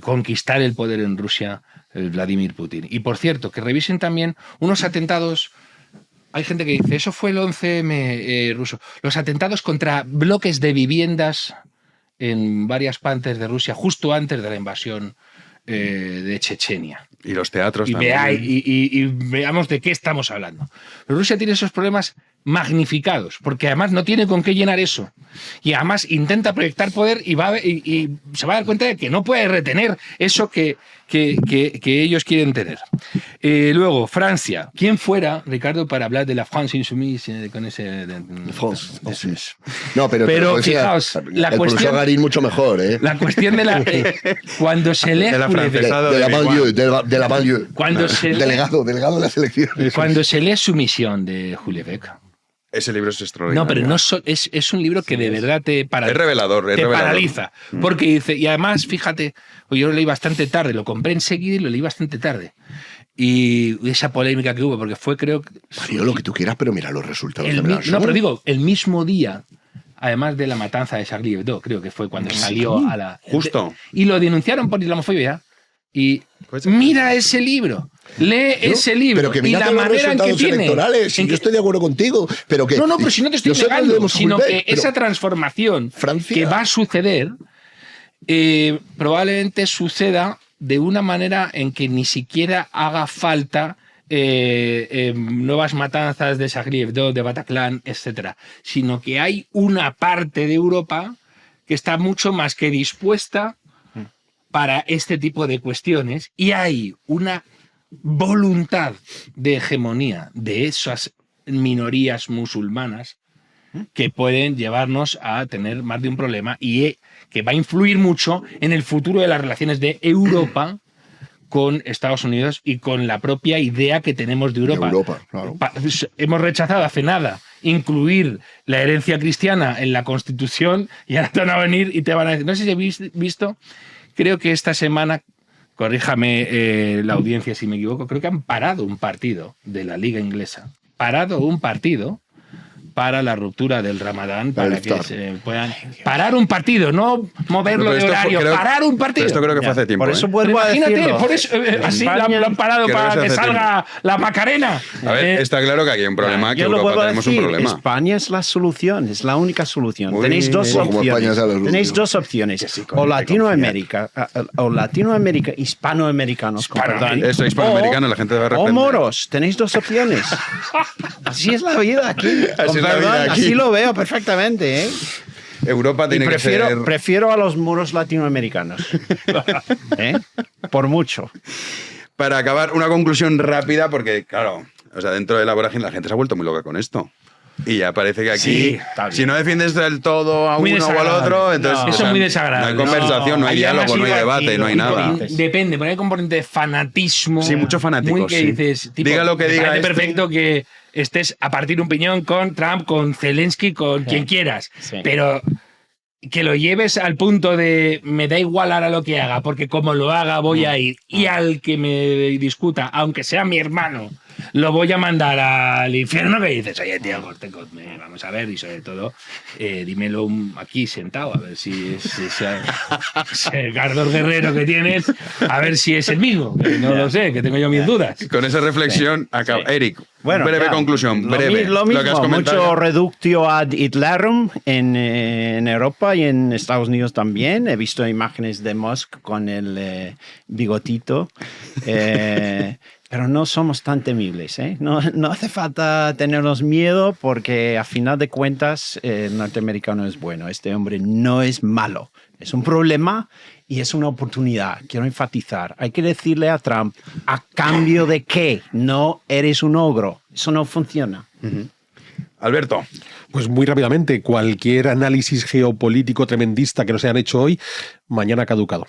conquistar el poder en Rusia Vladimir Putin. Y por cierto, que revisen también unos atentados. Hay gente que dice, eso fue el 11M ruso. Los atentados contra bloques de viviendas en varias partes de Rusia justo antes de la invasión de Chechenia. Y los teatros y también. Y veamos de qué estamos hablando. Rusia tiene esos problemas magnificados, porque además no tiene con qué llenar eso. Y además intenta proyectar poder y se va a dar cuenta de que no puede retener eso que ellos quieren tener. Luego, Francia. ¿Quién fuera, Ricardo, para hablar de la France Insoumise con ese... France. No, pero fijaos, la el cuestión... profesor Garín mucho mejor, ¿eh? La cuestión de la... cuando se lee... de la banlieue. Cuando se delegado de la selección. Cuando se lee Sumisión de Julievec. Ese libro es extraordinario. No, pero no es un libro que de verdad te paraliza. Es revelador, te paraliza. Porque dice, y además, fíjate, yo lo leí bastante tarde, lo compré enseguida y lo leí bastante tarde. Y esa polémica que hubo, porque fue, creo... Mario, lo que tú quieras, pero mira los resultados de verdad. No, pero digo, el mismo día, además de la matanza de Charlie Hebdo, creo que fue cuando salió a la... Justo. Y lo denunciaron por islamofobia. Y mira ese libro. Lee ese libro. Pero que mira y la manera en que tiene. Electorales, yo estoy de acuerdo contigo. Pero que, no, pero si no te estoy negando, sino que esa transformación Francia, que va a suceder probablemente suceda de una manera en que ni siquiera haga falta nuevas matanzas de Charlie Hebdo, de Bataclan, etcétera, sino que hay una parte de Europa que está mucho más que dispuesta para este tipo de cuestiones y hay una voluntad de hegemonía de esas minorías musulmanas que pueden llevarnos a tener más de un problema y que va a influir mucho en el futuro de las relaciones de Europa con Estados Unidos y con la propia idea que tenemos de Europa. Claro. Hemos rechazado hace nada incluir la herencia cristiana en la Constitución y ahora te van a venir y te van a decir, no sé si habéis visto, creo que esta semana, corríjame la audiencia si me equivoco, creo que han parado un partido de la Liga Inglesa. Parado un partido para la ruptura del Ramadán, para que se puedan... Parar un partido, no moverlo de horario, parar un partido. Esto creo que fue hace tiempo. Por eso vuelvo a decirlo. Por eso, así lo han parado para que salga la Macarena. A ver, está claro que aquí hay un problema, que Europa tenemos un problema. España es la solución, es la única solución. Muy Tenéis dos bien. opciones. Tenéis dos opciones. O Latinoamérica, hispanoamericanos, con perdón. Eso, hispanoamericano, la gente debe o moros. Tenéis dos opciones. Así es la vida aquí. Así lo veo perfectamente, ¿eh? Europa tiene que ser... Prefiero a los moros latinoamericanos. ¿Eh? Por mucho. Para acabar, una conclusión rápida, porque, claro, o sea, dentro de la vorágine la gente se ha vuelto muy loca con esto. Y ya parece que aquí, si no defiendes del todo a uno o al otro, entonces eso es muy desagradable. No hay conversación, no hay diálogo, no hay debate, no hay nada. Depende, porque hay componente de fanatismo. Sí, mucho fanatismo. Muy que dices, tipo, diga lo que diga. Parece perfecto que estés a partir un piñón con Trump, con Zelensky, con quien quieras. Sí. Pero que lo lleves al punto de me da igual ahora lo que haga, porque como lo haga voy a ir. Y al que me discuta, aunque sea mi hermano, lo voy a mandar al infierno, que dices, oye, tío, vamos a ver, y sobre todo, dímelo aquí sentado, a ver si ese Gardor Guerrero que tienes, a ver si es el mismo, que no lo sé, que tengo yo mis dudas. Con esa reflexión, acaba. Eric, Bueno, breve ya, conclusión, breve. Lo mismo, que has comentado. mucho reductio ad Hitlerum en Europa y en Estados Unidos también. He visto imágenes de Musk con el bigotito. Pero no somos tan temibles, ¿eh? No hace falta tenernos miedo porque a final de cuentas el norteamericano es bueno. Este hombre no es malo. Es un problema y es una oportunidad. Quiero enfatizar. Hay que decirle a Trump, ¿a cambio de qué? No eres un ogro. Eso no funciona. Alberto. Pues muy rápidamente, cualquier análisis geopolítico tremendista que nos hayan hecho hoy, mañana ha caducado.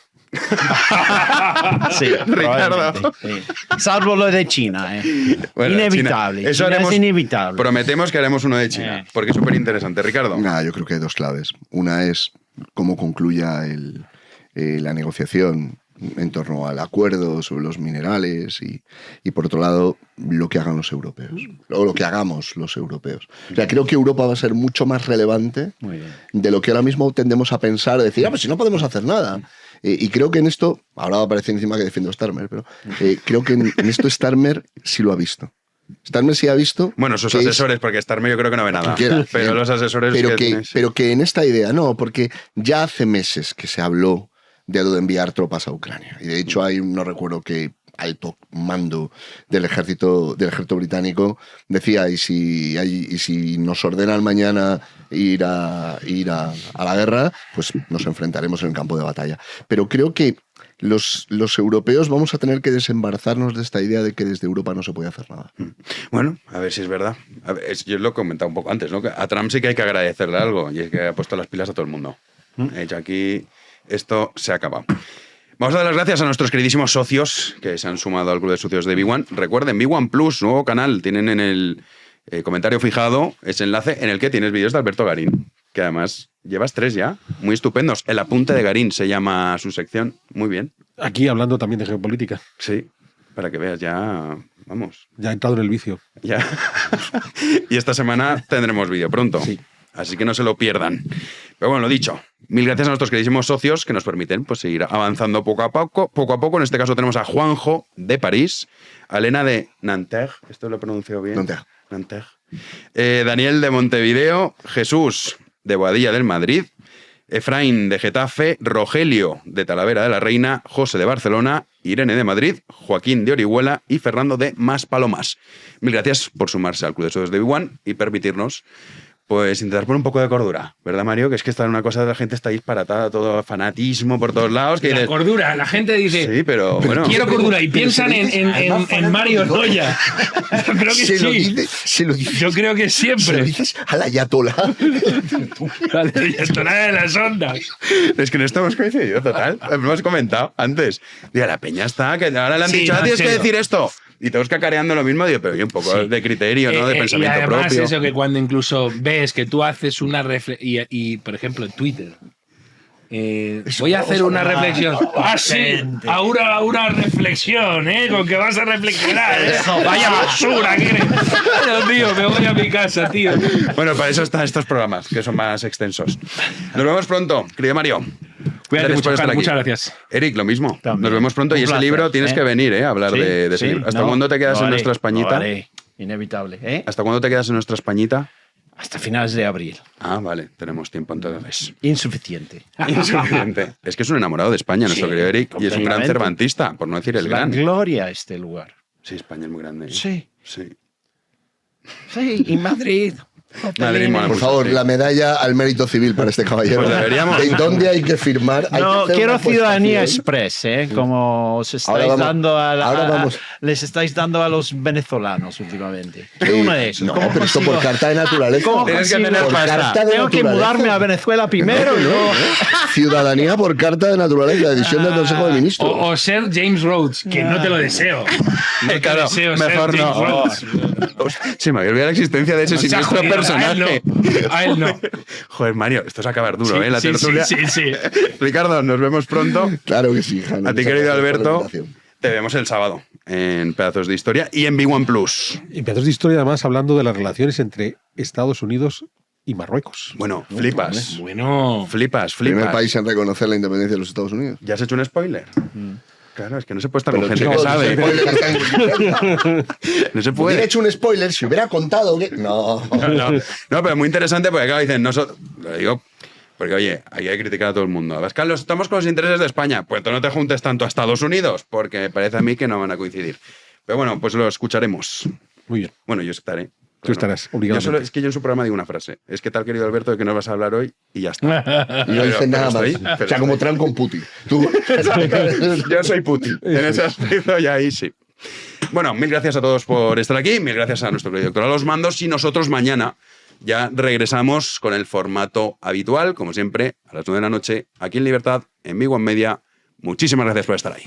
Sí, Ricardo. sí. Salvo lo de China. Bueno, inevitable. China. Eso China haremos, es inevitable. Prometemos que haremos uno de China, porque es súper interesante. Ricardo. Yo creo que hay dos claves. Una es cómo concluya la negociación en torno al acuerdo sobre los minerales y por otro lado, lo que hagan los europeos, o lo que hagamos los europeos. O sea, creo que Europa va a ser mucho más relevante de lo que ahora mismo tendemos a pensar, decir, pues si no podemos hacer nada. Y creo que en esto, ahora va a aparecer encima que defiendo a Starmer, pero creo que en esto Starmer sí lo ha visto. Starmer sí ha visto... Bueno, sus asesores, porque Starmer yo creo que no ve nada. Pero los asesores... Pero que en esta idea no, porque ya hace meses que se habló de enviar tropas a Ucrania. Y de hecho no recuerdo qué alto mando del ejército británico decía, y si nos ordenan mañana ir a la guerra, pues nos enfrentaremos en el campo de batalla. Pero creo que los europeos vamos a tener que desembarazarnos de esta idea de que desde Europa no se puede hacer nada. Bueno, a ver si es verdad. Yo lo he comentado un poco antes, ¿no? Que a Trump sí que hay que agradecerle algo, y es que ha puesto las pilas a todo el mundo. Hecho aquí, esto se ha acabado. Vamos a dar las gracias a nuestros queridísimos socios que se han sumado al Club de Socios de B1. Recuerden, B1 Plus, nuevo canal, tienen en el comentario fijado ese enlace en el que tienes vídeos de Alberto Garín, que además llevas 3 ya, muy estupendos. El apunte de Garín se llama su sección, muy bien. Aquí hablando también de geopolítica. Sí, para que veas, ya vamos. Ya ha entrado en el vicio. Ya. Y esta semana tendremos vídeo pronto. Sí. Así que no se lo pierdan. Pero bueno, lo dicho, mil gracias a nuestros queridísimos socios que nos permiten pues, seguir avanzando poco a poco. En este caso tenemos a Juanjo de París, a Elena de Nanterre, ¿esto lo pronuncio bien? Nanterre. Daniel de Montevideo, Jesús de Boadilla del Madrid, Efraín de Getafe, Rogelio de Talavera de la Reina, José de Barcelona, Irene de Madrid, Joaquín de Orihuela y Fernando de Maspalomas. Mil gracias por sumarse al Club de Socios de B1 y permitirnos pues intentar poner un poco de cordura, ¿verdad, Mario? Que es que está una cosa de la gente está disparatada, todo fanatismo por todos lados. Que Cordura, la gente dice, sí, pero bueno, quiero cordura, y piensan en Mario Noya. Yo creo que se lo dices. Yo creo que siempre. Se lo dices a la ayatola. La ayatola de las ondas. Es que no estamos coincididos, total. Lo hemos comentado antes. Diga, la peña está, que ahora le han dicho, tienes que decir esto. Y todos cacareando lo mismo, digo, pero oye, un poco de criterio, ¿no? De pensamiento y además propio. Eso que cuando incluso ves que tú haces una reflexión, y por ejemplo en Twitter, voy a hacer una reflexión. Sí, ahora una reflexión, con que vas a reflexionar. Vaya basura que eres. Pero, tío, me voy a mi casa, tío. Bueno, para eso están estos programas, que son más extensos. Nos vemos pronto, querido Mario. Cuídate mucho, muchas gracias. Eric, lo mismo. También. Nos vemos pronto. Y ese libro tienes que venir a hablar de ese libro. ¿Hasta cuándo te quedas en nuestra Españita? Inevitable. ¿Hasta cuándo te quedas en nuestra Españita? Hasta finales de abril. Ah, vale. Tenemos tiempo entonces. Insuficiente. Insuficiente. Es que es un enamorado de España, nuestro querido Eric. Y es un gran cervantista, por no decir el gran. Gloria a este lugar. Sí, España es muy grande. Sí. Sí. Sí, y Madrid. Madrid, por favor, la medalla al mérito civil para este caballero. Pues deberíamos. ¿De dónde hay que firmar? No, quiero ciudadanía express, como os estáis les estáis dando a los venezolanos últimamente. Uno de esos. No, pero esto por carta de naturaleza. Tienes que tener pasta. Tengo que mudarme a Venezuela primero. Ciudadanía por carta de naturaleza, decisión del Consejo de Ministros. O ser James Rhodes, que no te lo deseo. No te claro, deseo mejor ser James no. Rhodes. Se me había olvidado la existencia de ese siniestro personaje. A él no. Joder, Mario, esto es acabar duro, la sí, tertulia. Sí. Ricardo, nos vemos pronto. Claro que sí, Jano. A ti, querido Alberto. Te vemos el sábado en Pedazos de Historia y en B1 Plus. En Pedazos de Historia, además, hablando de las relaciones entre Estados Unidos y Marruecos. Bueno, flipas. Bueno. Flipas. Primer país en reconocer la independencia de los Estados Unidos. ¿Ya has hecho un spoiler? Claro, es que no se puede estar Pero con gente chicos, que sabe. spoiler está en Wikipedia. No se Hubiera puede. hecho un spoiler si hubiera contado que... No. No, pero muy interesante porque acá dicen, nosotros, lo digo, porque oye, aquí hay que criticar a todo el mundo. ¿Ves, Carlos? Estamos con los intereses de España. Pues tú no te juntes tanto a Estados Unidos, porque me parece a mí que no van a coincidir. Pero bueno, pues lo escucharemos. Muy bien. Bueno, yo estaré. Tú estarás, Yo obligadamente. es que yo en su programa digo una frase. Es que tal, querido Alberto, de que no vas a hablar hoy y ya está. Y no dice nada más. estoy- O sea, como Trump con Putin. Tú... Yo soy Putin. En ese aspecto ya ahí sí. Bueno, mil gracias a todos por estar aquí. Mil gracias a nuestro director a los mandos. Y nosotros mañana ya regresamos con el formato habitual, como siempre, a las 9 de la noche, aquí en Libertad, en Big One Media. Muchísimas gracias por estar ahí.